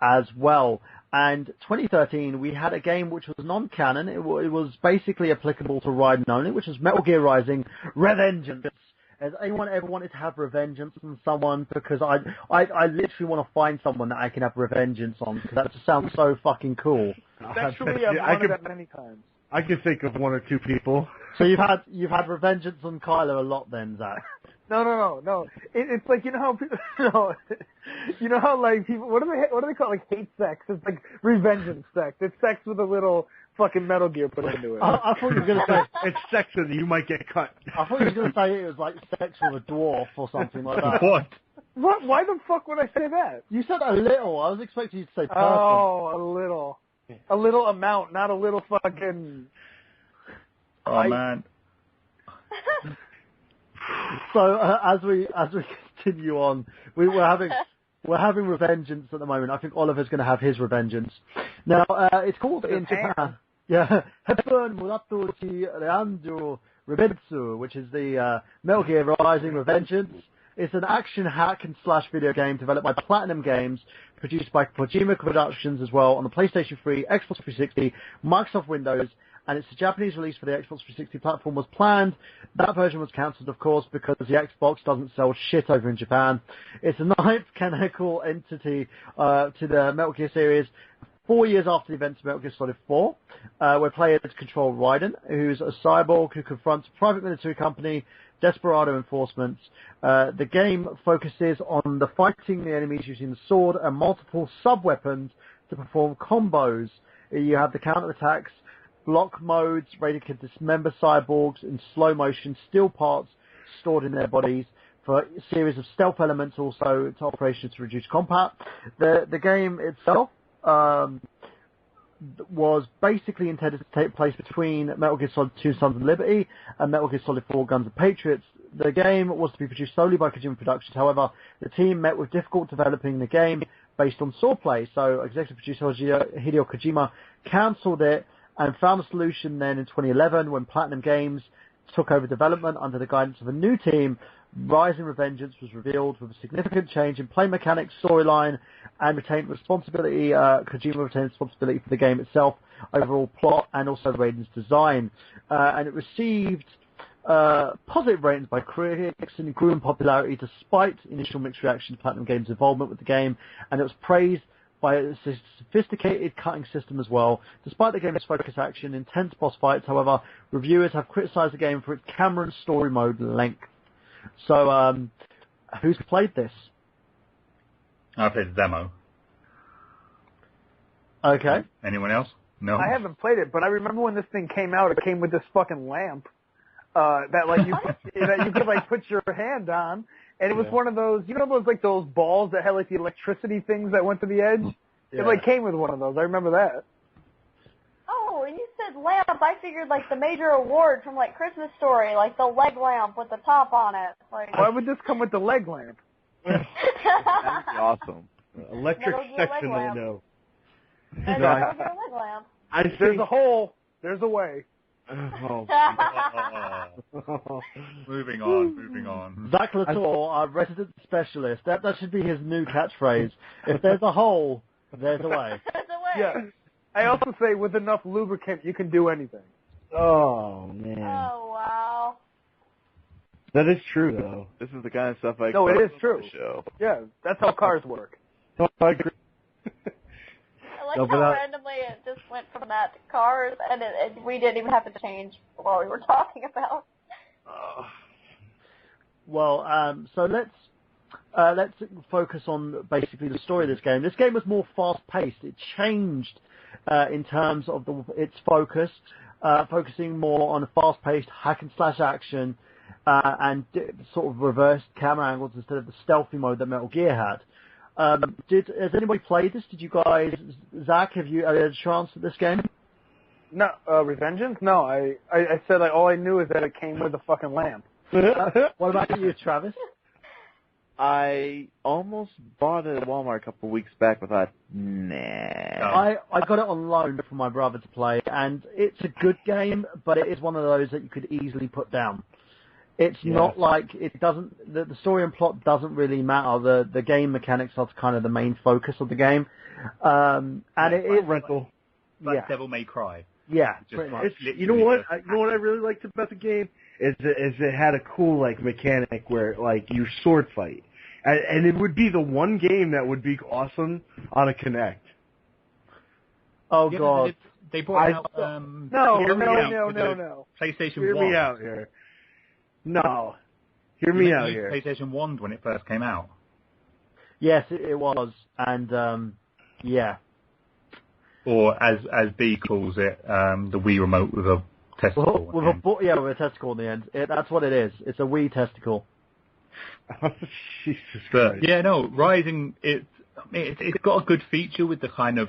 as well. And 2013, we had a game which was non-canon. It was basically applicable to Raiden only, which was Metal Gear Rising: Revengeance. Has anyone ever wanted to have revengeance on someone? Because I literally want to find someone that I can have revengeance on, because that just sounds so fucking cool. Sexually, I've wanted that many times. I can think of one or two people. So you've had revengeance on Kylo a lot then, Zach? No. It's like, you know how people, no, you know how like people, what do they call it? Like hate sex? It's like revengeance sex. It's sex with a little fucking Metal Gear put into it. I thought you were going to say it's sex and you might get cut. I thought you were going to say it was like sex with a dwarf or something like that. What? What? Why the fuck would I say that? You said a little. I was expecting you to say person. Oh, a little amount, not a little fucking. Oh man. So as we continue on, we're having revengeance at the moment. I think Oliver's going to have his revengeance. Now it's called in Japan. Yeah, Hepburn Murato chi Reanjo Revenzu, which is the Metal Gear Rising Revengeance. It's an action hack and slash video game developed by Platinum Games, produced by Kojima Productions as well on the PlayStation 3, Xbox 360, Microsoft Windows, and it's a Japanese release for the Xbox 360 platform was planned. That version was cancelled, of course, because the Xbox doesn't sell shit over in Japan. It's a ninth canonical entity to the Metal Gear series, 4 years after the events of Metal Gear Solid 4, where players control Raiden, who's a cyborg who confronts a private military company, Desperado enforcement. The game focuses on the fighting the enemies using the sword and multiple sub-weapons to perform combos. You have the counter-attacks, block modes, Raiden can dismember cyborgs in slow motion, steel parts stored in their bodies, for a series of stealth elements also to operations to reduce combat. The game itself was basically intended to take place between Metal Gear Solid 2 Sons of Liberty and Metal Gear Solid 4 Guns of Patriots. The game was to be produced solely by Kojima Productions. However, the team met with difficulty developing the game based on swordplay, so executive producer Hideo Kojima cancelled it and found a solution then in 2011 when Platinum Games took over development under the guidance of a new team. Rising Revengeance was revealed with a significant change in play mechanics, storyline, and retained responsibility. Kojima retained responsibility for the game itself, overall plot, and also Raiden's design. And it received positive ratings by critics and grew in popularity despite initial mixed reaction to Platinum Games' involvement with the game, and it was praised by a sophisticated cutting system as well. Despite the game's focus action, intense boss fights, however, reviewers have criticised the game for its camera and story mode length. So, who's played this? I played the demo. Okay. Anyone else? No. I haven't played it, but I remember when this thing came out, it came with this fucking lamp that like you that you could like put your hand on, and it was one of those, you know, those balls that had like the electricity things that went to the edge. Yeah. It like came with one of those. I remember that. Oh, and you said lamp. I figured like the major award from like Christmas Story, like the leg lamp with the top on it. Like, why would this come with the leg lamp? That'd be awesome. Electric section window. And Metal Gear leg lamp. There's a hole. There's a way. Oh. Moving on. Zach Latour, our resident specialist. That should be his new catchphrase. If there's a hole, there's a way. There's a way. Yeah. I also say with enough lubricant, you can do anything. Oh, man. Oh, wow. That is true, though. This is the kind of stuff I No, it is true. on the show. Yeah, that's how cars work. No, I agree. I like how randomly it just went from that to cars, and we didn't even have to change what we were talking about. So let's focus on basically the story of this game. This game was more fast-paced. It changed in terms of its focus, focusing more on a fast-paced hack-and-slash action and sort of reversed camera angles instead of the stealthy mode that Metal Gear had. Has anybody played this? Did you guys, Zach, have you had a chance at this game? No, Revengeance? No, I said like all I knew is that it came with a fucking lamp. What about you, Travis? I almost bought it at Walmart a couple of weeks back, but I thought, nah. I got it on loan for my brother to play, and it's a good game, but it is one of those that you could easily put down. it's not like it doesn't. The story and plot doesn't really matter. The game mechanics are kind of the main focus of the game, and it is rental. Like Devil May Cry. Yeah, Just pretty much. You know what I really liked about the game is it had a cool like mechanic where like you sword fight, and it would be the one game that would be awesome on a Kinect. Oh God. They brought out No. PlayStation Hear 1. me out here. No. Hear me out here. PlayStation 1 when it first came out. Yes, it was, and yeah. Or as B calls it, the Wii remote with a testicle. With a testicle in the end. That's what it is. It's a Wii testicle. Jesus But Christ. yeah, no, Rising it's got a good feature with the kind of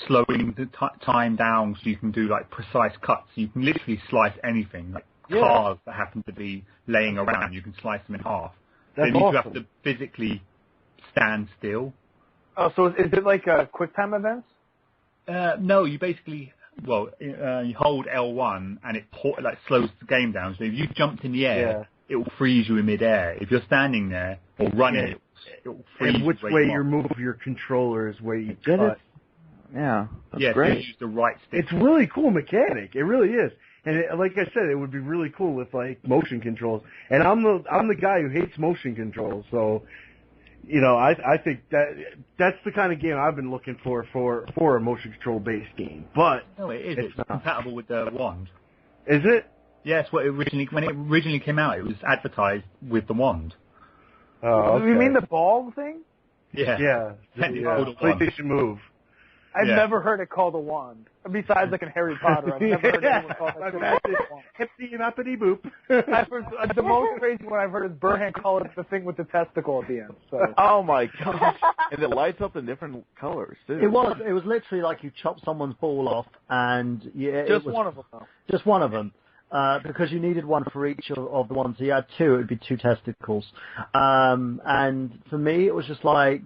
slowing the time down, so you can do like precise cuts. You can literally slice anything, like cars that happen to be laying around. You can slice them in half. That's then you awesome. have to physically stand still. Oh, so is it like a QuickTime events? No, you basically you hold L1 and it slows the game down. So if you jumped in the air, it will freeze you in midair. If you're standing there or running, it will freeze. And which way you move your controller is where you cut. Yeah, that's so great. you use the right stick. It's really cool mechanic. It really is. And like I said, it would be really cool with like motion controls. And I'm the guy who hates motion controls, so you know, I think that's the kind of game I've been looking for a motion control based game. But no, it is. It's compatible with the wand. Is it? Yes. When it originally came out, it was advertised with the wand. Oh, okay. You mean the ball thing? Yeah. Yeah. PlayStation Move. I've never heard it called a wand. Besides, like in Harry Potter, I've never heard anyone call it a wand. Hippity mappity boop. I've heard, the most crazy one I've heard is Burhan call it the thing with the testicle at the end. So. Oh my gosh! And it lights up in different colors too. It was literally like you chop someone's ball off, and just one of them though. Just one of them. Because you needed one for each of the ones. So you had two, it would be two testicles. And for me, it was just like,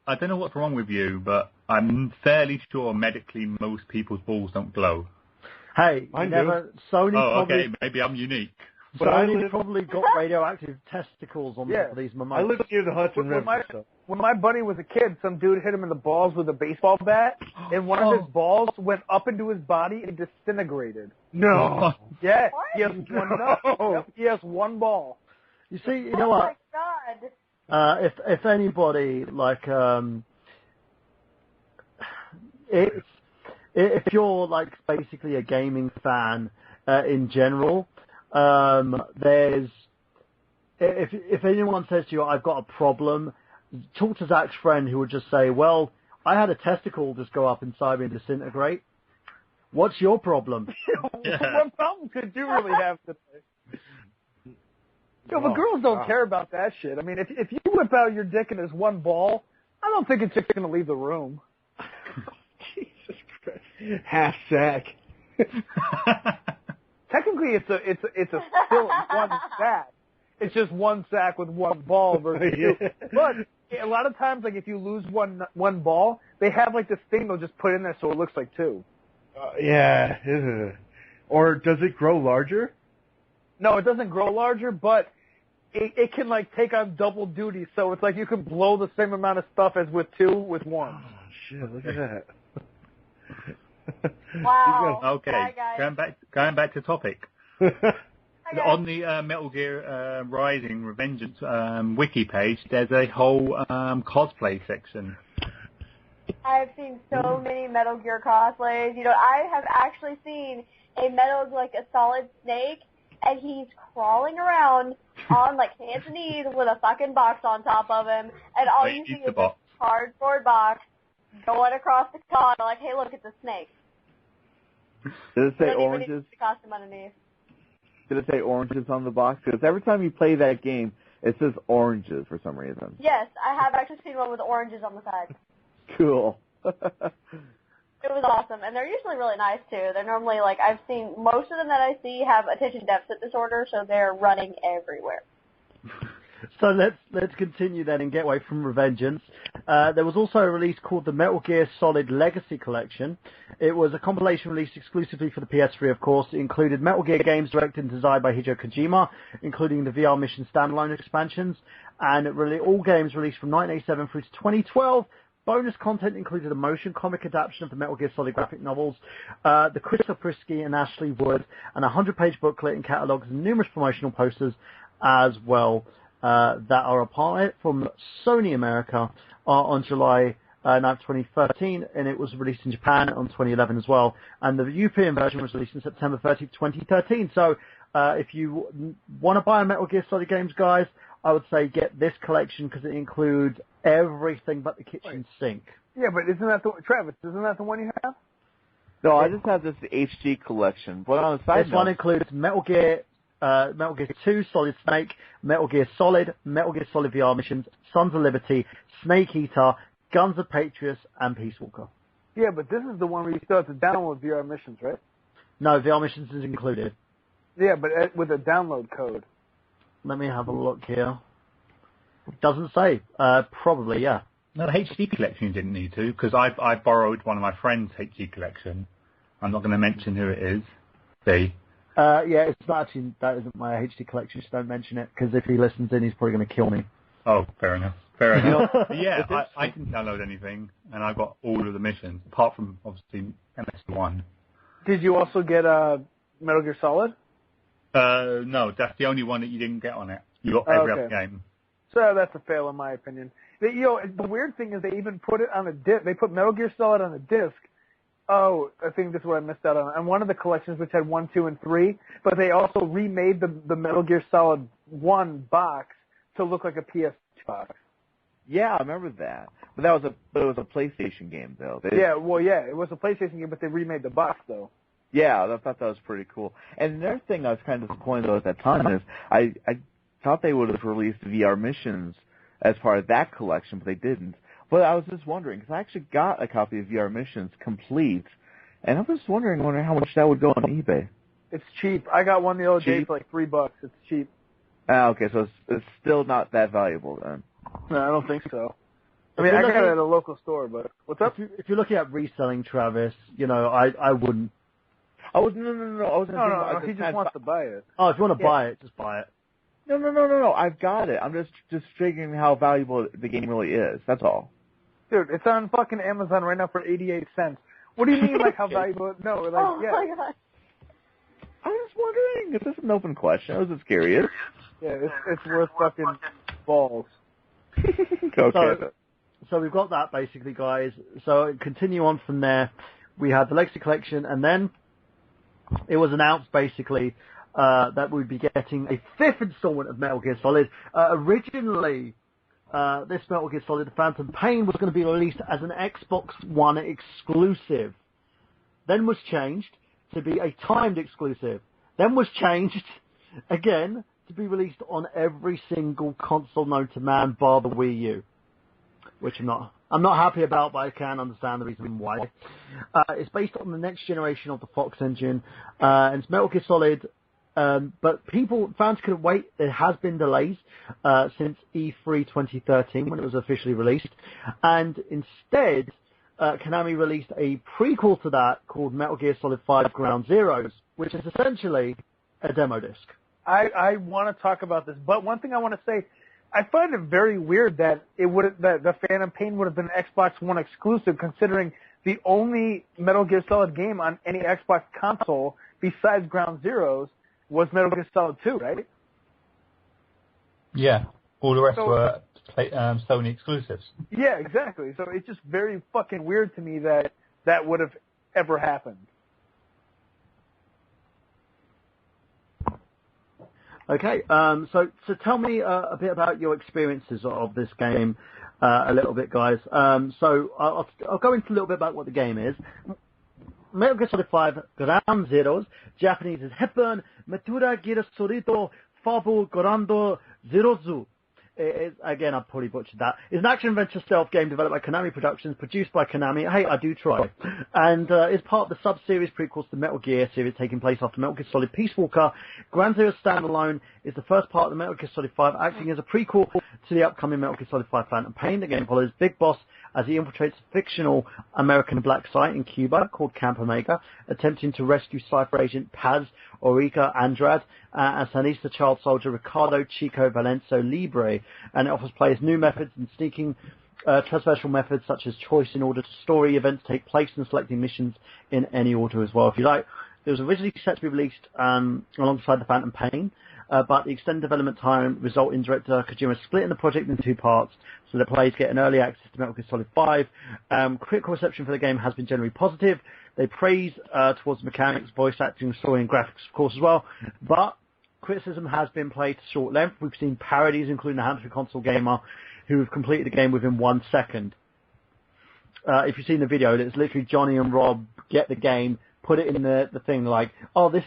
I don't know what's wrong with you, but I'm fairly sure medically most people's balls don't glow. Hey, Sony probably... okay, maybe I'm unique. Sony probably got radioactive testicles on these remotes. I lived near the Hudson River. When my buddy was a kid, some dude hit him in the balls with a baseball bat, and one of his balls went up into his body and disintegrated. No. Yeah. What? He has one ball. You see, you know what? Oh my God. If anybody like if you're like basically a gaming fan in general, there's if anyone says to you, "I've got a problem," talk to Zach's friend who would just say, "Well, I had a testicle just go up inside me and disintegrate. What's your problem?" What problem could you really have today? Yo, but girls don't care about that shit. I mean, if you whip out your dick and there's one ball, I don't think it's just going to leave the room. Jesus Christ. Half sack. Technically, it's still one sack. It's just one sack with one ball versus two. But a lot of times, like if you lose one ball, they have like this thing they'll just put in there so it looks like two. Yeah. Or does it grow larger? No, it doesn't grow larger, but it can like take on double duty. So it's like you can blow the same amount of stuff as with two with one. Oh shit! Look at that. Wow. Okay, Bye, guys. going back to topic. Bye, guys. On the Metal Gear Rising Revengeance wiki page, there's a whole cosplay section. I've seen so many Metal Gear cosplays. You know, I have actually seen a Solid Snake, and he's crawling around on like hands and knees with a fucking box on top of him, and all you see is this cardboard box going across the con. Like, hey, look, it's a snake. Does it say Don't oranges? even the costume underneath. Did it say oranges on the box? Because every time you play that game, it says oranges for some reason. Yes, I have actually seen one with oranges on the side. Cool. It was awesome, and they're usually really nice too. They're normally like I've seen most of them that I see have attention deficit disorder, so they're running everywhere. So let's continue then and get away from Revengeance. There was also a release called the Metal Gear Solid Legacy Collection. It was a compilation released exclusively for the PS3, of course. It included Metal Gear games directed and designed by Hideo Kojima, including the VR Mission standalone expansions, and all games released from 1987 through to 2012. Bonus content included a motion comic adaptation of the Metal Gear Solid graphic novels, the Chris Saprisky and Ashley Wood, and a 100-page booklet and catalogs and numerous promotional posters as well that are a part from Sony America on July 9th, 2013, and it was released in Japan on 2011 as well. And the European version was released in September 30th, 2013. So if you want to buy a Metal Gear Solid games, guys, I would say get this collection because it includes everything but the kitchen sink. Yeah, but isn't that Travis? Isn't that the one you have? No, I just have this HD collection. But on the side this one includes Metal Gear 2, Solid Snake, Metal Gear Solid VR Missions, Sons of Liberty, Snake Eater, Guns of Patriots, and Peace Walker. Yeah, but this is the one where you still have to download VR Missions, right? No, VR Missions is included. Yeah, but with a download code. Let me have a look here. Doesn't say. Probably, yeah. No, the HD collection you didn't need to, because I borrowed one of my friend's HD collection. I'm not going to mention who it is. Yeah, it's not actually, that isn't my HD collection, just don't mention it, because if he listens in, he's probably going to kill me. Oh, fair enough. Yeah, I didn't download anything, and I got all of the missions, apart from, obviously, MS1. Did you also get Metal Gear Solid? No, that's the only one that you didn't get on it. You got every other game. So that's a fail in my opinion. The weird thing is they even put it on a disc. They put Metal Gear Solid on a disc. Oh, I think this is what I missed out on. And one of the collections which had 1, 2, and 3, but they also remade the Metal Gear Solid 1 box to look like a PS2 box. Yeah, I remember that. But it was a PlayStation game though. It was a PlayStation game, but they remade the box though. Yeah, I thought that was pretty cool. And another thing I was kind of disappointed though at that time is I thought they would have released VR Missions as part of that collection, but they didn't. But I was just wondering, because I actually got a copy of VR Missions complete, and I was wondering how much that would go on eBay. It's cheap. I got one the other day for like $3. It's cheap. Okay, so it's still not that valuable then. No, I don't think so. I mean, I got it at a local store, but what's up? If you're looking at reselling, Travis, I wouldn't. Oh, no. He just wants to buy it. Oh, if you want to buy it, just buy it. No. I've got it. I'm just figuring how valuable the game really is. That's all. Dude, it's on fucking Amazon right now for 88 cents. What do you mean, like, how valuable? No, like, yeah. Oh, my God. I was wondering. Is this an open question? I was just curious. Yeah, it's worth fucking balls. Okay. So we've got that, basically, guys. So continue on from there. We had the Legacy Collection, and then it was announced, basically, that we'd be getting a 5th installment of Metal Gear Solid. Originally, this Metal Gear Solid, The Phantom Pain, was going to be released as an Xbox One exclusive. Then was changed to be a timed exclusive. Then was changed again to be released on every single console known to man, bar the Wii U, which I'm not happy about, but I can understand the reason why. It's based on the next generation of the Fox engine, and it's Metal Gear Solid. But fans couldn't wait. There has been delays since E3 2013 when it was officially released, and instead, Konami released a prequel to that called Metal Gear Solid 5 Ground Zeroes, which is essentially a demo disc. I want to talk about this, but one thing I want to say, I find it very weird that that the Phantom Pain would have been Xbox One exclusive, considering the only Metal Gear Solid game on any Xbox console besides Ground Zeroes was Metal Gear Solid 2, right? Yeah, all the rest were Sony exclusives. Yeah, exactly. So it's just very fucking weird to me that would have ever happened. Okay, so tell me a bit about your experiences of this game, a little bit, guys. So I'll go into a little bit about what the game is. Metal Gear Solid 5 Ground Zeroes, Japanese is Hepburn, Matura Gira Sorito, Fabu Gorando Zerozu. Again, I've probably butchered that. It's an action-adventure stealth game developed by Konami Productions, produced by Konami. Hey, I do try. And is part of the sub-series prequels to the Metal Gear series taking place after Metal Gear Solid Peace Walker. Ground Zero Standalone is the first part of the Metal Gear Solid 5, acting as a prequel to the upcoming Metal Gear Solid 5 Phantom Pain. The game follows Big Boss as he infiltrates a fictional American black site in Cuba called Camp Omega, attempting to rescue Cypher agent Paz Orica Andrade and Sanista child soldier Ricardo Chico Valenzo Libre, and it offers players new methods and sneaking transversal methods such as choice in order to story events take place and selecting missions in any order as well. If you like, it was originally set to be released alongside the Phantom Pain, but the extended development time result in director Kojima splitting the project into 2 parts so that players get an early access to Metal Gear Solid 5. Critical reception for the game has been generally positive. They praise towards mechanics, voice acting, story and graphics, of course, as well. But criticism has been played to short length. We've seen parodies, including a Hamster Console Gamer, who have completed the game within 1 second. If you've seen the video, it's literally Johnny and Rob get the game, put it in the thing like, oh, this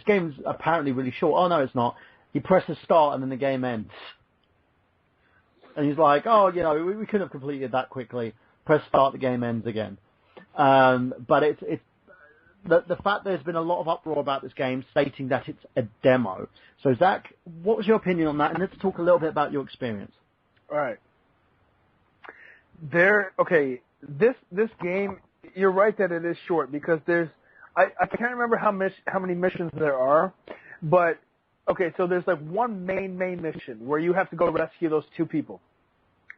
game's apparently really short. Oh, no, it's not. He presses start and then the game ends. And he's like, oh, we couldn't have completed that quickly. Press start, the game ends again. But it's the fact there's been a lot of uproar about this game stating that it's a demo. So, Zach, what was your opinion on that? And let's talk a little bit about your experience. All right. This game, you're right that it is short because I can't remember how many missions there are, but okay, so there's like one main mission where you have to go rescue those 2 people.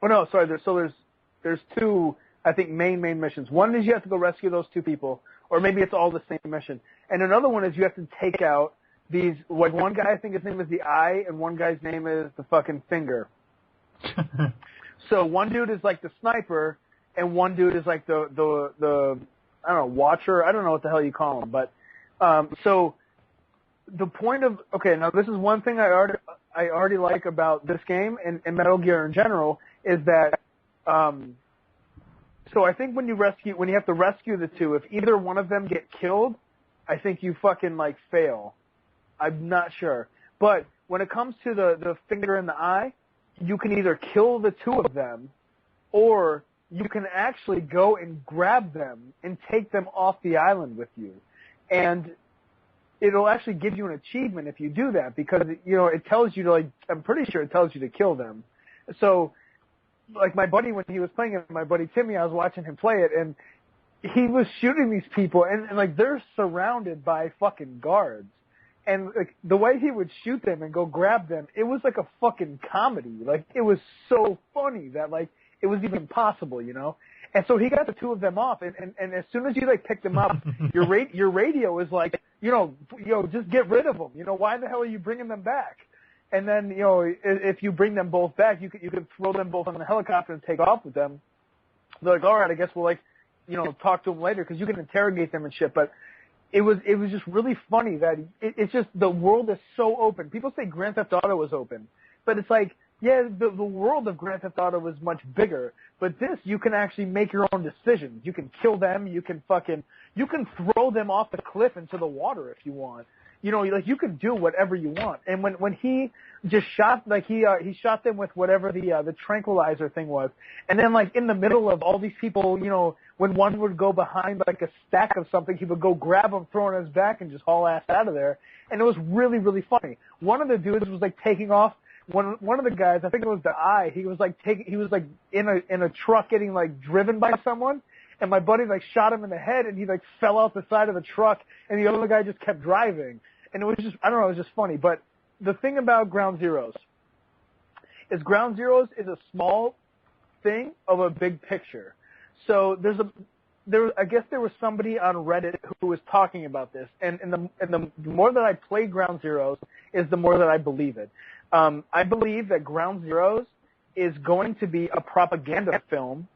Oh no, sorry. There's 2, I think, main missions. One is you have to go rescue those 2 people, or maybe it's all the same mission. And another one is you have to take out these. Like one guy, I think his name is the Eye, and one guy's name is the fucking Finger. So one dude is like the sniper, and one dude is like the I don't know, watcher. I don't know what the hell you call him, but so the point of now this is one thing I already like about this game and Metal Gear in general is that so I think when you have to rescue the 2, if either one of them get killed, I think you fucking like fail. I'm not sure, but when it comes to the Finger and the Eye, you can either kill the 2 of them, or you can actually go and grab them and take them off the island with you. And it'll actually give you an achievement if you do that because, it tells you to, I'm pretty sure it tells you to kill them. So, like my buddy, when he was playing it, my buddy Timmy, I was watching him play it, and he was shooting these people, and they're surrounded by fucking guards. And like the way he would shoot them and go grab them, it was like a fucking comedy. Like it was so funny that like it was even possible, And so he got the 2 of them off, and as soon as you like pick them up, your radio is like, just get rid of them. Why the hell are you bringing them back? And then if you bring them both back, you could throw them both on the helicopter and take off with them. They're like, all right, I guess we'll talk to them later because you can interrogate them and shit, but. It was just really funny that it's just the world is so open. People say Grand Theft Auto was open, but it's like, yeah, the world of Grand Theft Auto was much bigger. But this, you can actually make your own decisions. You can kill them. You can throw them off the cliff into the water if you want. You can do whatever you want. And when he just shot, he shot them with whatever the tranquilizer thing was. And then in the middle of all these people, when one would go behind like a stack of something, he would go grab him, throw it on his back, and just haul ass out of there. And it was really, really funny. One of the dudes was taking off. One of the guys, I think it was the Eye, he was in a truck getting driven by someone. And my buddy shot him in the head, and he fell out the side of the truck, and the other guy just kept driving. And it was just, I don't know, it was just funny. But the thing about Ground Zeroes is a small thing of a big picture. So I guess there was somebody on Reddit who was talking about this, and the more that I play Ground Zeroes is the more that I believe it. I believe that Ground Zeroes is going to be a propaganda film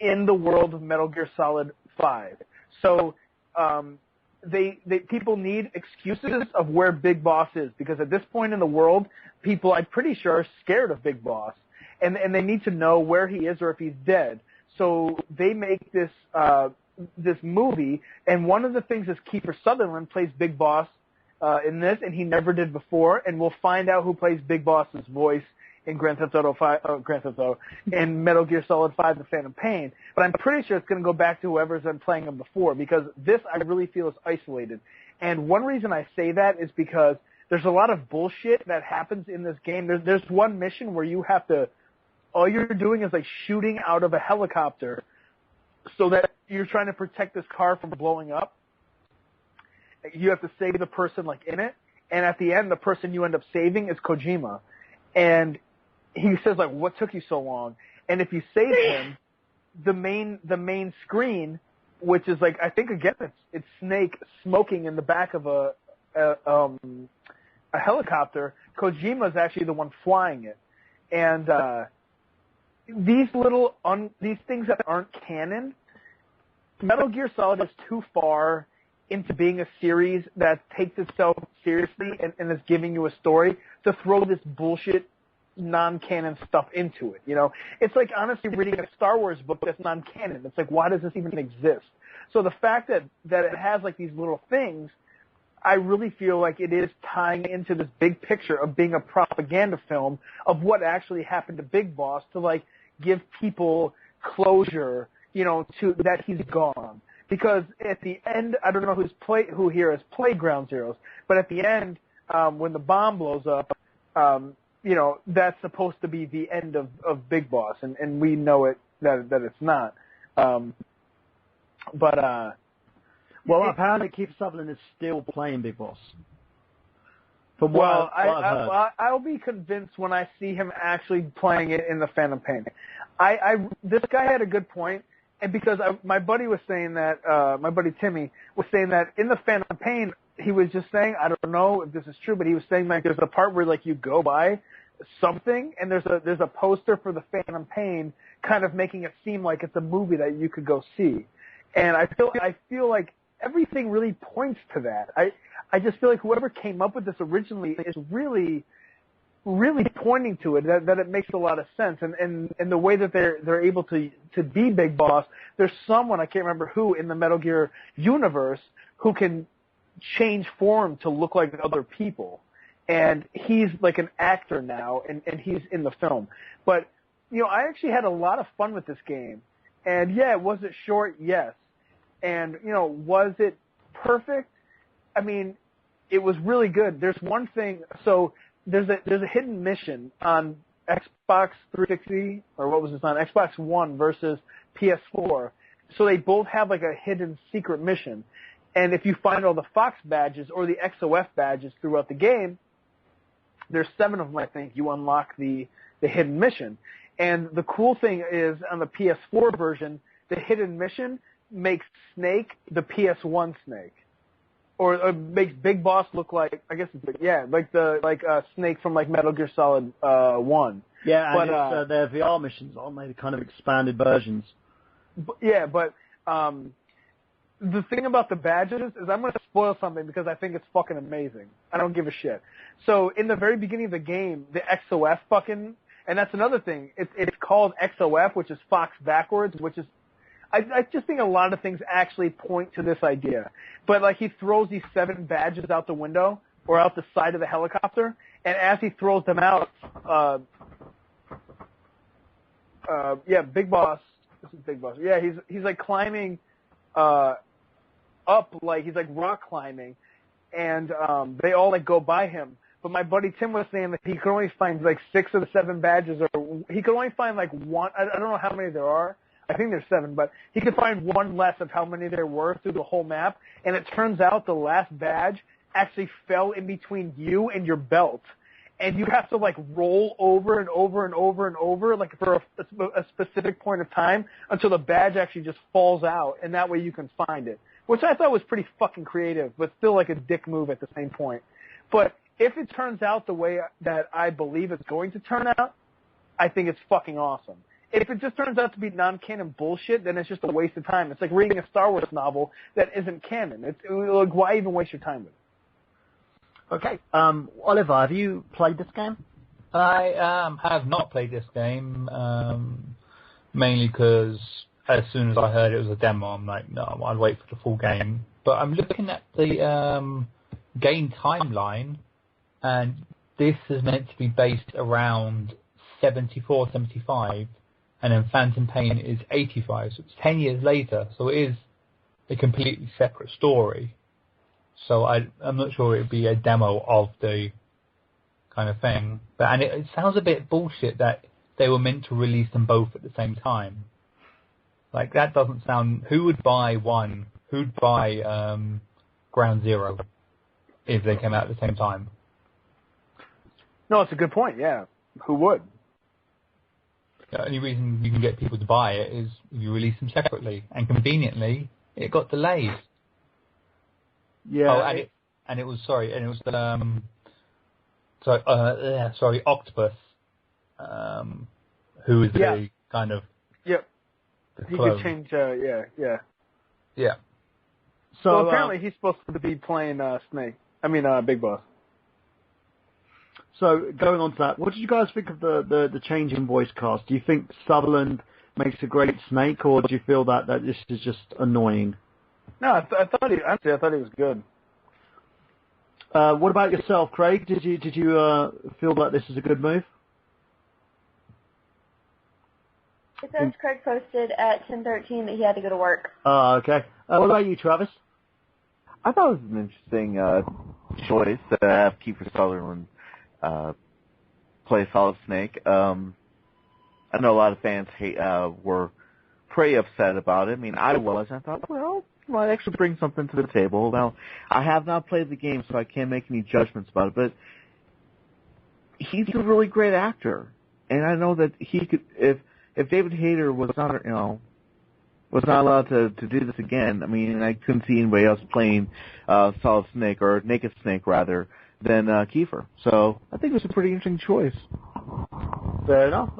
in the world of Metal Gear Solid 5. So, people need excuses of where Big Boss is, because at this point in the world, people, I'm pretty sure, are scared of Big Boss, and they need to know where he is or if he's dead. So they make this movie, and one of the things is Kiefer Sutherland plays Big Boss in this, and he never did before, and we'll find out who plays Big Boss's voice in Grand Theft Auto, in Metal Gear Solid 5: The Phantom Pain. But I'm pretty sure it's going to go back to whoever's been playing them before, because this I really feel is isolated. And one reason I say that is because there's a lot of bullshit that happens in this game. There's one mission where you have to, all you're doing is like shooting out of a helicopter so that you're trying to protect this car from blowing up. You have to save the person like in it. And at the end, the person you end up saving is Kojima. And he says like, what took you so long? And if you save him, the main screen, which is like, I think again, it's Snake smoking in the back of a helicopter. Kojima is actually the one flying it. And, these things that aren't canon, Metal Gear Solid is too far into being a series that takes itself seriously and is giving you a story to throw this bullshit non-canon stuff into it, you know? It's like honestly reading a Star Wars book that's non-canon. It's like, why does this even exist? So the fact that it has like these little things, I really feel like it is tying into this big picture of being a propaganda film of what actually happened to Big Boss to like give people closure, you know, to that he's gone. Because at the end, I don't know who here has played Ground Zeroes, but at the end, when the bomb blows up, you know, that's supposed to be the end of Big Boss, and we know it that it's not. Well, apparently Keith Sutherland is still playing Big Boss. I'll be convinced when I see him actually playing it in the Phantom Pain. This guy had a good point, and because my buddy was saying that, my buddy Timmy was saying that in the Phantom Pain, he was just saying, I don't know if this is true, but he was saying like there's a part where like you go by something, and there's a poster for the Phantom Pain, kind of making it seem like it's a movie that you could go see, and I feel like everything really points to that. I just feel like whoever came up with this originally is really, really pointing to it, that it makes a lot of sense. And the way that they're able to be Big Boss, there's someone, I can't remember who, in the Metal Gear universe who can change form to look like other people. And he's like an actor now, and he's in the film. But, you know, I actually had a lot of fun with this game. And yeah, was it short? Yes. And, you know, was it perfect? I mean, it was really good. There's one thing, so there's a hidden mission on Xbox 360, or what was this on, Xbox One versus PS4. So they both have like a hidden secret mission. And if you find all the Fox badges or the XOF badges throughout the game, there's 7 of them, I think, you unlock the hidden mission. And the cool thing is, on the PS4 version, the hidden mission makes Snake the PS1 Snake, or makes Big Boss look like, I guess it's Snake from like Metal Gear Solid 1. Yeah, and they're VR missions, aren't they? The kind of expanded versions. But the thing about the badges is I'm going to spoil something because I think it's fucking amazing. I don't give a shit. So in the very beginning of the game, the XOF fucking, and that's another thing. It's called XOF, which is Fox backwards, which is, I just think a lot of things actually point to this idea. But like he throws these 7 badges out the window or out the side of the helicopter, and as he throws them out, Big Boss. This is Big Boss. Yeah, he's like climbing up, like he's like rock climbing, and they all like go by him. But my buddy Tim was saying that he could only find like 6 of the 7 badges, or he could only find like one. I don't know how many there are. I think there's 7, but he could find one less of how many there were through the whole map. And it turns out the last badge actually fell in between you and your belt. And you have to like roll over and over and over and over, like for a specific point of time until the badge actually just falls out, and that way you can find it. Which I thought was pretty fucking creative, but still like a dick move at the same point. But if it turns out the way that I believe it's going to turn out, I think it's fucking awesome. If it just turns out to be non-canon bullshit, then it's just a waste of time. It's like reading a Star Wars novel that isn't canon. Like, why even waste your time with it? Okay. Oliver, have you played this game? I have not played this game, mainly because as soon as I heard it was a demo, I'm like, no, I'd wait for the full game. But I'm looking at the game timeline, and this is meant to be based around 74, 75, and then Phantom Pain is 85. So it's 10 years later. So it is a completely separate story. So I'm not sure it would be a demo of the kind of thing. And it sounds a bit bullshit that they were meant to release them both at the same time. Like, that doesn't sound... Who would buy one? Who'd buy Ground Zero if they came out at the same time? No, it's a good point, yeah. Who would? The only reason you can get people to buy it is if you release them separately. And conveniently, it got delayed. Yeah. Oh, and it was Octopus, who is the kind of... Yep. He clone. could change, yeah. Yeah. So apparently he's supposed to be playing Big Boss. So going on to that, what did you guys think of the change in voice cast? Do you think Sutherland makes a great Snake, or do you feel that this is just annoying? No, I thought he was good. What about yourself, Craig? Did you feel that this is a good move? It says Craig posted at 10:13 that he had to go to work. Okay. What about you, Travis? I thought it was an interesting choice to have Kiefer Sutherland play Solid Snake. I know a lot of fans were pretty upset about it. I mean, I was. I thought, well, might actually bring something to the table. Now, I have not played the game, so I can't make any judgments about it, but he's a really great actor. And I know that he could, if David Hayter was not, was not allowed to do this again, I mean, I couldn't see anybody else playing Solid Snake, or Naked Snake, rather, than Kiefer. So I think it was a pretty interesting choice. Fair enough.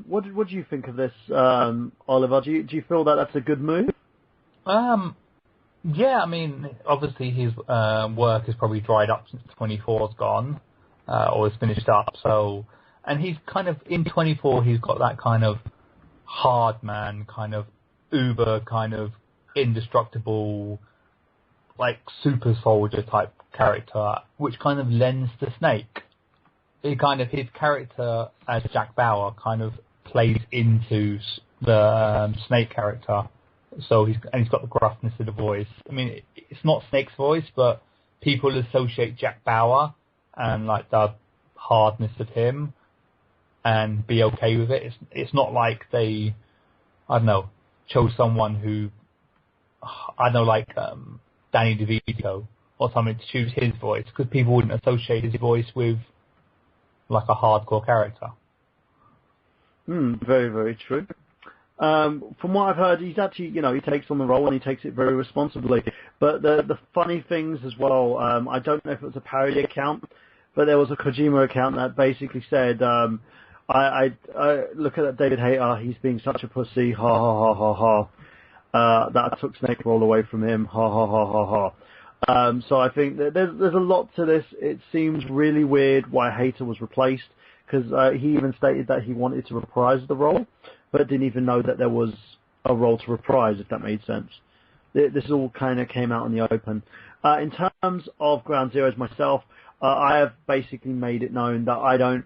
What do you think of this, Oliver? Do you feel that that's a good move? Yeah, I mean, obviously his work is probably dried up since 24's gone, or is finished up, so... And he's kind of, in 24, he's got that kind of hard man, kind of uber, kind of indestructible, like super soldier type character, which kind of lends to Snake. His character as Jack Bauer kind of plays into the Snake character. So he's got the gruffness of the voice. I mean, it's not Snake's voice, but people associate Jack Bauer and like the hardness of him and be okay with it. It's not like they, I don't know, chose someone who, I don't know, like Danny DeVito or something to choose his voice, because people wouldn't associate his voice with like a hardcore character. Very, very true. From what I've heard, he's actually, he takes on the role and he takes it very responsibly. But the funny things as well, I don't know if it was a parody account, but there was a Kojima account that basically said, I look at that David Hayter, he's being such a pussy, ha ha ha ha ha. That I took Snake Roll away from him, ha ha ha ha ha. So I think that there's a lot to this. It seems really weird why Hayter was replaced, because he even stated that he wanted to reprise the role, but didn't even know that there was a role to reprise, if that made sense. This all kind of came out in the open. In terms of Ground Zeroes myself, I have basically made it known that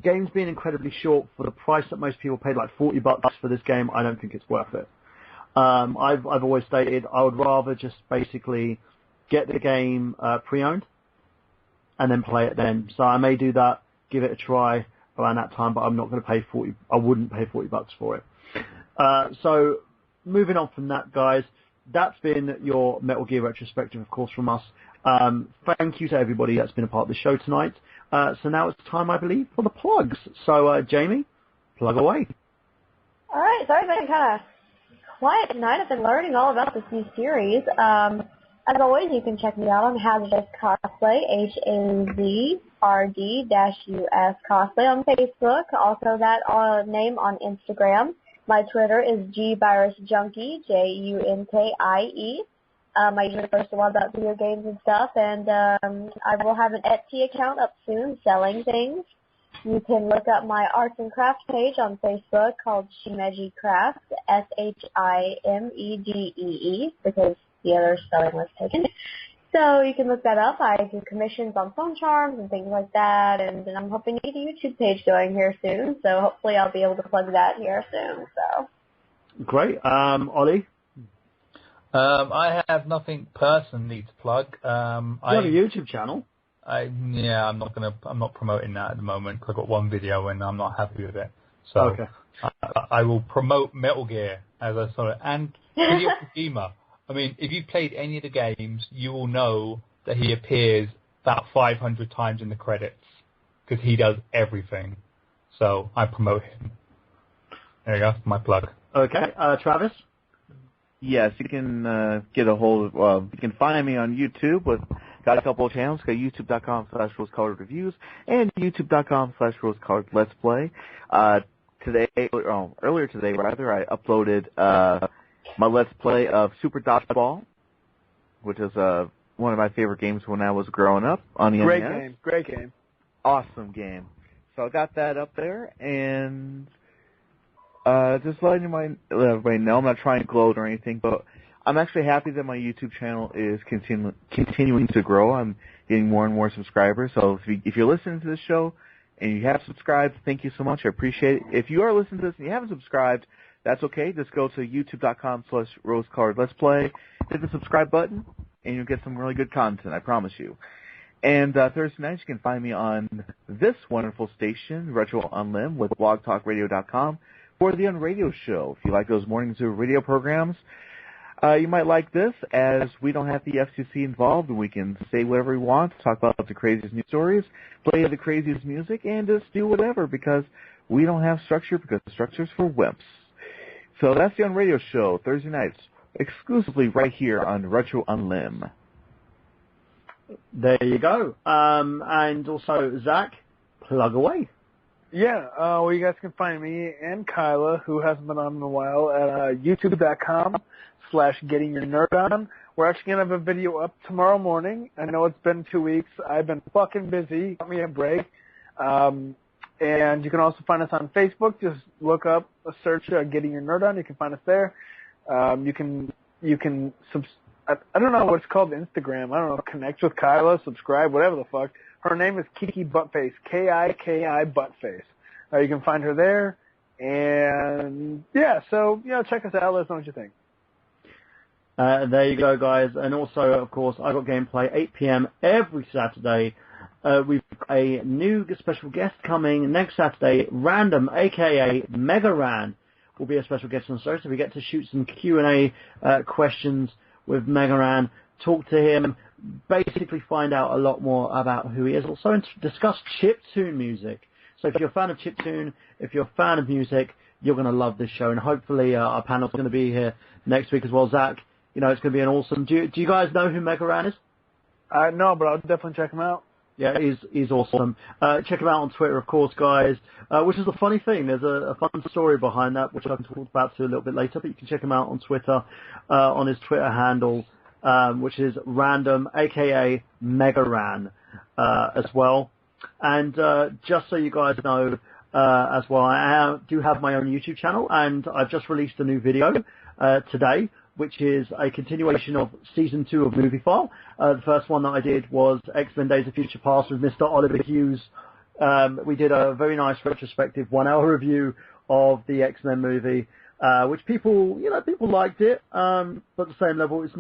games being incredibly short for the price that most people paid, like $40 for this game, I don't think it's worth it. I've always stated I would rather just basically get the game pre-owned and then play it then. So I may do that, give it a try around that time, but I'm not going to pay I wouldn't pay $40 for it. So moving on from that, guys, that's been your Metal Gear retrospective, of course, from us. Thank you to everybody that's been a part of the show tonight. So now it's time, I believe, for the plugs. So, Jamie, plug away. All right, sorry, I've been kind of quiet tonight. I've been learning all about this new series. As always, you can check me out on Hazardous Cosplay, HAZRD-US Cosplay on Facebook. Also, that name on Instagram. My Twitter is GVirusJunkie, JUNKIE. I usually post a lot about video games and stuff, and I will have an Etsy account up soon selling things. You can look up my arts and crafts page on Facebook called Shimeji Crafts, SHIMEDEE, because the other spelling was taken. So you can look that up. I do commissions on phone charms and things like that, and I'm hoping to get a YouTube page going here soon. So hopefully I'll be able to plug that here soon. So Great. Ollie? I have nothing personally to plug. You have a YouTube channel. I'm not promoting that at the moment because I've got one video and I'm not happy with it. So Okay. I will promote Metal Gear as I saw it. And Hideo Kojima. I mean, if you've played any of the games, you will know that he appears about 500 times in the credits because he does everything. So I promote him. There you go, my plug. Okay. Travis? Yes, you can get a hold of, you can find me on YouTube with, got a couple of channels, got youtube.com/rosecolored reviews and youtube.com/rosecolored let's play. Earlier today, I uploaded, my let's play of Super Dodgeball, which is, one of my favorite games when I was growing up on the NES. Great game. Awesome game. So I got that up there, and just letting everybody know, I'm not trying to gloat or anything, but I'm actually happy that my YouTube channel is continuing to grow. I'm getting more and more subscribers. So if you're listening to this show and you have subscribed, thank you so much. I appreciate it. If you are listening to this and you haven't subscribed, that's okay. Just go to youtube.com/rosecolored let's play, hit the subscribe button, and you'll get some really good content, I promise you. And Thursday nights, you can find me on this wonderful station, Retro Unlim, with blogtalkradio.com, for the On-Radio show. If you like those mornings of radio programs, you might like this, as we don't have the FCC involved, and we can say whatever we want, talk about the craziest news stories, play the craziest music, and just do whatever, because we don't have structure, because structure's for wimps. So that's the On-Radio show, Thursday nights, exclusively right here on Retro Unlim. There you go. And also, Zach, plug away. Yeah, well, you guys can find me and Kyla, who hasn't been on in a while, at youtube.com/gettingyournerdon. We're actually going to have a video up tomorrow morning. I know it's been 2 weeks. I've been fucking busy. Got me a break. And you can also find us on Facebook. Just look up, search Getting Your Nerd On. You can find us there. You can I don't know what it's called, Instagram. I don't know, connect with Kyla, subscribe, whatever the fuck. Her name is Kiki Buttface, Kiki Buttface. You can find her there. And, yeah, so, check us out. Let us know what you think. There you go, guys. And also, of course, I got gameplay 8 p.m. every Saturday. We've got a new special guest coming next Saturday. Random, a.k.a. Mega Ran, will be a special guest on the show. So we get to shoot some Q&A questions with Mega Ran, talk to him, basically find out a lot more about who he is. Also discuss chiptune music. So if you're a fan of chiptune, if you're a fan of music, you're going to love this show. And hopefully our panel's going to be here next week as well. Zach, it's going to be an awesome... Do you guys know who Mega Ran is? No, but I'll definitely check him out. Yeah, he's awesome. Check him out on Twitter, of course, guys. Which is a funny thing. There's a fun story behind that, which I can talk about too a little bit later. But you can check him out on Twitter, on his Twitter handle, which is random, aka Megaran, as well. And just so you guys know, as well, I do have my own YouTube channel, and I've just released a new video today, which is a continuation of Season 2 of Movie File. The first one that I did was X-Men Days of Future Past with Mr. Oliver Hughes. We did a very nice retrospective 1-hour review of the X-Men movie, which people liked it, but at the same level, it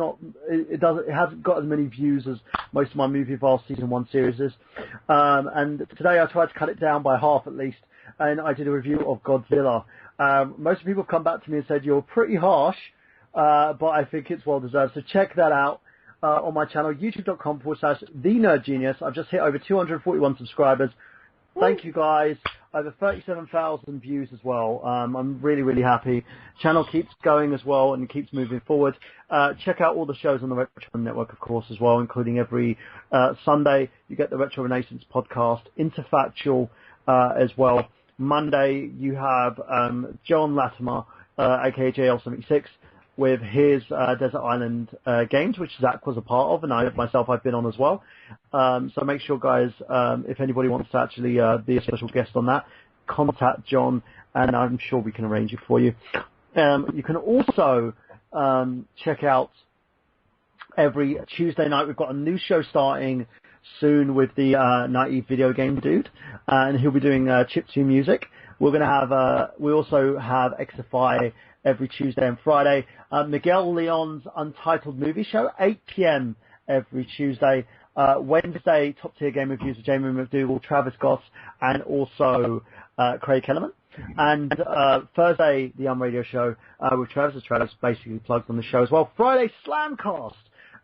hasn't got as many views as most of my Movie File Season 1 series is. And today I tried to cut it down by half at least, and I did a review of Godzilla. Most people have come back to me and said, you're pretty harsh, but I think it's well deserved. So check that out on my channel, youtube.com/TheNerdGenius. I've just hit over 241 subscribers. Thank you, guys. Over 37,000 views as well. I'm really, really happy. Channel keeps going as well and keeps moving forward. Check out all the shows on the Retro Network, of course, as well, including every Sunday. You get the Retro Renaissance podcast, Interfactual as well. Monday, you have John Latimer, aka JL76, with his Desert Island games, which Zach was a part of, and I've been on as well. So make sure, guys, if anybody wants to actually be a special guest on that, contact John, and I'm sure we can arrange it for you. You can also check out every Tuesday night. We've got a new show starting soon with the Nightly Video Game Dude, and he'll be doing chiptune music. We're going to have, we also have XFI every Tuesday and Friday. Miguel Leon's Untitled Movie Show, 8 p.m. every Tuesday. Wednesday, Top Tier Game Reviews with Jamie McDougall, Travis Goss, and also Craig Kellerman. And Thursday, the Radio Show with Travis, as Travis basically plugs on the show as well. Friday, Slamcast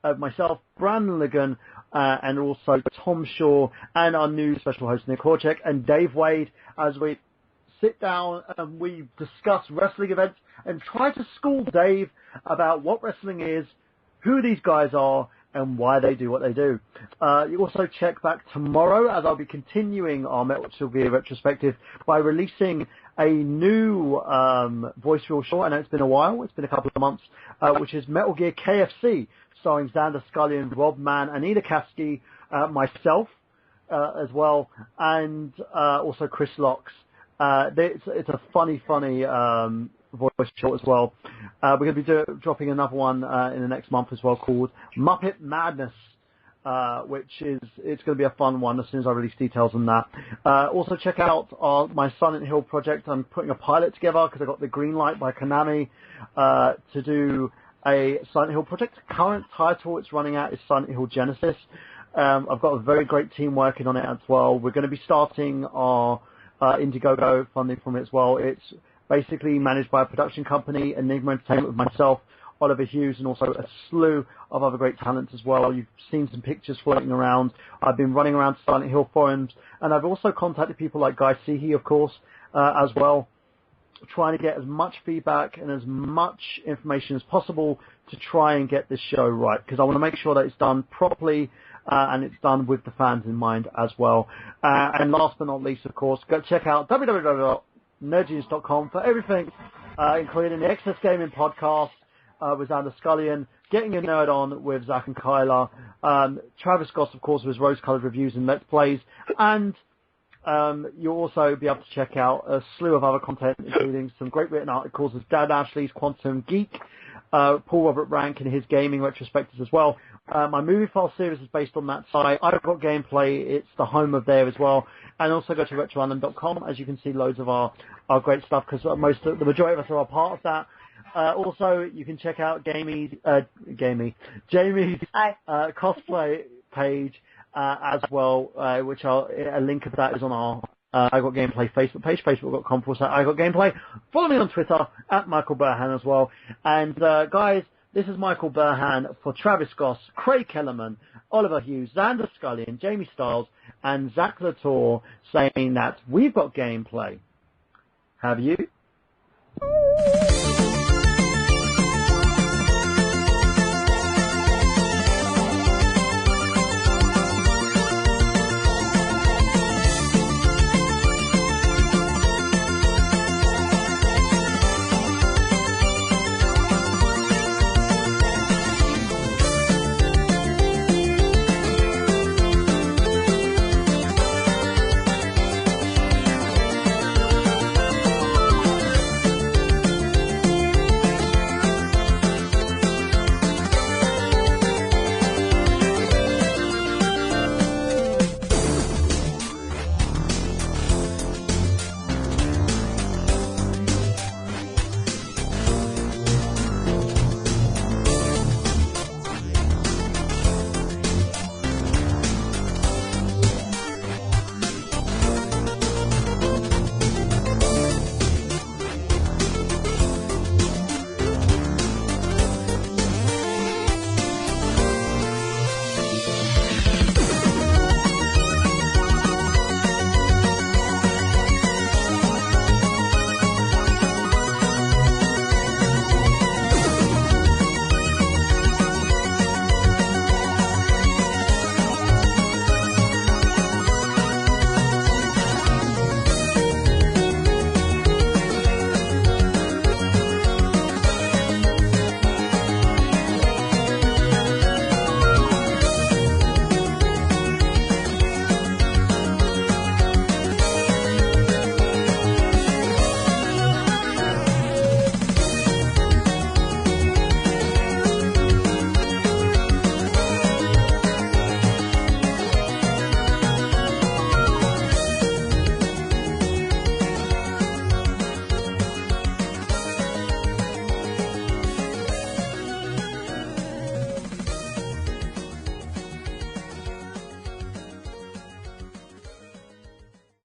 of myself, Brandon Ligon, and also Tom Shaw, and our new special host, Nick Horchek, and Dave Wade, as we sit down and we discuss wrestling events and try to school Dave about what wrestling is, who these guys are, and why they do what they do. You also check back tomorrow, as I'll be continuing our Metal Gear retrospective by releasing a new voice reel short. I know it's been a while, it's been a couple of months, which is Metal Gear KFC, starring Xander Scullion, Rob Mann, Anita Kasky, myself as well, and also Chris Locks. It's a funny voice short as well. We're going to be dropping another one in the next month as well, called Muppet Madness, which it's going to be a fun one as soon as I release details on that. Also check out my Silent Hill project. I'm putting a pilot together because I got the green light by Konami to do a Silent Hill project. Current title it's running at is Silent Hill Genesis. I've got a very great team working on it as well. We're going to be starting our Indiegogo funding from it as well. It's basically managed by a production company, Enigma Entertainment, with myself, Oliver Hughes, and also a slew of other great talents as well. You've seen some pictures floating around. I've been running around Silent Hill forums, and I've also contacted people like Guy Seehey, of course, as well, trying to get as much feedback and as much information as possible to try and get this show right, because I want to make sure that it's done properly and it's done with the fans in mind as well. And last but not least, of course, go check out www.nerdgenius.com for everything, including the Excess Gaming Podcast with Xander Scullion, Getting a Nerd On with Zach and Kyla, Travis Goss, of course, with his rose-colored reviews and Let's Plays, and you'll also be able to check out a slew of other content, including some great written articles of Dan Ashley's Quantum Geek, Paul Robert Rank and his gaming retrospectives as well. My movie file series is based on that site. I've got gameplay. It's the home of there as well. And also go to retroisland.com, as you can see loads of our great stuff, because the majority of us are a part of that. Also, you can check out Jamie's cosplay page as well, which a link of that is on our I Got Gameplay Facebook page, facebook.com/I Got Gameplay. Follow me on Twitter at Michael Burhan as well. And guys, this is Michael Burhan for Travis Goss, Craig Kellerman, Oliver Hughes, Xander Scullion, Jamie Stiles, and Zach Latour, saying that we've got gameplay. Have you?